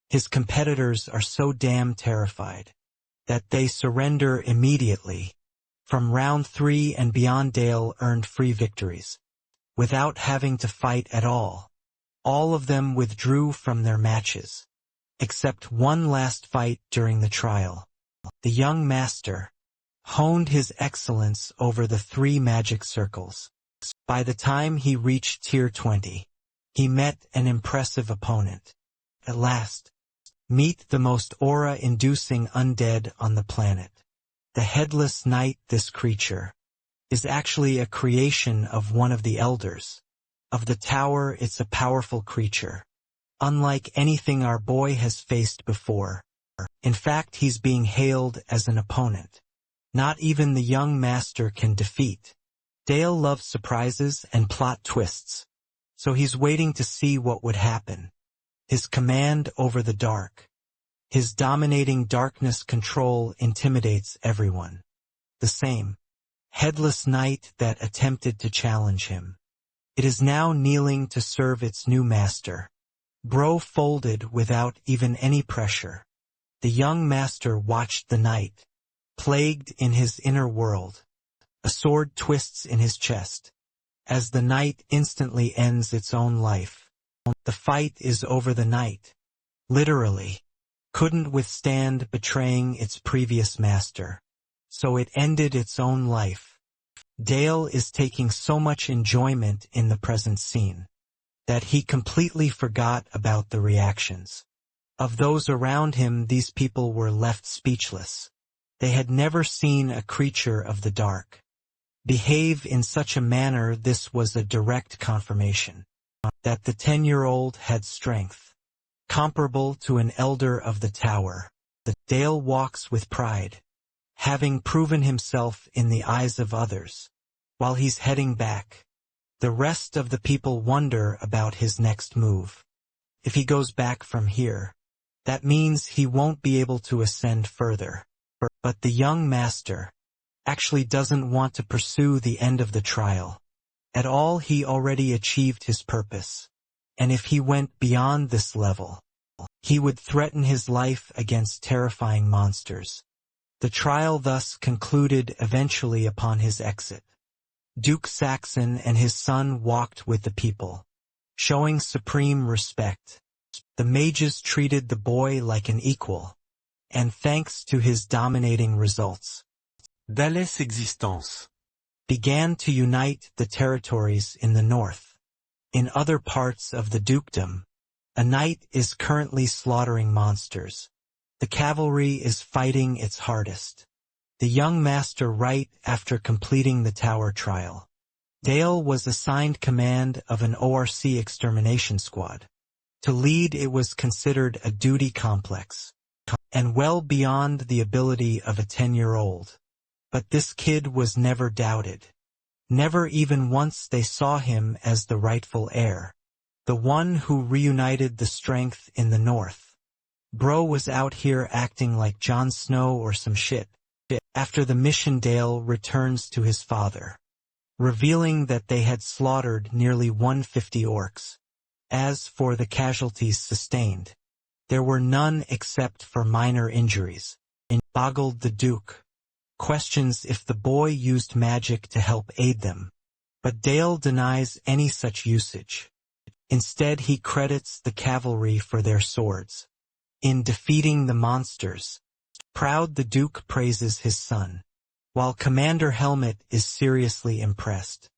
His competitors are so damn terrified that they surrender immediately. From round 3 and beyond, Dale earned free victories, without having to fight at all. All of them withdrew from their matches, except one last fight during the trial. The young master honed his excellence over the 3 magic circles. By the time he reached tier 20, he met an impressive opponent. At last, meet the most aura-inducing undead on the planet. The Headless Knight. This creature is actually a creation of one of the elders of the tower. It's a powerful creature, unlike anything our boy has faced before. In fact, he's being hailed as an opponent not even the young master can defeat. Dale loves surprises and plot twists, so he's waiting to see what would happen. His command over the dark, his dominating darkness control intimidates everyone. The same Headless Knight that attempted to challenge him. It is now kneeling to serve its new master. Bro folded without even any pressure. The young master watched the knight, plagued in his inner world. A sword twists in his chest, as the knight instantly ends its own life. The fight is over. The knight, literally, couldn't withstand betraying its previous master, so it ended its own life. Dale is taking so much enjoyment in the present scene that he completely forgot about the reactions of those around him. These people were left speechless. They had never seen a creature of the dark behave in such a manner. This was a direct confirmation that the 10-year-old had strength comparable to an elder of the tower. Dale walks with pride, having proven himself in the eyes of others. While he's heading back, the rest of the people wonder about his next move. If he goes back from here, that means he won't be able to ascend further. But the young master actually doesn't want to pursue the end of the trial at all. He already achieved his purpose, and if he went beyond this level, he would threaten his life against terrifying monsters. The trial thus concluded eventually upon his exit. Duke Saxon and his son walked with the people, showing supreme respect. The mages treated the boy like an equal, and thanks to his dominating results, Dale's existence began to unite the territories in the north. In other parts of the dukedom, a knight is currently slaughtering monsters. The cavalry is fighting its hardest. The young master right after completing the tower trial. Dale was assigned command of an ORC extermination squad. To lead it was considered a duty complex, and well beyond the ability of a 10-year-old. But this kid was never doubted. Never even once they saw him as the rightful heir, the one who reunited the strength in the north. Bro was out here acting like Jon Snow or some shit. After the mission, Dale returns to his father, revealing that they had slaughtered nearly 150 orcs. As for the casualties sustained, there were none except for minor injuries. Boggled the Duke questions if the boy used magic to help aid them, but Dale denies any such usage. Instead, he credits the cavalry for their swords in defeating the monsters. Proud, the Duke praises his son, while Commander Helmet is seriously impressed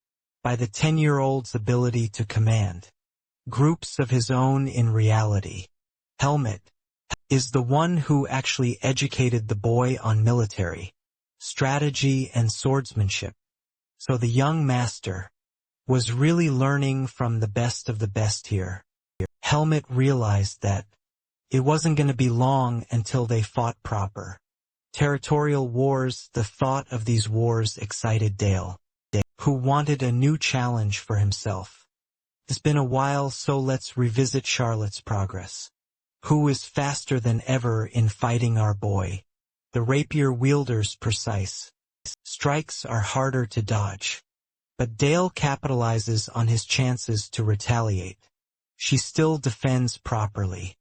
by the 10-year-old's ability to command. groups of his own in reality. Helmet is the one who actually educated the boy on military, strategy and swordsmanship. So the young master was really learning from the best of the best here. Helmet realized that it wasn't going to be long until they fought proper territorial wars. The thought of these wars excited Dale, who wanted a new challenge for himself. It's been a while, so let's revisit Charlotte's progress. Who is faster than ever in fighting our boy? The rapier wielder's precise strikes are harder to dodge. But Dale capitalizes on his chances to retaliate. She still defends properly,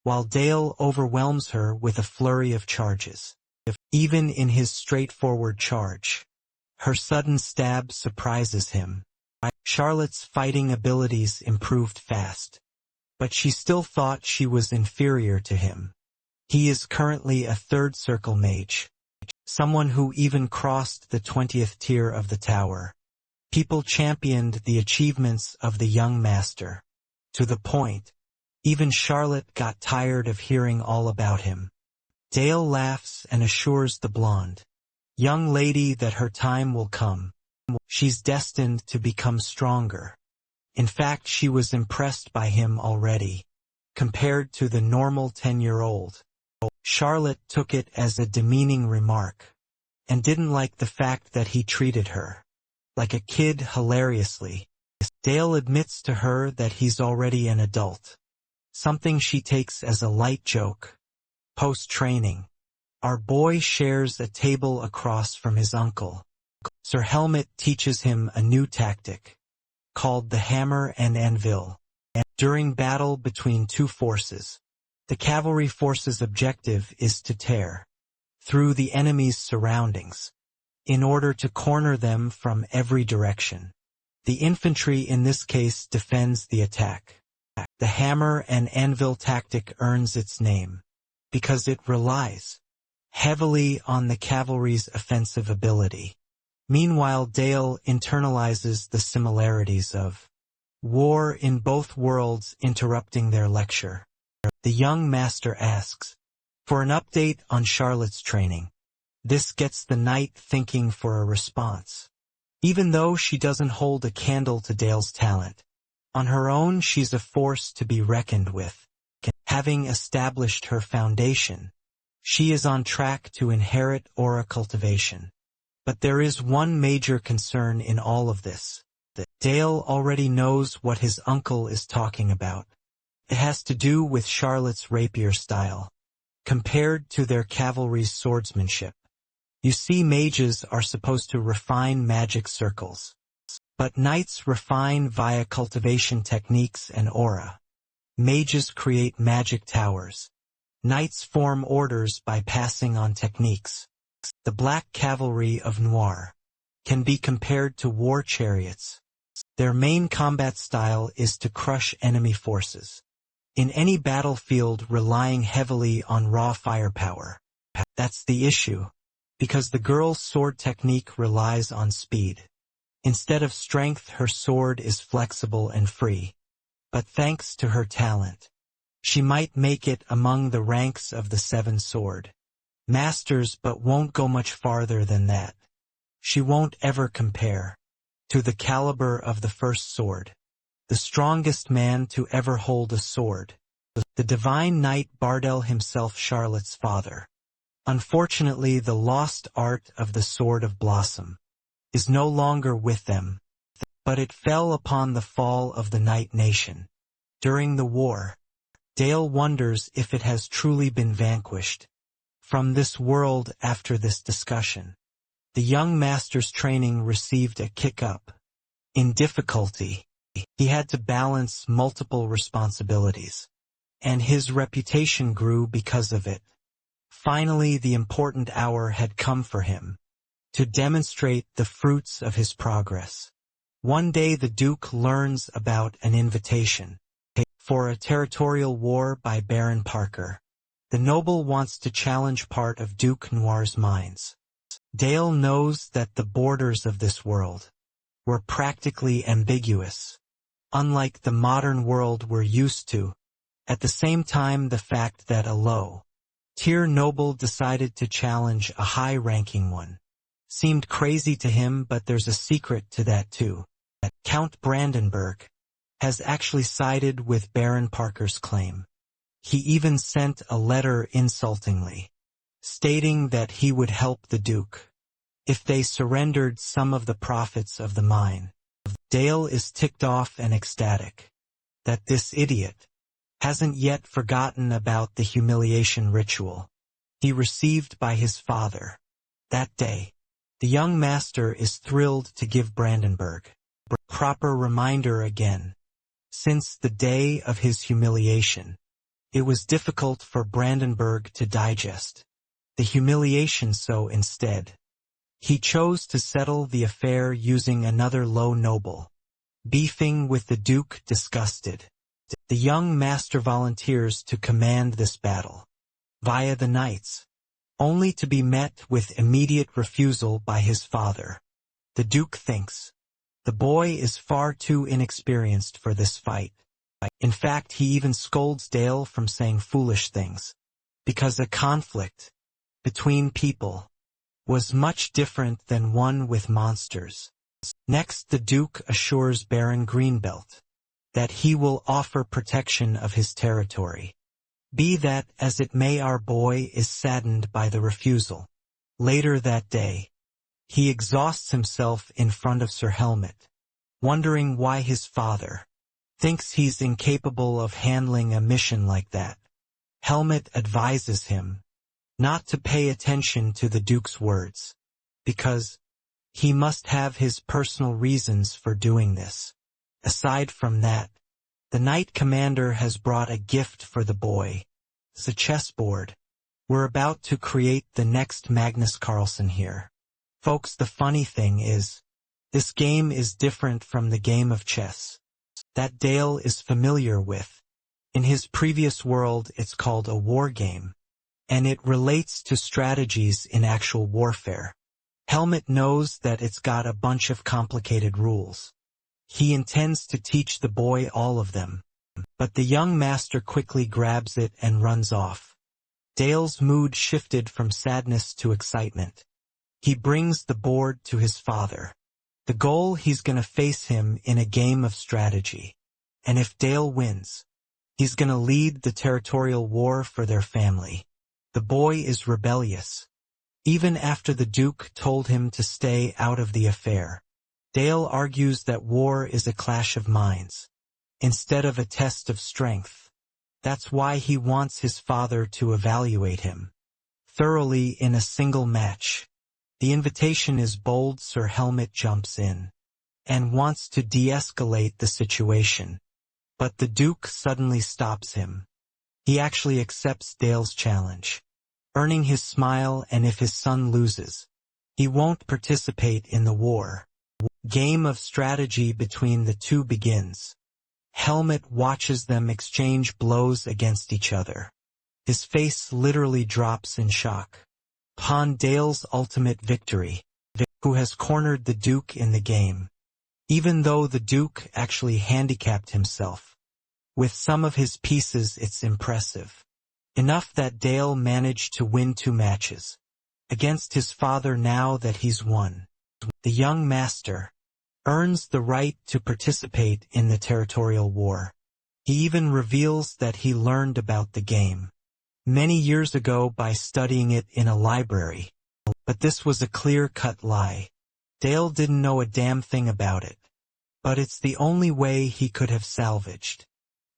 while Dale overwhelms her with a flurry of charges. Even in his straightforward charge, her sudden stab surprises him. Charlotte's fighting abilities improved fast, but she still thought she was inferior to him. He is currently a third circle mage, someone who even crossed the 20th tier of the tower. People championed the achievements of the young master, to the point even Charlotte got tired of hearing all about him. Dale laughs and assures the blonde young lady that her time will come. She's destined to become stronger. In fact, she was impressed by him already, compared to the normal 10-year-old. Charlotte took it as a demeaning remark, and didn't like the fact that he treated her like a kid hilariously. Dale admits to her that he's already an adult, something she takes as a light joke. Post-training, our boy shares a table across from his uncle. Sir Helmet teaches him a new tactic, called the hammer and anvil. During battle between two forces, the cavalry force's objective is to tear through the enemy's surroundings, in order to corner them from every direction. The infantry in this case defends the attack. The hammer and anvil tactic earns its name because it relies heavily on the cavalry's offensive ability. Meanwhile, Dale internalizes the similarities of war in both worlds, interrupting their lecture. The young master asks for an update on Charlotte's training. This gets the knight thinking for a response. Even though she doesn't hold a candle to Dale's talent, on her own she's a force to be reckoned with. Having established her foundation, she is on track to inherit aura cultivation. But there is one major concern in all of this. That Dale already knows what his uncle is talking about. It has to do with Charlotte's rapier style, compared to their cavalry's swordsmanship. You see, mages are supposed to refine magic circles, but knights refine via cultivation techniques and aura. Mages create magic towers. Knights form orders by passing on techniques. The black cavalry of Noir can be compared to war chariots. Their main combat style is to crush enemy forces in any battlefield, relying heavily on raw firepower. That's the issue, because the girl's sword technique relies on speed. Instead of strength, her sword is flexible and free. But thanks to her talent, she might make it among the ranks of the 7 sword masters, but won't go much farther than that. She won't ever compare to the caliber of the first sword, the strongest man to ever hold a sword, the divine knight Bardel himself, Charlotte's father. Unfortunately, the lost art of the Sword of Blossom is no longer with them, but it fell upon the fall of the Night Nation. During the war, Dale wonders if it has truly been vanquished from this world. After this discussion, the young master's training received a kick-up in difficulty. He had to balance multiple responsibilities, and his reputation grew because of it. Finally, the important hour had come for him to demonstrate the fruits of his progress. One day the Duke learns about an invitation for a territorial war by Baron Parker. The noble wants to challenge part of Duke Noir's mines. Dale knows that the borders of this world were practically ambiguous. unlike the modern world we're used to. At the same time, the fact that a low-tier noble decided to challenge a high-ranking one seemed crazy to him, but there's a secret to that too. Count Brandenburg has actually sided with Baron Parker's claim. He even sent a letter insultingly, stating that he would help the Duke if they surrendered some of the profits of the mine. Dale is ticked off and ecstatic that this idiot hasn't yet forgotten about the humiliation ritual he received by his father that day. The young master is thrilled to give Brandenburg a proper reminder again. Since the day of his humiliation, it was difficult for Brandenburg to digest the humiliation, so instead, he chose to settle the affair using another low noble, beefing with the Duke. Disgusted, the young master volunteers to command this battle via the knights, only to be met with immediate refusal by his father. The Duke thinks the boy is far too inexperienced for this fight. In fact, he even scolds Dale from saying foolish things, because a conflict between people was much different than one with monsters. Next, the Duke assures Baron Greenbelt that he will offer protection of his territory. Be that as it may, our boy is saddened by the refusal. Later that day, he exhausts himself in front of Sir Helmet, wondering why his father thinks he's incapable of handling a mission like that. Helmet advises him not to pay attention to the Duke's words, because he must have his personal reasons for doing this. Aside from that, the Knight Commander has brought a gift for the boy. It's a chessboard. We're about to create the next Magnus Carlsen here. Folks, the funny thing is, this game is different from the game of chess that Dale is familiar with. In his previous world, it's called a war game, and it relates to strategies in actual warfare. Helmet knows that it's got a bunch of complicated rules. He intends to teach the boy all of them, but the young master quickly grabs it and runs off. Dale's mood shifted from sadness to excitement. He brings the board to his father. The goal: he's gonna face him in a game of strategy. And if Dale wins, he's gonna lead the territorial war for their family. The boy is rebellious, even after the Duke told him to stay out of the affair. Dale argues that war is a clash of minds, instead of a test of strength. That's why he wants his father to evaluate him thoroughly in a single match. The invitation is bold. Sir Helmet jumps in and wants to de-escalate the situation, but the Duke suddenly stops him. He actually accepts Dale's challenge, earning his smile, and if his son loses, he won't participate in the war. Game of strategy between the two begins. Helmet watches them exchange blows against each other. His face literally drops in shock. Upon Dale's ultimate victory, who has cornered the Duke in the game, even though the Duke actually handicapped himself with some of his pieces. It's impressive enough that Dale managed to win 2 matches against his father. Now that he's won, the young master earns the right to participate in the territorial war. He even reveals that he learned about the game many years ago by studying it in a library. But this was a clear-cut lie. Dale didn't know a damn thing about it. But it's the only way he could have salvaged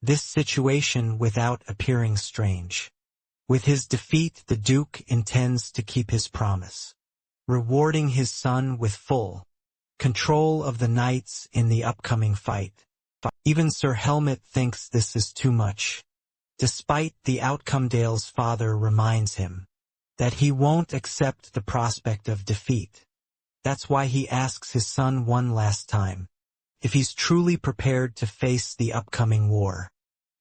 this situation without appearing strange. With his defeat, the Duke intends to keep his promise, rewarding his son with full control of the knights in the upcoming fight. Even Sir Helmet thinks this is too much. Despite the outcome, Dale's father reminds him that he won't accept the prospect of defeat. That's why he asks his son one last time if he's truly prepared to face the upcoming war.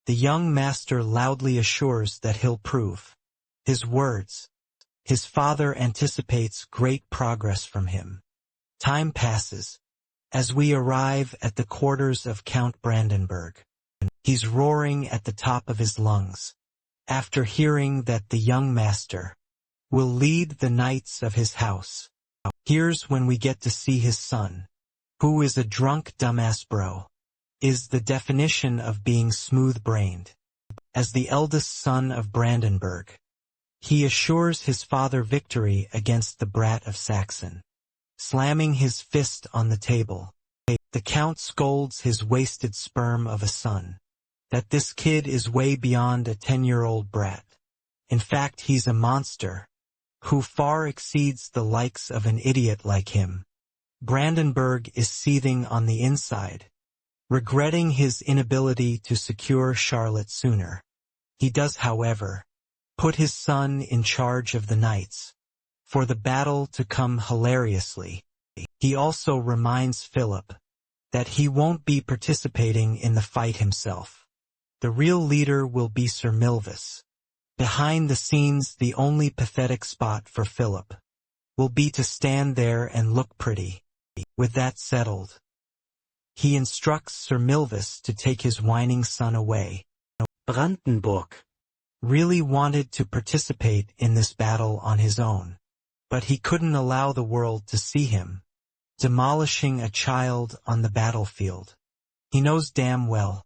The young master loudly assures that he'll prove his words. His father anticipates great progress from him. Time passes, As we arrive at the quarters of Count Brandenburg, he's roaring at the top of his lungs, after hearing that the young master will lead the knights of his house. Here's when we get to see his son, who is a drunk dumbass bro, is the definition of being smooth-brained. As the eldest son of Brandenburg, he assures his father victory against the brat of Saxon. Slamming his fist on the table, the count scolds his wasted sperm of a son, that this kid is way beyond a 10-year-old brat. In fact, he's a monster, who far exceeds the likes of an idiot like him. Brandenburg is seething on the inside, regretting his inability to secure Charlotte sooner. He does, however, put his son in charge of the knights, for the battle to come hilariously. He also reminds Philip that he won't be participating in the fight himself. The real leader will be Sir Milvis. Behind the scenes, the only pathetic spot for Philip will be to stand there and look pretty. With that settled, he instructs Sir Milvis to take his whining son away. Brandenburg really wanted to participate in this battle on his own, but he couldn't allow the world to see him demolishing a child on the battlefield. He knows damn well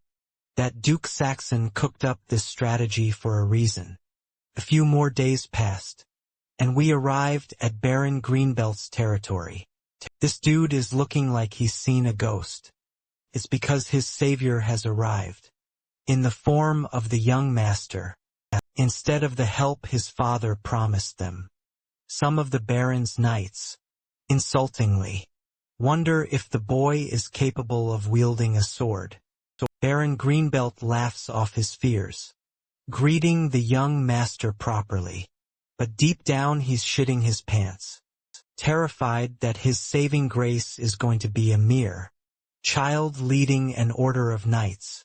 that Duke Saxon cooked up this strategy for a reason. A few more days passed, and we arrived at Baron Greenbelt's territory. This dude is looking like he's seen a ghost. It's because his savior has arrived, in the form of the young master, instead of the help his father promised them. Some of the Baron's knights, insultingly, wonder if the boy is capable of wielding a sword. So Baron Greenbelt laughs off his fears, greeting the young master properly, but deep down he's shitting his pants, terrified that his saving grace is going to be a mere child leading an order of knights.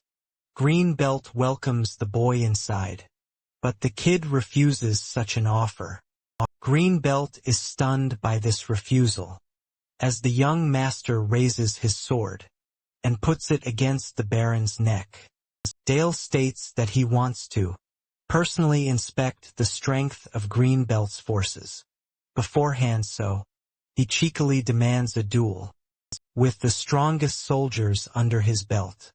Greenbelt welcomes the boy inside, but the kid refuses such an offer. Greenbelt is stunned by this refusal, as the young master raises his sword and puts it against the Baron's neck. Dale states that he wants to personally inspect the strength of Greenbelt's forces beforehand, so he cheekily demands a duel with the strongest soldiers under his belt.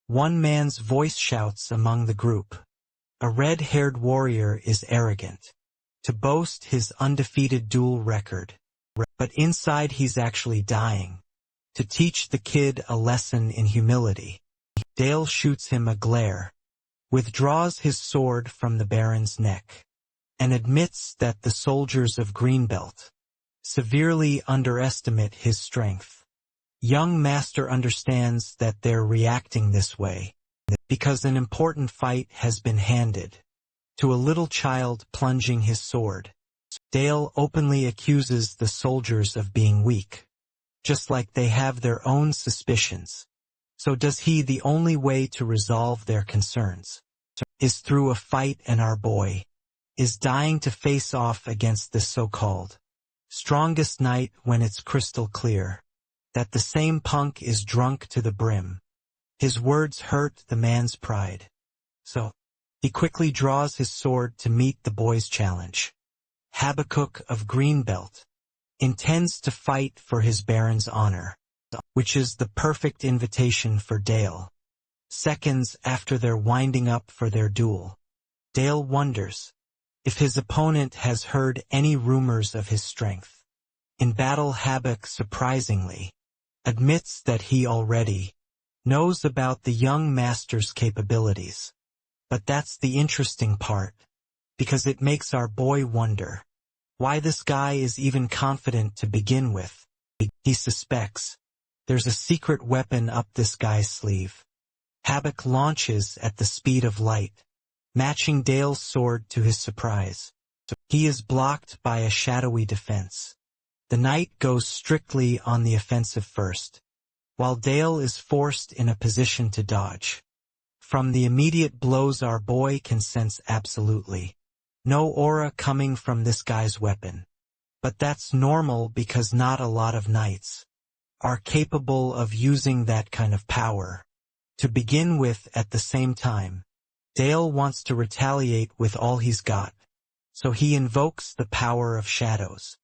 One man's voice shouts among the group. A red-haired warrior is arrogant to boast his undefeated duel record, but inside he's actually dying to teach the kid a lesson in humility. Dale shoots him a glare, withdraws his sword from the Baron's neck, and admits that the soldiers of Greenbelt severely underestimate his strength. Young master understands that they're reacting this way because an important fight has been handed to a little child plunging his sword. Dale openly accuses the soldiers of being weak, just like they have their own suspicions. So does he. The only way to resolve their concerns is through a fight, and our boy is dying to face off against the so-called strongest knight when it's crystal clear that the same punk is drunk to the brim. His words hurt the man's pride, so he quickly draws his sword to meet the boy's challenge. Habakkuk of Greenbelt intends to fight for his Baron's honor, which is the perfect invitation for Dale. Seconds after they're winding up for their duel, Dale wonders if his opponent has heard any rumors of his strength. In battle, Habakkuk surprisingly admits that he already knows about the young master's capabilities. But that's the interesting part, because it makes our boy wonder why this guy is even confident to begin with. He suspects there's a secret weapon up this guy's sleeve. Habakkuk launches at the speed of light, matching Dale's sword to his surprise. He is blocked by a shadowy defense. The knight goes strictly on the offensive first, while Dale is forced in a position to dodge. From the immediate blows, our boy can sense absolutely no aura coming from this guy's weapon. But that's normal because not a lot of knights are capable of using that kind of power. To begin with, at the same time, Dale wants to retaliate with all he's got, so he invokes the power of shadows,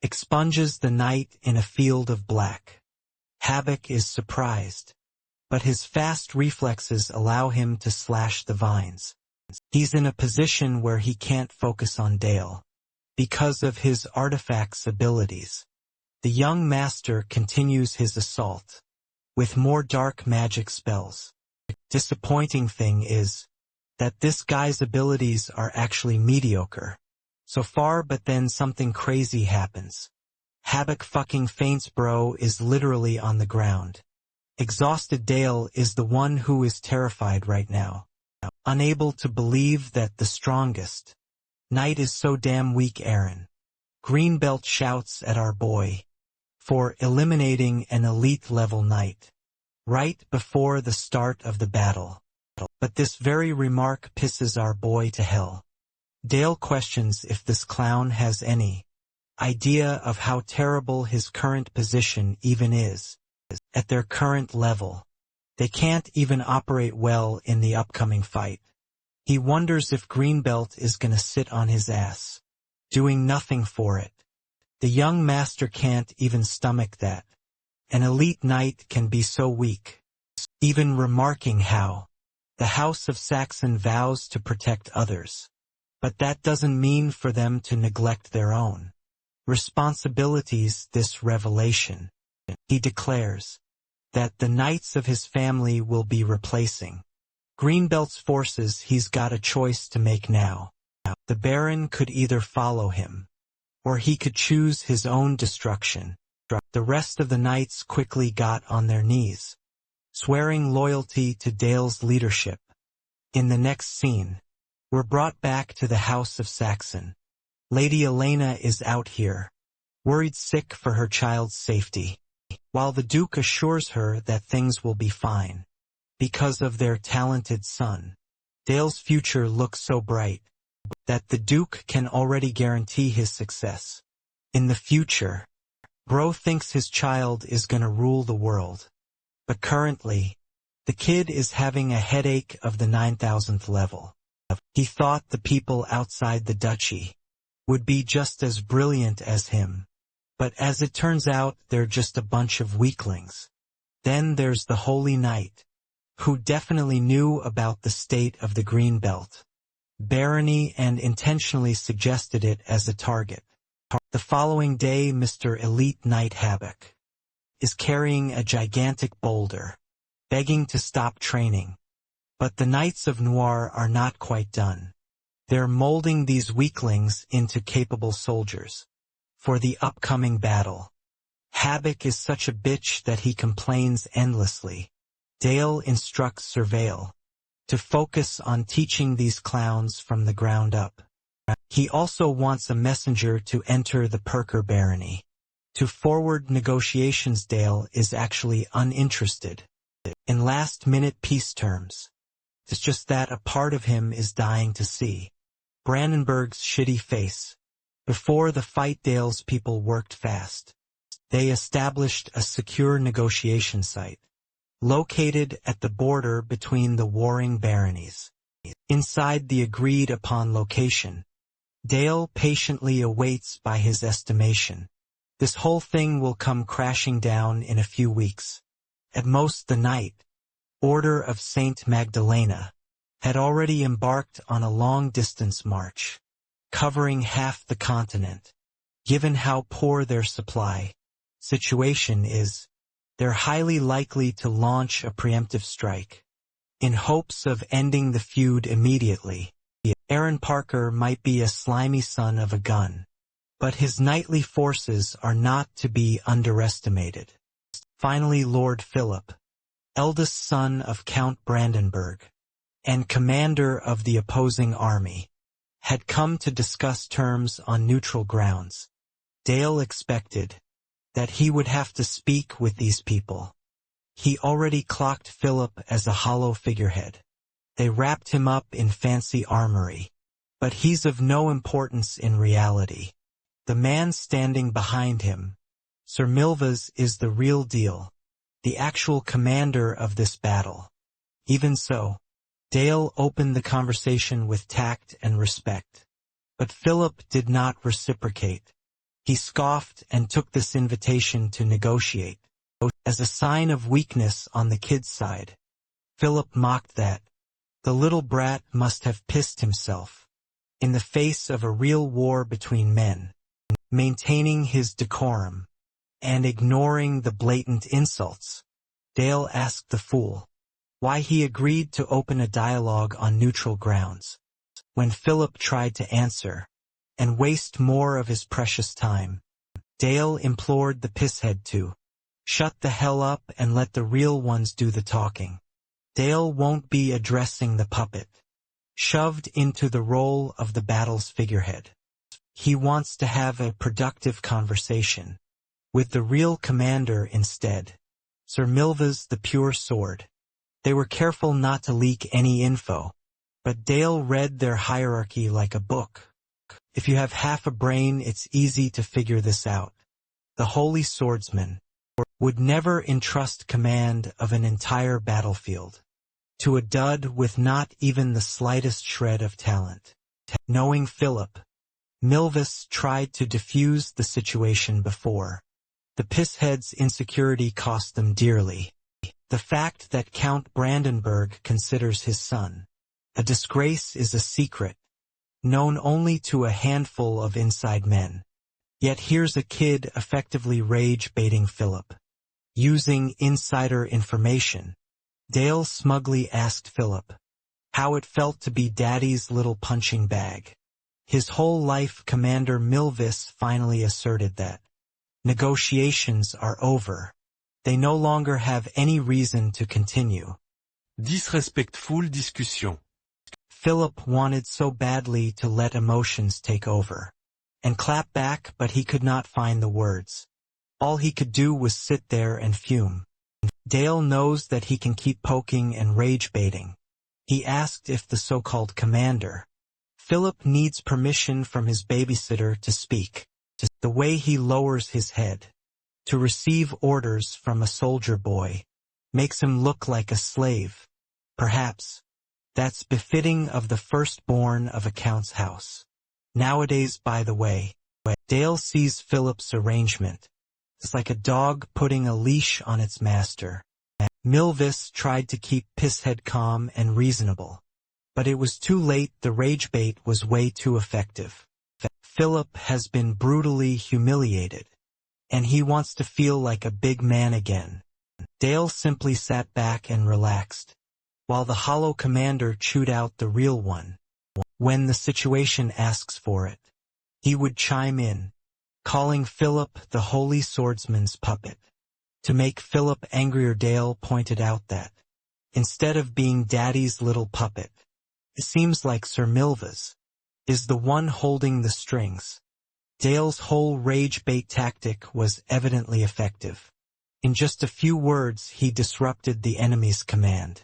expunges the night in a field of black. Havoc is surprised, but his fast reflexes allow him to slash the vines. He's in a position where he can't focus on Dale, because of his artifact's abilities. The young master continues his assault, with more dark magic spells. The disappointing thing is that this guy's abilities are actually mediocre so far, but then something crazy happens. Havoc fucking faints. Bro is literally on the ground. Exhausted Dale is the one who is terrified right now, unable to believe that the strongest knight is so damn weak. Aaron Greenbelt shouts at our boy for eliminating an elite level knight right before the start of the battle. But this very remark pisses our boy to hell. Dale questions if this clown has any idea of how terrible his current position even is. At their current level, they can't even operate well in the upcoming fight. He wonders if Greenbelt is gonna sit on his ass, doing nothing for it. The young master can't even stomach that. An elite knight can be so weak. Even remarking how the House of Saxon vows to protect others. But that doesn't mean for them to neglect their own responsibilities. This revelation, he declares, that the knights of his family will be replacing Greenbelt's forces. He's got a choice to make now. The Baron could either follow him, or he could choose his own destruction. The rest of the knights quickly got on their knees, swearing loyalty to Dale's leadership. In the next scene, we're brought back to the House of Saxon. Lady Elena is out here, worried sick for her child's safety, while the Duke assures her that things will be fine because of their talented son. Dale's future looks so bright that the Duke can already guarantee his success. In the future, Bro thinks his child is gonna rule the world. But currently, the kid is having a headache of the 9,000th level. He thought the people outside the duchy would be just as brilliant as him. But as it turns out, they're just a bunch of weaklings. Then there's the Holy Knight, who definitely knew about the state of the Greenbelt barony and intentionally suggested it as a target. The following day, Mr. Elite Knight Havoc is carrying a gigantic boulder, begging to stop training. But the Knights of Noir are not quite done. They're molding these weaklings into capable soldiers for the upcoming battle. Havoc is such a bitch that he complains endlessly. Dale instructs Surveil to focus on teaching these clowns from the ground up. He also wants a messenger to enter the Perker barony to forward negotiations. Dale is actually uninterested in last-minute peace terms. It's just that a part of him is dying to see Brandenburg's shitty face. Before the fight, Dale's people worked fast. They established a secure negotiation site, located at the border between the warring baronies. Inside the agreed-upon location, Dale patiently awaits. By his estimation, this whole thing will come crashing down in a few weeks. At most, the Knight Order of Saint Magdalena had already embarked on a long-distance march, covering half the continent. Given how poor their supply situation is, they're highly likely to launch a preemptive strike, in hopes of ending the feud immediately. Aaron Parker might be a slimy son of a gun, but his knightly forces are not to be underestimated. Finally, Lord Philip, eldest son of Count Brandenburg, and commander of the opposing army, had come to discuss terms on neutral grounds. Dale expected that he would have to speak with these people. He already clocked Philip as a hollow figurehead. They wrapped him up in fancy armory, but he's of no importance in reality. The man standing behind him Sir Milvas is the real deal, the actual commander of this battle. Even so, Dale opened the conversation with tact and respect. But Philip did not reciprocate. He scoffed and took this invitation to negotiate. As a sign of weakness on the kid's side, Philip mocked that. The little brat must have pissed himself. In the face of a real war between men, maintaining his decorum, and ignoring the blatant insults, Dale asked the fool why he agreed to open a dialogue on neutral grounds. When Philip tried to answer, and waste more of his precious time, Dale implored the pisshead to shut the hell up and let the real ones do the talking. Dale won't be addressing the puppet, shoved into the role of the battle's figurehead. He wants to have a productive conversation with the real commander instead. Sir Milvas the pure sword. They were careful not to leak any info, but Dale read their hierarchy like a book. If you have half a brain, it's easy to figure this out. The holy swordsman would never entrust command of an entire battlefield to a dud with not even the slightest shred of talent. Knowing Philip, Milvas tried to defuse the situation before. The pisshead's insecurity cost them dearly. The fact that Count Brandenburg considers his son a disgrace is a secret, known only to a handful of inside men. Yet here's a kid effectively rage-baiting Philip. Using insider information, Dale smugly asked Philip how it felt to be Daddy's little punching bag. His whole life, Commander Milvis finally asserted that negotiations are over. They no longer have any reason to continue. Disrespectful discussion. Philip wanted so badly to let emotions take over and clap back, but he could not find the words. All he could do was sit there and fume. Dale knows that he can keep poking and rage-baiting. He asked if the so-called commander, Philip, needs permission from his babysitter to speak. The way he lowers his head to receive orders from a soldier boy makes him look like a slave. Perhaps that's befitting of the firstborn of a count's house. Nowadays, by the way, Dale sees Philip's arrangement. It's like a dog putting a leash on its master. Milvis tried to keep Pisshead calm and reasonable, but it was too late. The rage bait was way too effective. Philip has been brutally humiliated, and he wants to feel like a big man again. Dale simply sat back and relaxed, while the hollow commander chewed out the real one. When the situation asks for it, he would chime in, calling Philip the holy swordsman's puppet. To make Philip angrier, Dale pointed out that, instead of being Daddy's little puppet, it seems like Sir Milvas is the one holding the strings. Dale's whole rage bait tactic was evidently effective. In just a few words, he disrupted the enemy's command.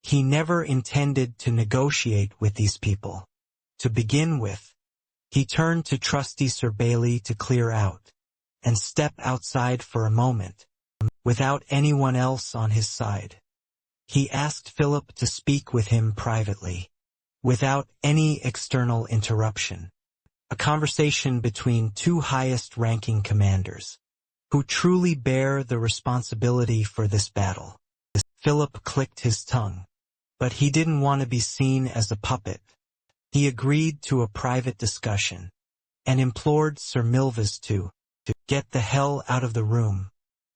He never intended to negotiate with these people. To begin with, he turned to trusty Sir Bailey to clear out and step outside for a moment, without anyone else on his side. He asked Philip to speak with him privately, without any external interruption. A conversation between two highest-ranking commanders, who truly bear the responsibility for this battle. Philip clicked his tongue, but he didn't want to be seen as a puppet. He agreed to a private discussion, and implored Sir Milvas to get the hell out of the room.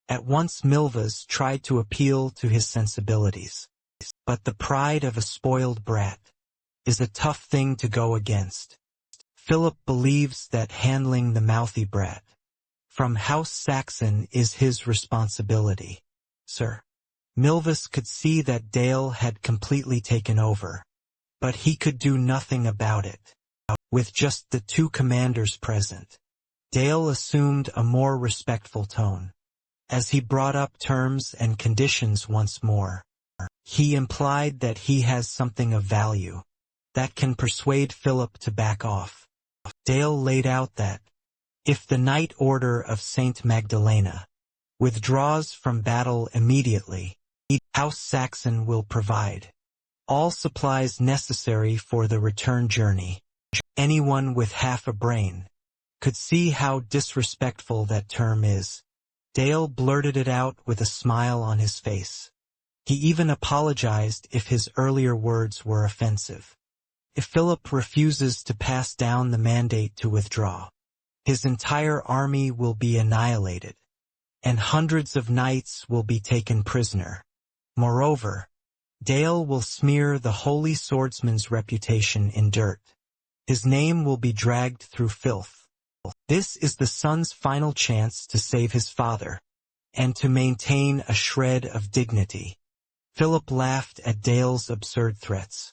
At once Milvas tried to appeal to his sensibilities, but the pride of a spoiled brat is a tough thing to go against. Philip believes that handling the mouthy brat from House Saxon is his responsibility. Sir Milvas could see that Dale had completely taken over, but he could do nothing about it. With just the two commanders present, Dale assumed a more respectful tone. As he brought up terms and conditions once more, he implied that he has something of value that can persuade Philip to back off. Dale laid out that If the Knight Order of Saint Magdalena withdraws from battle immediately, House Saxon will provide all supplies necessary for the return journey. Anyone with half a brain could see how disrespectful that term is. Dale blurted it out with a smile on his face. He even apologized if his earlier words were offensive. If Philip refuses to pass down the mandate to withdraw, his entire army will be annihilated, and hundreds of knights will be taken prisoner. Moreover, Dale will smear the holy swordsman's reputation in dirt. His name will be dragged through filth. This is the son's final chance to save his father, and to maintain a shred of dignity. Philip laughed at Dale's absurd threats.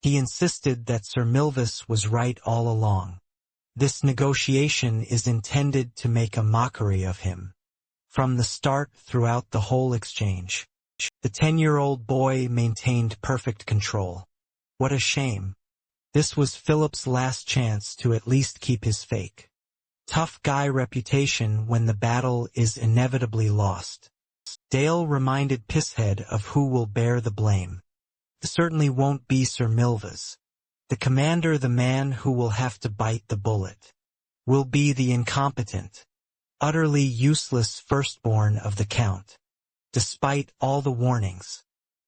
He insisted that Sir Milvis was right all along. This negotiation is intended to make a mockery of him. From the start throughout the whole exchange, the 10-year-old boy maintained perfect control. What a shame. This was Philip's last chance to at least keep his fake tough guy reputation when the battle is inevitably lost. Dale reminded Pisshead of who will bear the blame. It certainly won't be Sir Milvis. The commander, the man who will have to bite the bullet, will be the incompetent, utterly useless firstborn of the Count. Despite all the warnings,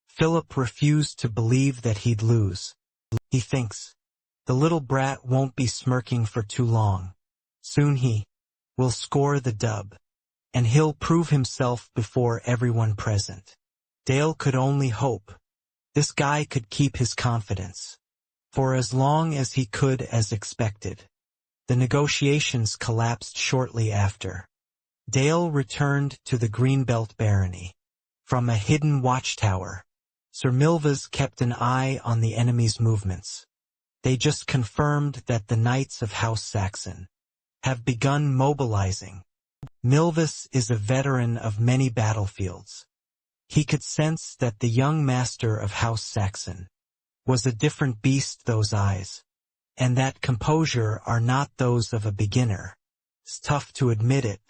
Philip refused to believe that he'd lose. He thinks the little brat won't be smirking for too long. Soon he will score the dub, and he'll prove himself before everyone present. Dale could only hope this guy could keep his confidence for as long as he could, as expected. The negotiations collapsed shortly after. Dale returned to the Greenbelt barony. From a hidden watchtower, Sir Milvis kept an eye on the enemy's movements. They just confirmed that the Knights of House Saxon have begun mobilizing. Milvis is a veteran of many battlefields. He could sense that the young master of House Saxon was a different beast. Those eyes and that composure are not those of a beginner. It's tough to admit it,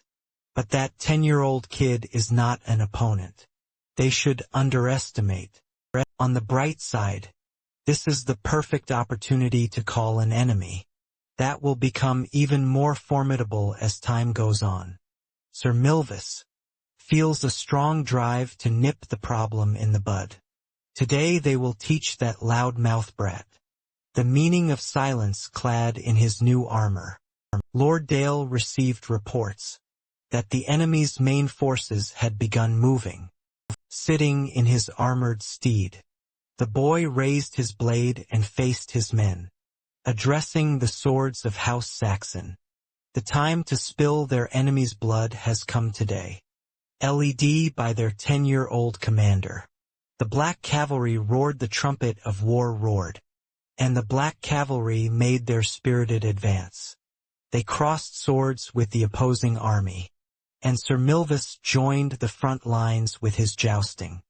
but that 10-year-old kid is not an opponent they should underestimate. On the bright side, this is the perfect opportunity to call an enemy that will become even more formidable as time goes on. Sir Milvis feels a strong drive to nip the problem in the bud. Today they will teach that loud-mouthed brat the meaning of silence clad in his new armor. Lord Dale received reports that the enemy's main forces had begun moving. Sitting in his armored steed, the boy raised his blade and faced his men, addressing the swords of House Saxon. The time to spill their enemy's blood has come today. Led by their 10-year-old commander, the Black Cavalry roared. The trumpet of war roared, and the Black Cavalry made their spirited advance. They crossed swords with the opposing army, and Sir Milvis joined the front lines with his jousting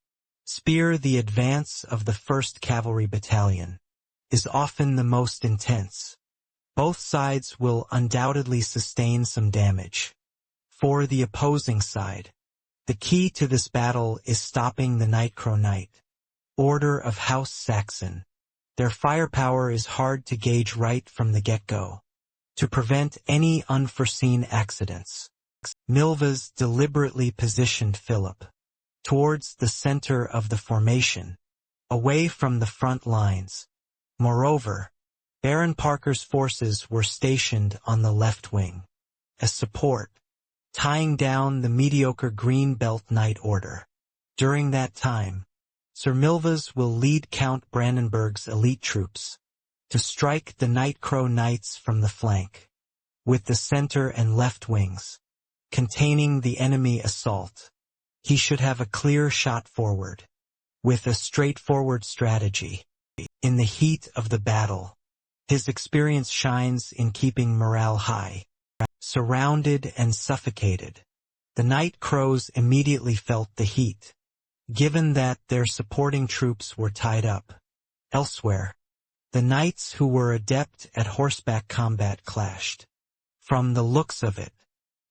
spear. The advance of the 1st Cavalry Battalion is often the most intense. Both sides will undoubtedly sustain some damage. For the opposing side, the key to this battle is stopping the Nightcrow Knight Order of House Saxon. Their firepower is hard to gauge right from the get-go. To prevent any unforeseen accidents, Milvis deliberately positioned Philip towards the center of the formation, away from the front lines. Moreover, Baron Parker's forces were stationed on the left wing as support, tying down the mediocre Green Belt Knight Order. During that time, Sir Milvis will lead Count Brandenburg's elite troops to strike the Nightcrow Knights from the flank, with the center and left wings containing the enemy assault. He should have a clear shot forward, with a straightforward strategy. In the heat of the battle, his experience shines in keeping morale high. Surrounded and suffocated, the Night Crows immediately felt the heat, given that their supporting troops were tied up. Elsewhere, the knights who were adept at horseback combat clashed. From the looks of it,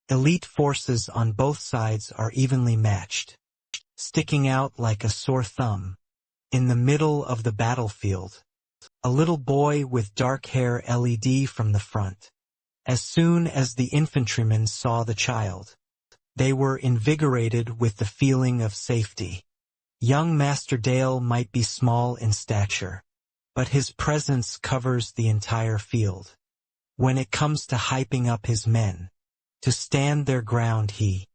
elite forces on both sides are evenly matched, sticking out like a sore thumb. In the middle of the battlefield, a little boy with dark hair LED from the front. As soon as the infantrymen saw the child, they were invigorated with the feeling of safety. Young Master Dale might be small in stature, but his presence covers the entire field. When it comes to hyping up his men to stand their ground, he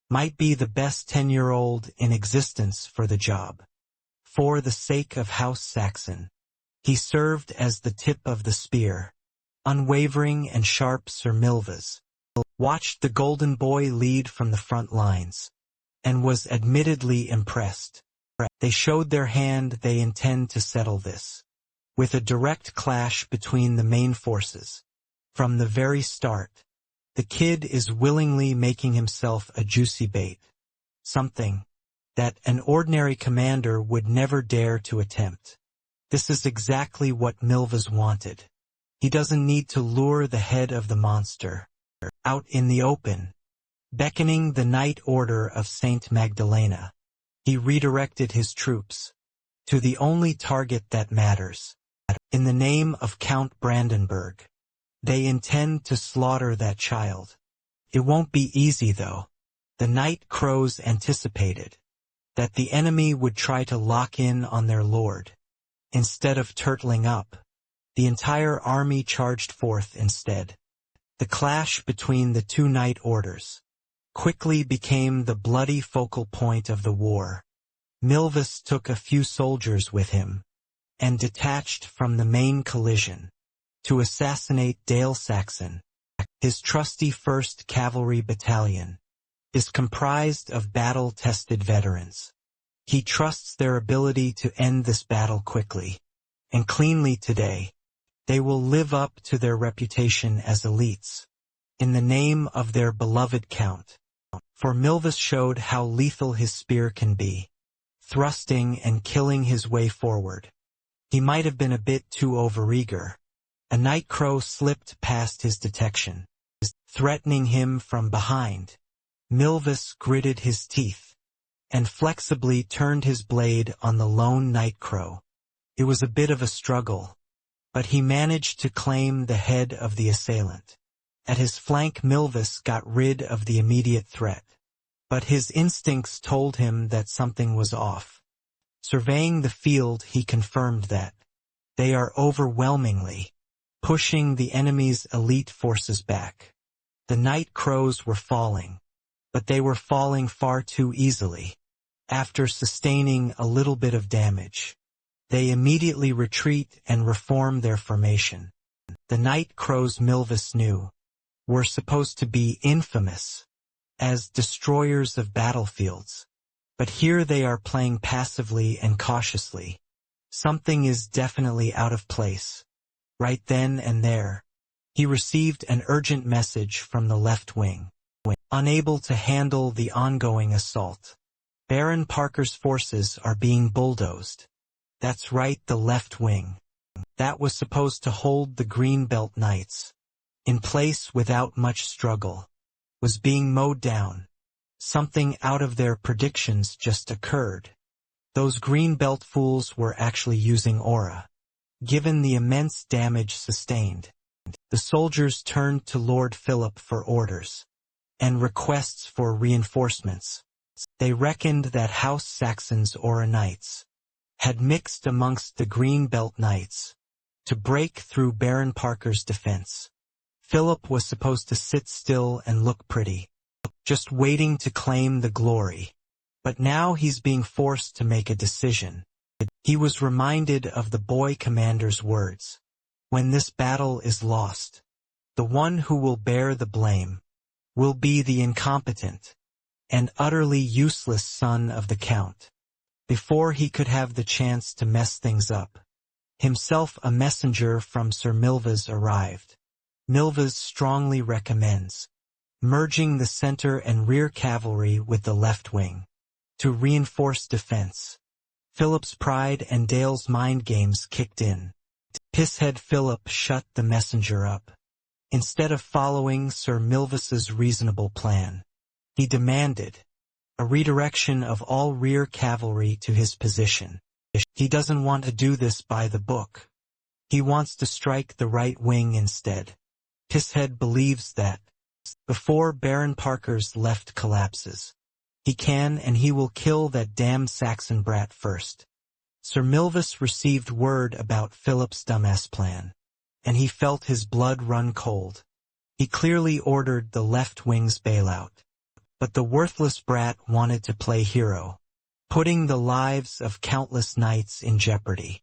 might be the best 10-year-old in existence for the job. For the sake of House Saxon, he served as the tip of the spear. Unwavering and sharp Sir Milvas watched the golden boy lead from the front lines, and was admittedly impressed. They showed their hand they intend to settle this, with a direct clash between the main forces. From the very start, the kid is willingly making himself a juicy bait, something that an ordinary commander would never dare to attempt. This is exactly what Milvas wanted. He doesn't need to lure the head of the monster out in the open. Beckoning the Knight Order of Saint Magdalena, he redirected his troops to the only target that matters. In the name of Count Brandenburg, they intend to slaughter that child. It won't be easy, though. The Night Crows anticipated that the enemy would try to lock in on their lord. Instead of turtling up, the entire army charged forth instead. The clash between the two Knight Orders quickly became the bloody focal point of the war. Milvas took a few soldiers with him, and detached from the main collision to assassinate Dale Saxon. His trusty 1st Cavalry Battalion is comprised of battle-tested veterans. He trusts their ability to end this battle quickly and cleanly today. They will live up to their reputation as elites, in the name of their beloved Count. For Milvas showed how lethal his spear can be, thrusting and killing his way forward. He might have been a bit too overeager. A night crow slipped past his detection, threatening him from behind. Milvas gritted his teeth and flexibly turned his blade on the lone night crow. It was a bit of a struggle, but he managed to claim the head of the assailant. At his flank, Milvas got rid of the immediate threat, but his instincts told him that something was off. Surveying the field, he confirmed that they are overwhelmingly pushing the enemy's elite forces back. The Night Crows were falling, but they were falling far too easily. After sustaining a little bit of damage, they immediately retreat and reform their formation. The Night Crows, Milvas knew, were supposed to be infamous as destroyers of battlefields, but here they are playing passively and cautiously. Something is definitely out of place. Right then and there, he received an urgent message from the left wing. Unable to handle the ongoing assault, Baron Parker's forces are being bulldozed. That's right, the left wing, that was supposed to hold the Greenbelt Knights in place without much struggle, was being mowed down. Something out of their predictions just occurred. Those Greenbelt fools were actually using aura. Given the immense damage sustained, the soldiers turned to Lord Philip for orders and requests for reinforcements. They reckoned that House Saxon's Aura Knights had mixed amongst the Greenbelt Knights to break through Baron Parker's defense. Philip was supposed to sit still and look pretty, just waiting to claim the glory. But now he's being forced to make a decision. He was reminded of the boy commander's words. When this battle is lost, the one who will bear the blame will be the incompetent and utterly useless son of the Count. Before he could have the chance to mess things up, himself a messenger from Sir Milvas arrived. Milvas strongly recommends merging the center and rear cavalry with the left wing to reinforce defense. Philip's pride and Dale's mind games kicked in. Pisshead Philip shut the messenger up. instead of following Sir Milvis's reasonable plan. He demanded a redirection of all rear cavalry to his position. He doesn't want to do this by the book. He wants to strike the right wing instead. Pisshead believes that, before Baron Parker's left collapses, he can and he will kill that damn Saxon brat first. Sir Milvis received word about Philip's dumbass plan, and he felt his blood run cold. He clearly ordered the left wing's bailout. But the worthless brat wanted to play hero, putting the lives of countless knights in jeopardy.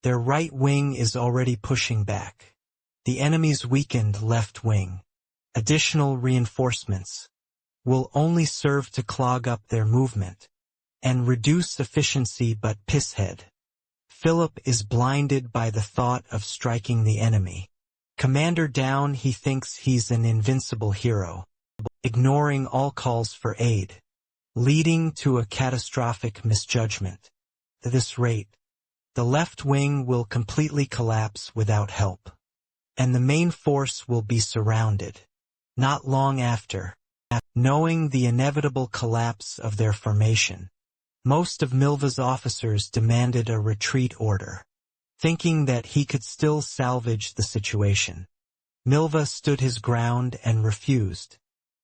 Their right wing is already pushing back. The enemy's weakened left wing, additional reinforcements, will only serve to clog up their movement and reduce efficiency. But Pisshead Philip is blinded by the thought of striking the enemy. Commander down, he thinks he's an invincible hero, ignoring all calls for aid, leading to a catastrophic misjudgment. At this rate, the left wing will completely collapse without help, and the main force will be surrounded. Not long after, knowing the inevitable collapse of their formation, most of Milva's officers demanded a retreat order, thinking that he could still salvage the situation. Milva stood his ground and refused.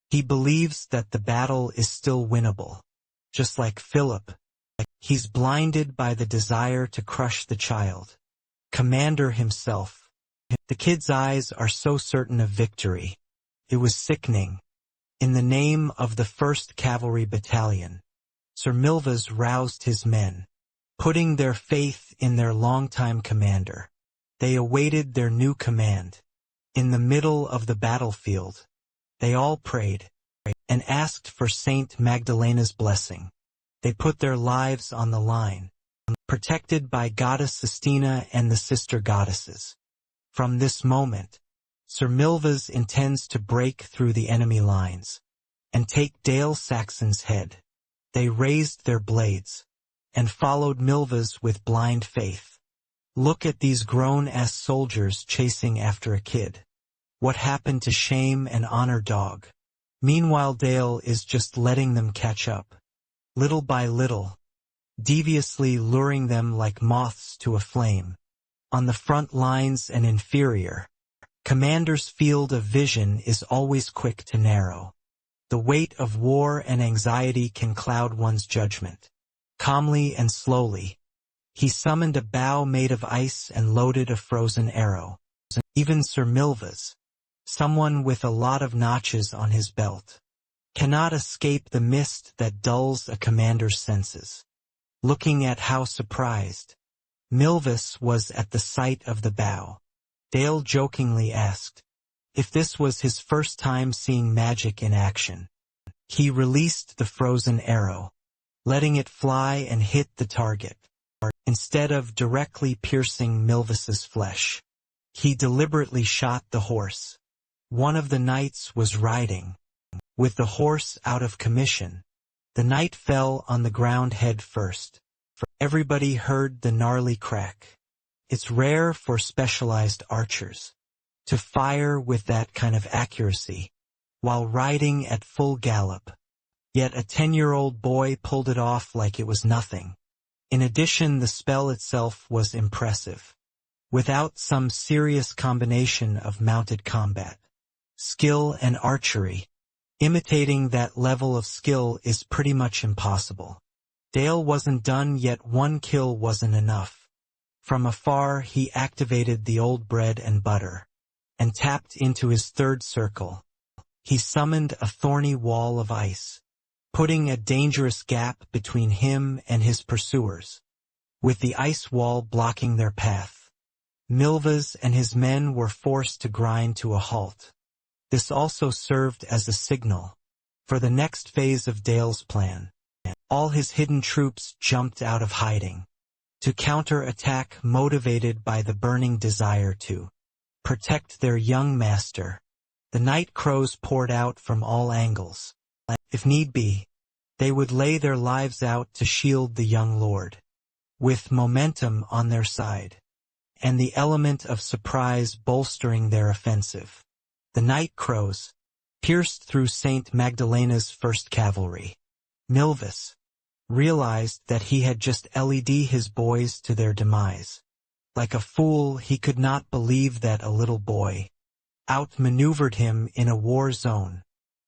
He believes that the battle is still winnable. Just like Philip, he's blinded by the desire to crush the child. Commander himself. The kid's eyes are so certain of victory. It was sickening. In the name of the 1st Cavalry Battalion, Sir Milvas roused his men, putting their faith in their longtime commander. They awaited their new command. In the middle of the battlefield, they all prayed and asked for Saint Magdalena's blessing. They put their lives on the line, protected by Goddess Sistina and the sister goddesses. From this moment, Sir Milvas intends to break through the enemy lines and take Dale Saxon's head. They raised their blades and followed Milvas with blind faith. Look at these grown-ass soldiers chasing after a kid. What happened to shame and honor, dog? Meanwhile, Dale is just letting them catch up, little by little, deviously luring them like moths to a flame. On the front lines, an inferior commander's field of vision is always quick to narrow. The weight of war and anxiety can cloud one's judgment. Calmly and slowly, he summoned a bow made of ice and loaded a frozen arrow. Even Sir Milvas, someone with a lot of notches on his belt, cannot escape the mist that dulls a commander's senses. Looking at how surprised Milvis was at the sight of the bow, Dale jokingly asked if this was his first time seeing magic in action. He released the frozen arrow, letting it fly and hit the target. Instead of directly piercing Milvis's flesh, he deliberately shot the horse. One of the knights was riding. With the horse out of commission, the knight fell on the ground head first. Everybody heard the gnarly crack. It's rare for specialized archers to fire with that kind of accuracy while riding at full gallop. Yet a 10-year-old boy pulled it off like it was nothing. In addition, the spell itself was impressive. Without some serious combination of mounted combat, skill and archery, imitating that level of skill is pretty much impossible. Dale wasn't done yet. One kill wasn't enough. From afar, he activated the old bread and butter and tapped into his 3rd circle. He summoned a thorny wall of ice, putting a dangerous gap between him and his pursuers, with the ice wall blocking their path. Milvas and his men were forced to grind to a halt. This also served as a signal for the next phase of Dale's plan. All his hidden troops jumped out of hiding to counter-attack, motivated by the burning desire to protect their young master. The night crows poured out from all angles. If need be, they would lay their lives out to shield the young lord. With momentum on their side, and the element of surprise bolstering their offensive, The night crows pierced through Saint Magdalena's first cavalry. Milvis realized that he had just led his boys to their demise. Like a fool, he could not believe that a little boy outmaneuvered him in a war zone.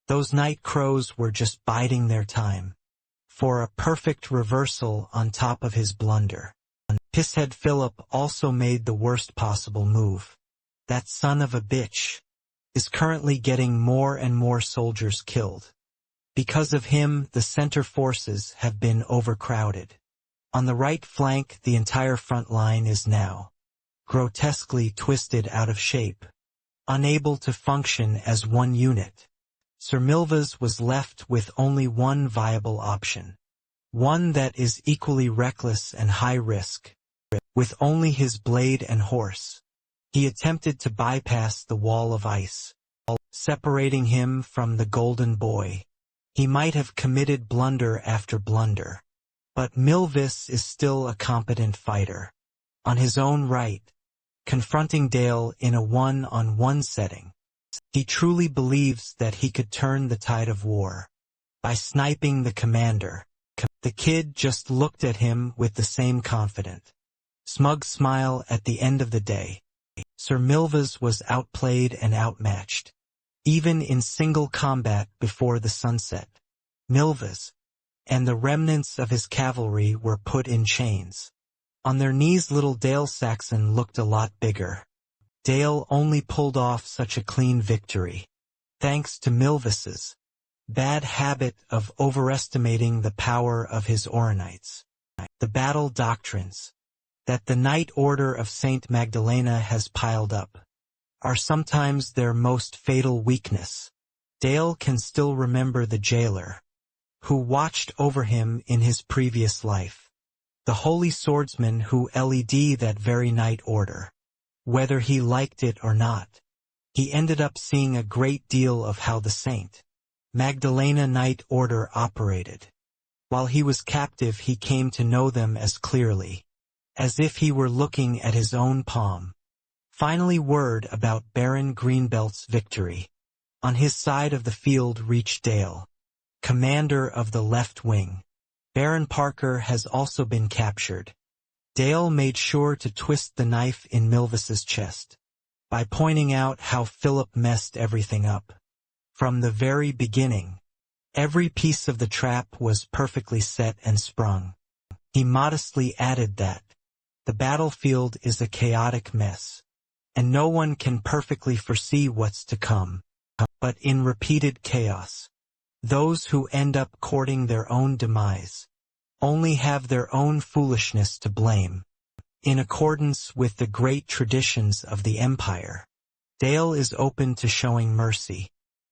Those night crows were just biding their time for a perfect reversal on top of his blunder. Pisshead Philip also made the worst possible move. That son of a bitch is currently getting more and more soldiers killed. Because of him, the center forces have been overcrowded. On the right flank, the entire front line is now grotesquely twisted out of shape, unable to function as one unit. Sir Milvas was left with only one viable option, one that is equally reckless and high risk. With only his blade and horse, he attempted to bypass the wall of ice, separating him from the golden boy. He might have committed blunder after blunder, but Milvis is still a competent fighter. On his own right, confronting Dale in a one-on-one setting, he truly believes that he could turn the tide of war by sniping the commander. The kid just looked at him with the same confident, smug smile at the end of the day. Sir Milvas was outplayed and outmatched, even in single combat before the sunset. Milvas and the remnants of his cavalry were put in chains. On their knees, little Dale Saxon looked a lot bigger. Dale only pulled off such a clean victory thanks to Milvis's bad habit of overestimating the power of his Oronites. The battle doctrines that the Knight Order of Saint Magdalena has piled up are sometimes their most fatal weakness. Dale can still remember the jailer who watched over him in his previous life, the holy swordsman who led that very Knight Order. Whether he liked it or not, he ended up seeing a great deal of how the Saint Magdalena Knight Order operated. While he was captive, he came to know them as clearly as if he were looking at his own palm. Finally, word about Baron Greenbelt's victory on his side of the field reached Dale, commander of the left wing. Baron Parker has also been captured. Dale made sure to twist the knife in Milvis's chest by pointing out how Philip messed everything up. From the very beginning, every piece of the trap was perfectly set and sprung. He modestly added that the battlefield is a chaotic mess, and no one can perfectly foresee what's to come. But in repeated chaos, those who end up courting their own demise only have their own foolishness to blame. In accordance with the great traditions of the Empire, Dale is open to showing mercy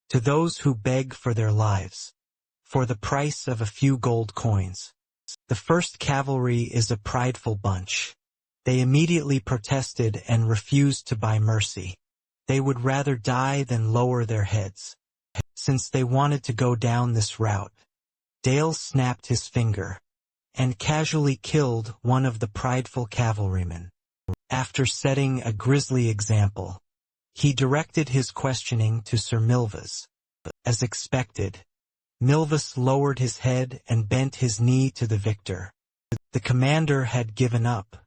to those who beg for their lives for the price of a few gold coins. The 1st Cavalry is a prideful bunch. They immediately protested and refused to buy mercy. They would rather die than lower their heads. Since they wanted to go down this route, Dale snapped his finger and casually killed one of the prideful cavalrymen. After setting a grisly example, he directed his questioning to Sir Milvas. As expected, Milvas lowered his head and bent his knee to the victor. The commander had given up,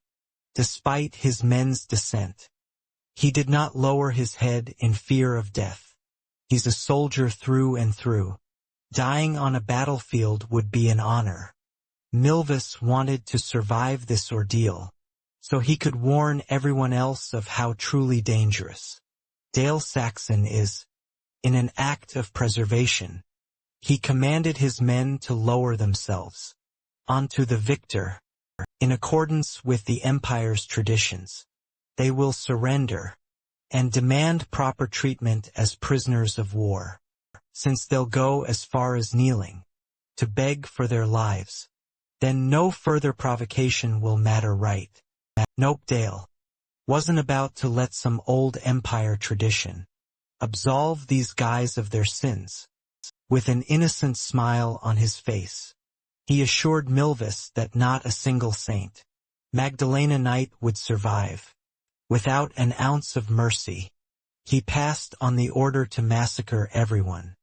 despite his men's dissent. He did not lower his head in fear of death. He's a soldier through and through. Dying on a battlefield would be an honor. Milvis wanted to survive this ordeal, so he could warn everyone else of how truly dangerous Dale Saxon is. In an act of preservation, he commanded his men to lower themselves onto the victor. In accordance with the Empire's traditions, they will surrender and demand proper treatment as prisoners of war, since they'll go as far as kneeling to beg for their lives. Then no further provocation will matter, right? Nope, Dale wasn't about to let some old Empire tradition absolve these guys of their sins. With an innocent smile on his face, he assured Milvis that not a single Saint Magdalena Knight would survive without an ounce of mercy. He passed on the order to massacre everyone.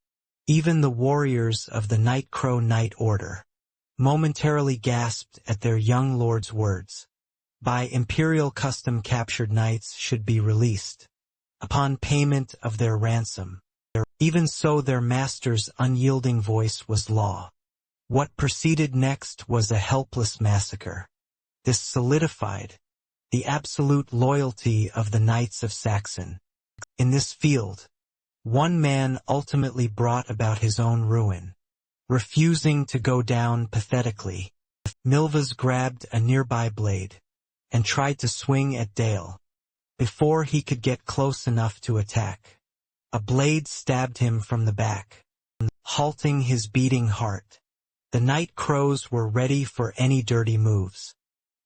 Even the warriors of the Night Crow Night Order momentarily gasped at their young lord's words. By imperial custom, captured knights should be released upon payment of their ransom. Even so, their master's unyielding voice was law. What proceeded next was a helpless massacre. This solidified the absolute loyalty of the Knights of Saxon. In this field, one man ultimately brought about his own ruin. Refusing to go down pathetically, Milvas grabbed a nearby blade and tried to swing at Dale. Before he could get close enough to attack, a blade stabbed him from the back, halting his beating heart. The Night Crows were ready for any dirty moves.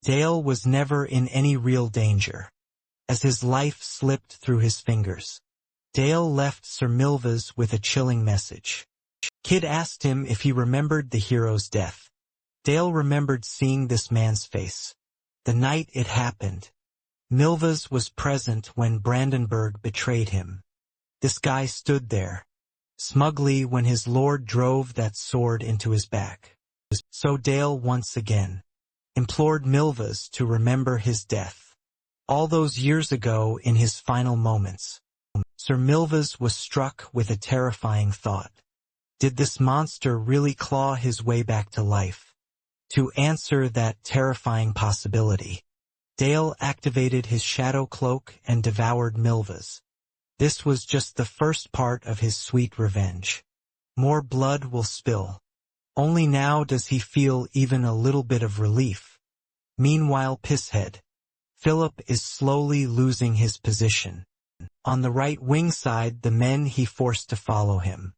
Dale was never in any real danger. As his life slipped through his fingers, Dale left Sir Milvas with a chilling message. Kid asked him if he remembered the hero's death. Dale remembered seeing this man's face. The night it happened, Milvas was present when Brandenburg betrayed him. This guy stood there, smugly, when his lord drove that sword into his back. So Dale once again implored Milvas to remember his death. All those years ago, in his final moments, Sir Milvas was struck with a terrifying thought. Did this monster really claw his way back to life? To answer that terrifying possibility, Dale activated his shadow cloak and devoured Milvas. This was just the first part of his sweet revenge. More blood will spill. Only now does he feel even a little bit of relief. Meanwhile, Pisshead Philip is slowly losing his position. On the right wing side, the men he forced to follow him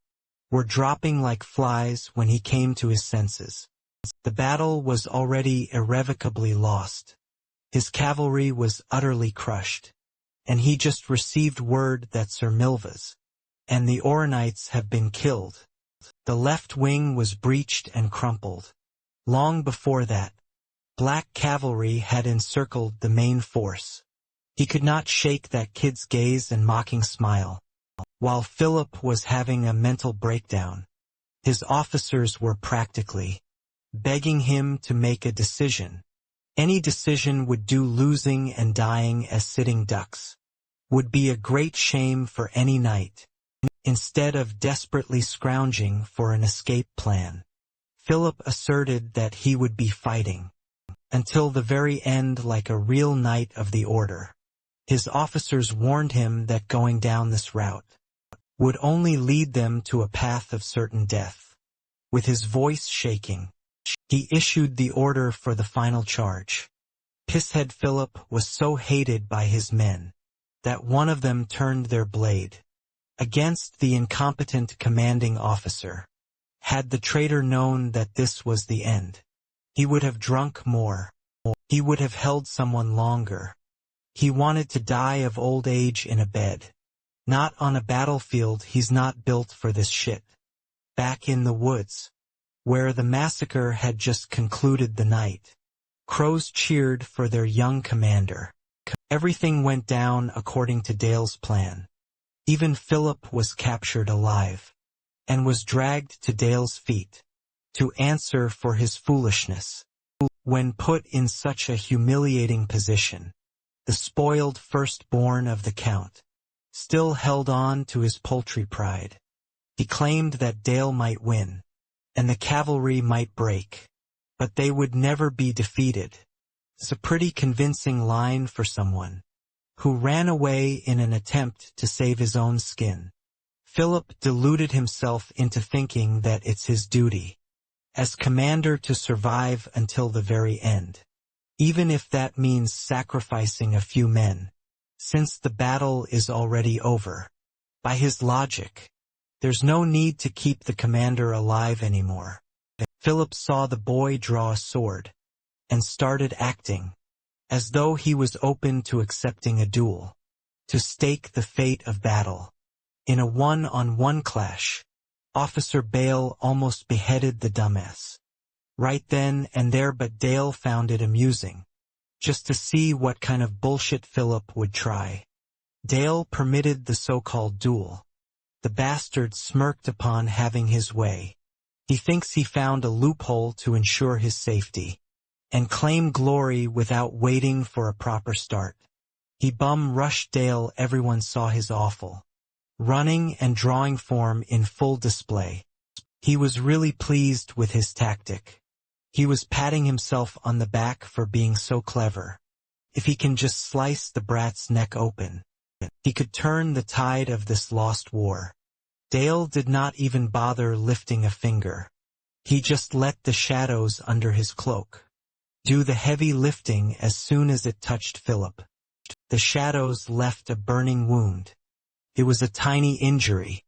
were dropping like flies when he came to his senses. The battle was already irrevocably lost. His cavalry was utterly crushed, and he just received word that Sir Milvas and the Oronites have been killed. The left wing was breached and crumpled. Long before that, black cavalry had encircled the main force. He could not shake that kid's gaze and mocking smile. While Philip was having a mental breakdown, his officers were practically begging him to make a decision. Any decision would do. Losing and dying as sitting ducks would be a great shame for any knight. Instead of desperately scrounging for an escape plan, Philip asserted that he would be fighting until the very end like a real knight of the order. His officers warned him that going down this route would only lead them to a path of certain death. With his voice shaking, he issued the order for the final charge. Pisshead Philip was so hated by his men that one of them turned their blade against the incompetent commanding officer. Had the traitor known that this was the end, he would have drunk more. He would have held someone longer. He wanted to die of old age in a bed. Not on a battlefield. He's not built for this shit. Back in the woods, where the massacre had just concluded the night, crows cheered for their young commander. Everything went down according to Dale's plan. Even Philip was captured alive and was dragged to Dale's feet to answer for his foolishness. When put in such a humiliating position, the spoiled firstborn of the Count still held on to his paltry pride. He claimed that Dale might win, and the cavalry might break, but they would never be defeated. It's a pretty convincing line for someone who ran away in an attempt to save his own skin. Philip deluded himself into thinking that it's his duty as commander to survive until the very end, even if that means sacrificing a few men, since the battle is already over. By his logic, there's no need to keep the commander alive anymore. Philip saw the boy draw a sword and started acting as though he was open to accepting a duel, to stake the fate of battle. In a one-on-one clash, Officer Bale almost beheaded the dumbass right then and there, but Dale found it amusing just to see what kind of bullshit Philip would try. Dale permitted the so-called duel. The bastard smirked upon having his way. He thinks he found a loophole to ensure his safety, and claim glory without waiting for a proper start. He bum-rushed Dale. Everyone saw his awful running and drawing form in full display. He was really pleased with his tactic. He was patting himself on the back for being so clever. If he can just slice the brat's neck open, he could turn the tide of this lost war. Dale did not even bother lifting a finger. He just let the shadows under his cloak do the heavy lifting. As soon as it touched Philip, the shadows left a burning wound. It was a tiny injury,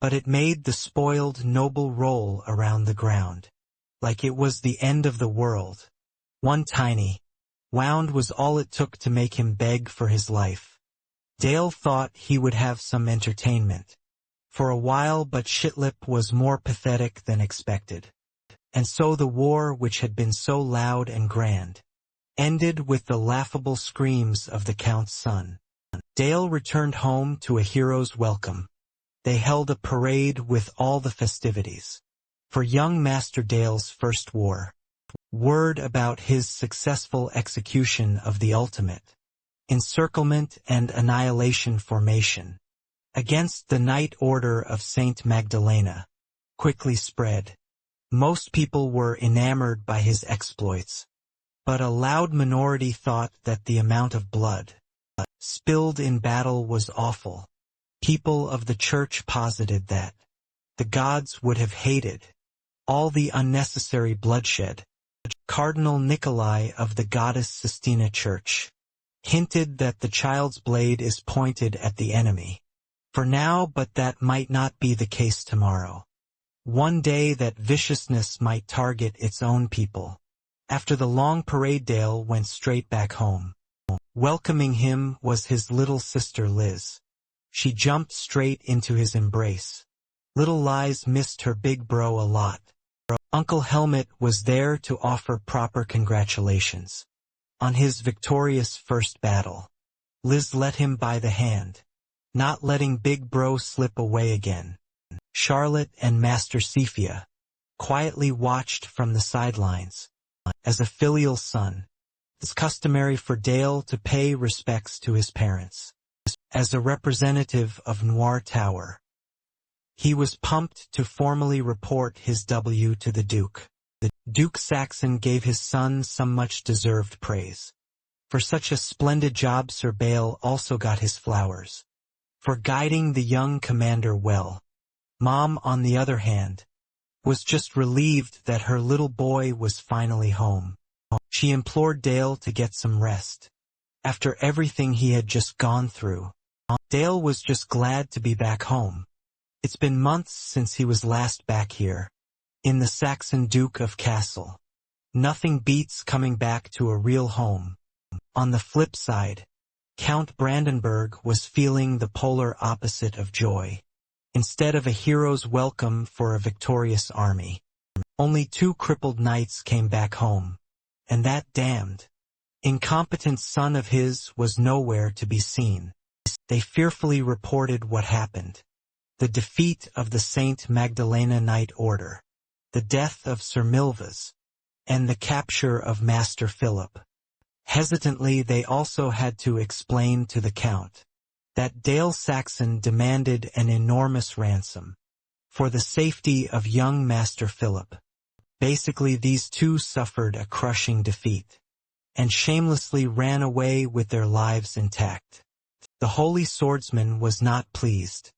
but it made the spoiled noble roll around the ground, like it was the end of the world. One tiny wound was all it took to make him beg for his life. Dale thought he would have some entertainment for a while, but Shitlip was more pathetic than expected. And so the war, which had been so loud and grand, ended with the laughable screams of the Count's son. Dale returned home to a hero's welcome. They held a parade with all the festivities for young Master Dale's first war. Word about his successful execution of the ultimate encirclement and annihilation formation against the Knight Order of Saint Magdalena quickly spread. Most people were enamored by his exploits, but a loud minority thought that the amount of blood spilled in battle was awful. People of the church posited that the gods would have hated all the unnecessary bloodshed. Cardinal Nikolai of the Goddess Sistina Church hinted that the child's blade is pointed at the enemy for now, but that might not be the case tomorrow. One day that viciousness might target its own people. After the long parade, Dale went straight back home. Welcoming him was his little sister Liz. She jumped straight into his embrace. Little Liz missed her big bro a lot. Uncle Helmut was there to offer proper congratulations on his victorious first battle. Liz led him by the hand, not letting big bro slip away again. Charlotte and Master Cephia quietly watched from the sidelines. As a filial son, it's customary for Dale to pay respects to his parents. As a representative of Noir Tower, he was pumped to formally report his W to the Duke. The Duke Saxon gave his son some much-deserved praise. For such a splendid job, Sir Bale also got his flowers for guiding the young commander well. Mom, on the other hand, was just relieved that her little boy was finally home. She implored Dale to get some rest after everything he had just gone through. Dale was just glad to be back home. It's been months since he was last back here, in the Saxon Duke of Castle. Nothing beats coming back to a real home. On the flip side, Count Brandenburg was feeling the polar opposite of joy. Instead of a hero's welcome for a victorious army, only 2 crippled knights came back home, and that damned, incompetent son of his was nowhere to be seen. They fearfully reported what happened: the defeat of the Saint Magdalena Knight Order, the death of Sir Milvas, and the capture of Master Philip. Hesitantly, they also had to explain to the Count that Dale Saxon demanded an enormous ransom for the safety of young Master Philip. Basically, these two suffered a crushing defeat and shamelessly ran away with their lives intact. The holy swordsman was not pleased.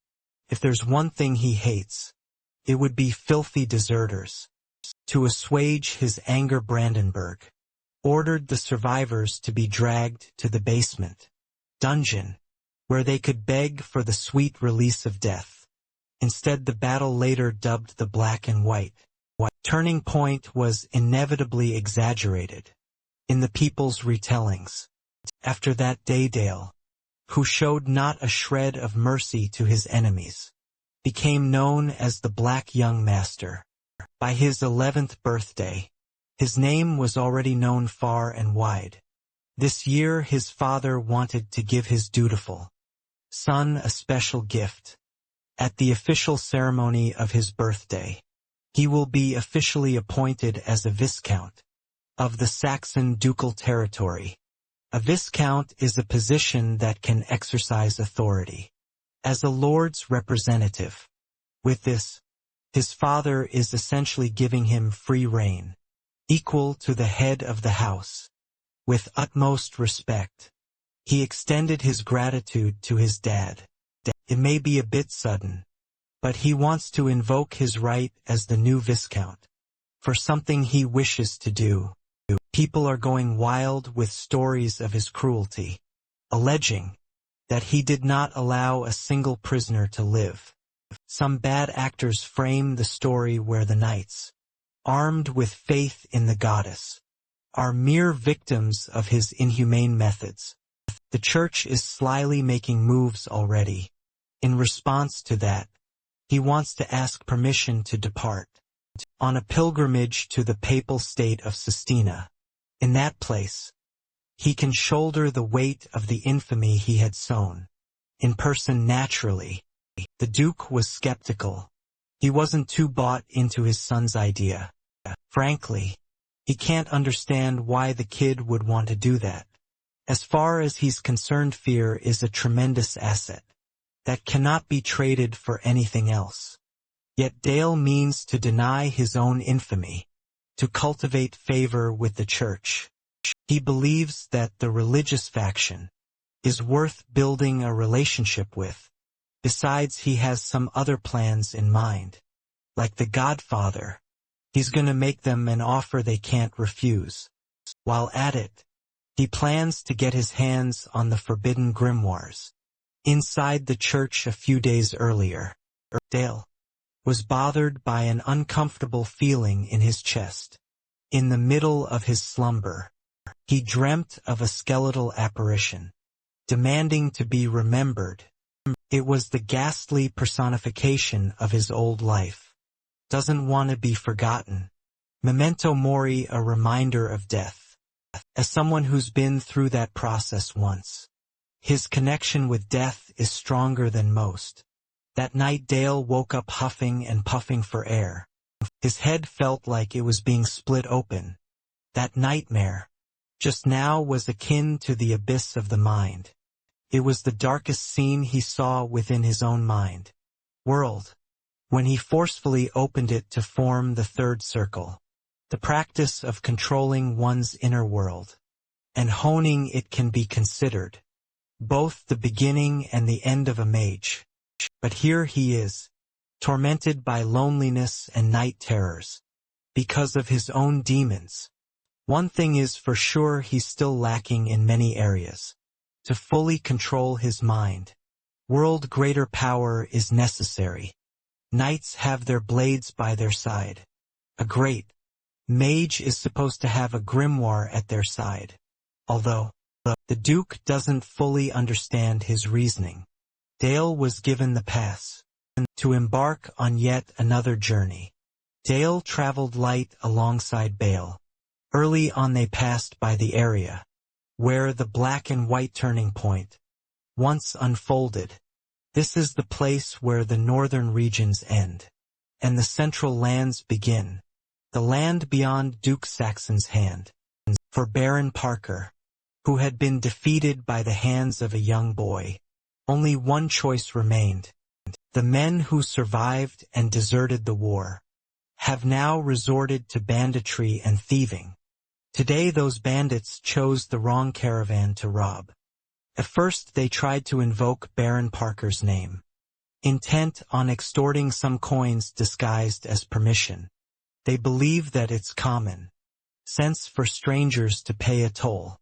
If there's one thing he hates, it would be filthy deserters. To assuage his anger, Brandenburg ordered the survivors to be dragged to the basement dungeon, where they could beg for the sweet release of death. Instead, the battle, later dubbed the Black and White turning point, was inevitably exaggerated in the people's retellings. After that day, Dale, who showed not a shred of mercy to his enemies, became known as the Black Young Master. By his 11th birthday, his name was already known far and wide. This year his father wanted to give his dutiful son a special gift. At the official ceremony of his birthday, he will be officially appointed as a Viscount of the Saxon ducal territory. A Viscount is a position that can exercise authority as a lord's representative. With this, his father is essentially giving him free rein, equal to the head of the house. With utmost respect, he extended his gratitude to his dad. It may be a bit sudden, but he wants to invoke his right as the new Viscount for something he wishes to do. People are going wild with stories of his cruelty, alleging that he did not allow a single prisoner to live. Some bad actors frame the story where the knights, armed with faith in the goddess, are mere victims of his inhumane methods. The church is slyly making moves already. In response to that, he wants to ask permission to depart on a pilgrimage to the papal state of Sistina. In that place, he can shoulder the weight of the infamy he had sown in person naturally. The Duke was skeptical. He wasn't too bought into his son's idea. Frankly, he can't understand why the kid would want to do that. As far as he's concerned, fear is a tremendous asset that cannot be traded for anything else. Yet Dale means to deny his own infamy, to cultivate favor with the church. He believes that the religious faction is worth building a relationship with. Besides, he has some other plans in mind. Like the Godfather, he's gonna make them an offer they can't refuse. While at it, he plans to get his hands on the forbidden grimoires. Inside the church a few days earlier, Dale was bothered by an uncomfortable feeling in his chest. In the middle of his slumber, he dreamt of a skeletal apparition, demanding to be remembered. It was the ghastly personification of his old life. Doesn't want to be forgotten. Memento mori, a reminder of death. As someone who's been through that process once, his connection with death is stronger than most. That night Dale woke up huffing and puffing for air. His head felt like it was being split open. That nightmare just now was akin to the abyss of the mind. It was the darkest scene he saw within his own mind. World. When he forcefully opened it to form the third circle. The practice of controlling one's inner world and honing it can be considered both the beginning and the end of a mage. But here he is, tormented by loneliness and night terrors, because of his own demons. One thing is for sure, he's still lacking in many areas. To fully control his mind, world greater power is necessary. Knights have their blades by their side. A great mage is supposed to have a grimoire at their side. Although the Duke doesn't fully understand his reasoning, Dale was given the pass to embark on yet another journey. Dale traveled light alongside Bale. Early on they passed by the area where the black and white turning point once unfolded. This is the place where the northern regions end and the central lands begin. The land beyond Duke Saxon's hand. For Baron Parker, who had been defeated by the hands of a young boy, only one choice remained. The men who survived and deserted the war have now resorted to banditry and thieving. Today those bandits chose the wrong caravan to rob. At first they tried to invoke Baron Parker's name, intent on extorting some coins disguised as permission. They believe that it's common sense for strangers to pay a toll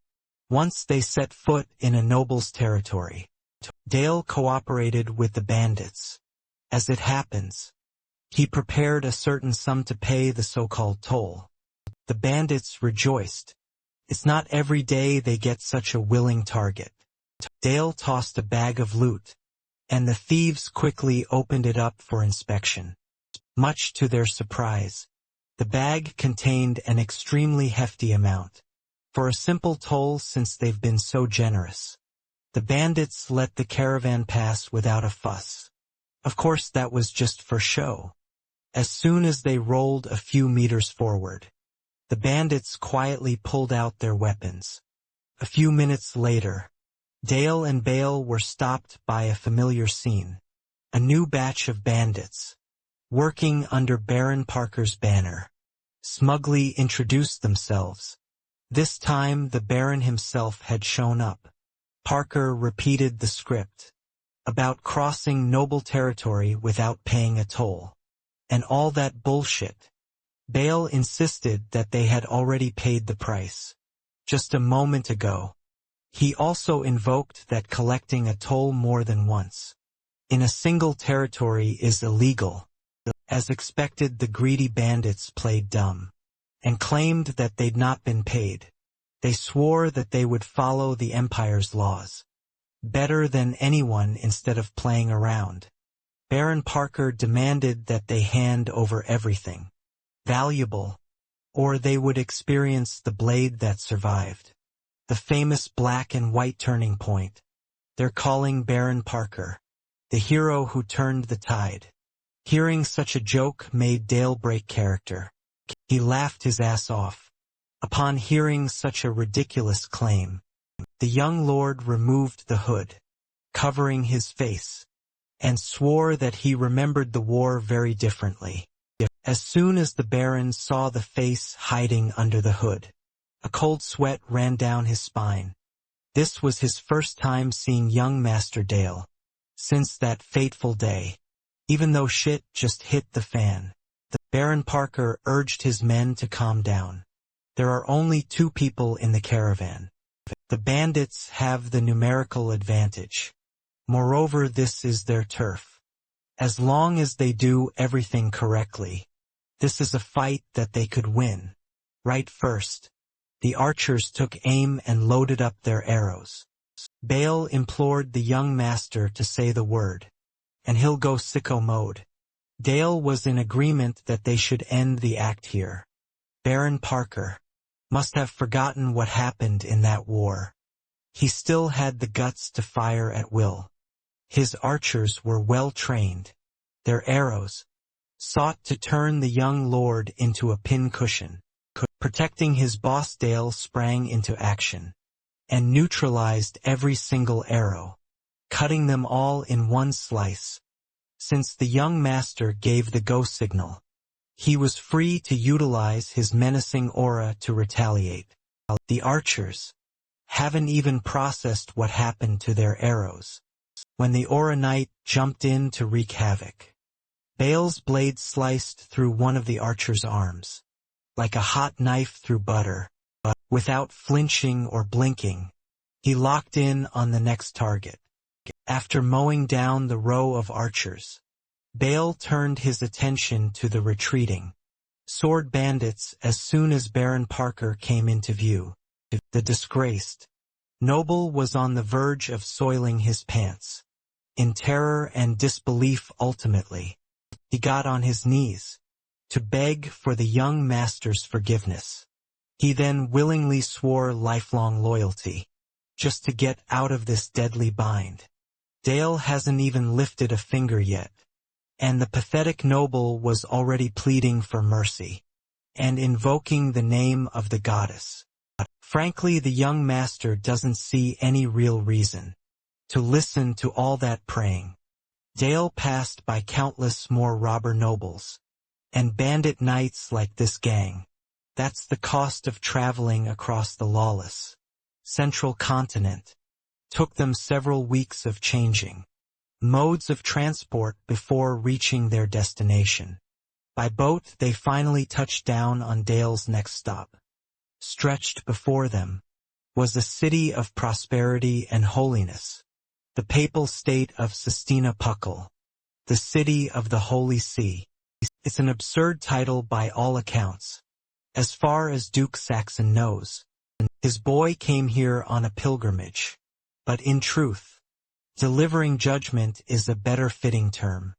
once they set foot in a noble's territory. Dale cooperated with the bandits. As it happens, he prepared a certain sum to pay the so-called toll. The bandits rejoiced. It's not every day they get such a willing target. Dale tossed a bag of loot, and the thieves quickly opened it up for inspection. Much to their surprise, the bag contained an extremely hefty amount. For a simple toll, since they've been so generous, The bandits let the caravan pass without a fuss. Of course that was just for show. As soon as they rolled a few meters forward, the bandits quietly pulled out their weapons. A few minutes later, Dale and Bale were stopped by a familiar scene. A new batch of bandits, working under Baron Parker's banner, smugly introduced themselves. This time the Baron himself had shown up. Parker repeated the script about crossing noble territory without paying a toll, and all that bullshit. Bale insisted that they had already paid the price just a moment ago. He also invoked that collecting a toll more than once in a single territory is illegal. As expected, the greedy bandits played dumb and claimed that they'd not been paid. They swore that they would follow the Empire's laws better than anyone instead of playing around. Baron Parker demanded that they hand over everything valuable, or they would experience the blade that survived. The famous black and white turning point. They're calling Baron Parker the hero who turned the tide. Hearing such a joke made Dale break character. He laughed his ass off. Upon hearing such a ridiculous claim, the young lord removed the hood, covering his face, and swore that he remembered the war very differently. As soon as the Baron saw the face hiding under the hood, a cold sweat ran down his spine. This was his first time seeing young Master Dale since that fateful day. Even though shit just hit the fan, the Baron Parker urged his men to calm down. There are only 2 people in the caravan. The bandits have the numerical advantage. Moreover, this is their turf. As long as they do everything correctly, this is a fight that they could win. Right first, the archers took aim and loaded up their arrows. Bale implored the young master to say the word, and he'll go sicko mode. Dale was in agreement that they should end the act here. Baron Parker must have forgotten what happened in that war. He still had the guts to fire at will. His archers were well trained. Their arrows sought to turn the young lord into a pincushion. Protecting his boss, Dale sprang into action and neutralized every single arrow, cutting them all in one slice. Since the young master gave the go signal, he was free to utilize his menacing aura to retaliate. The archers haven't even processed what happened to their arrows when the Aura Knight jumped in to wreak havoc. Bale's blade sliced through one of the archer's arms, like a hot knife through butter. But without flinching or blinking, he locked in on the next target. After mowing down the row of archers, Bale turned his attention to the retreating sword bandits as soon as Baron Parker came into view. The disgraced noble was on the verge of soiling his pants. In terror and disbelief, ultimately, he got on his knees to beg for the young master's forgiveness. He then willingly swore lifelong loyalty, just to get out of this deadly bind. Dale hasn't even lifted a finger yet, and the pathetic noble was already pleading for mercy and invoking the name of the goddess. Frankly, the young master doesn't see any real reason to listen to all that praying. Dale passed by countless more robber nobles and bandit knights like this gang. That's the cost of traveling across the lawless central continent. Took them several weeks of changing modes of transport before reaching their destination. By boat, they finally touched down on Dale's next stop. Stretched before them was a city of prosperity and holiness, the papal state of Sestina, the city of the Holy See. It's an absurd title by all accounts. As far as Duke Saxon knows, his boy came here on a pilgrimage. But in truth, delivering judgment is a better fitting term.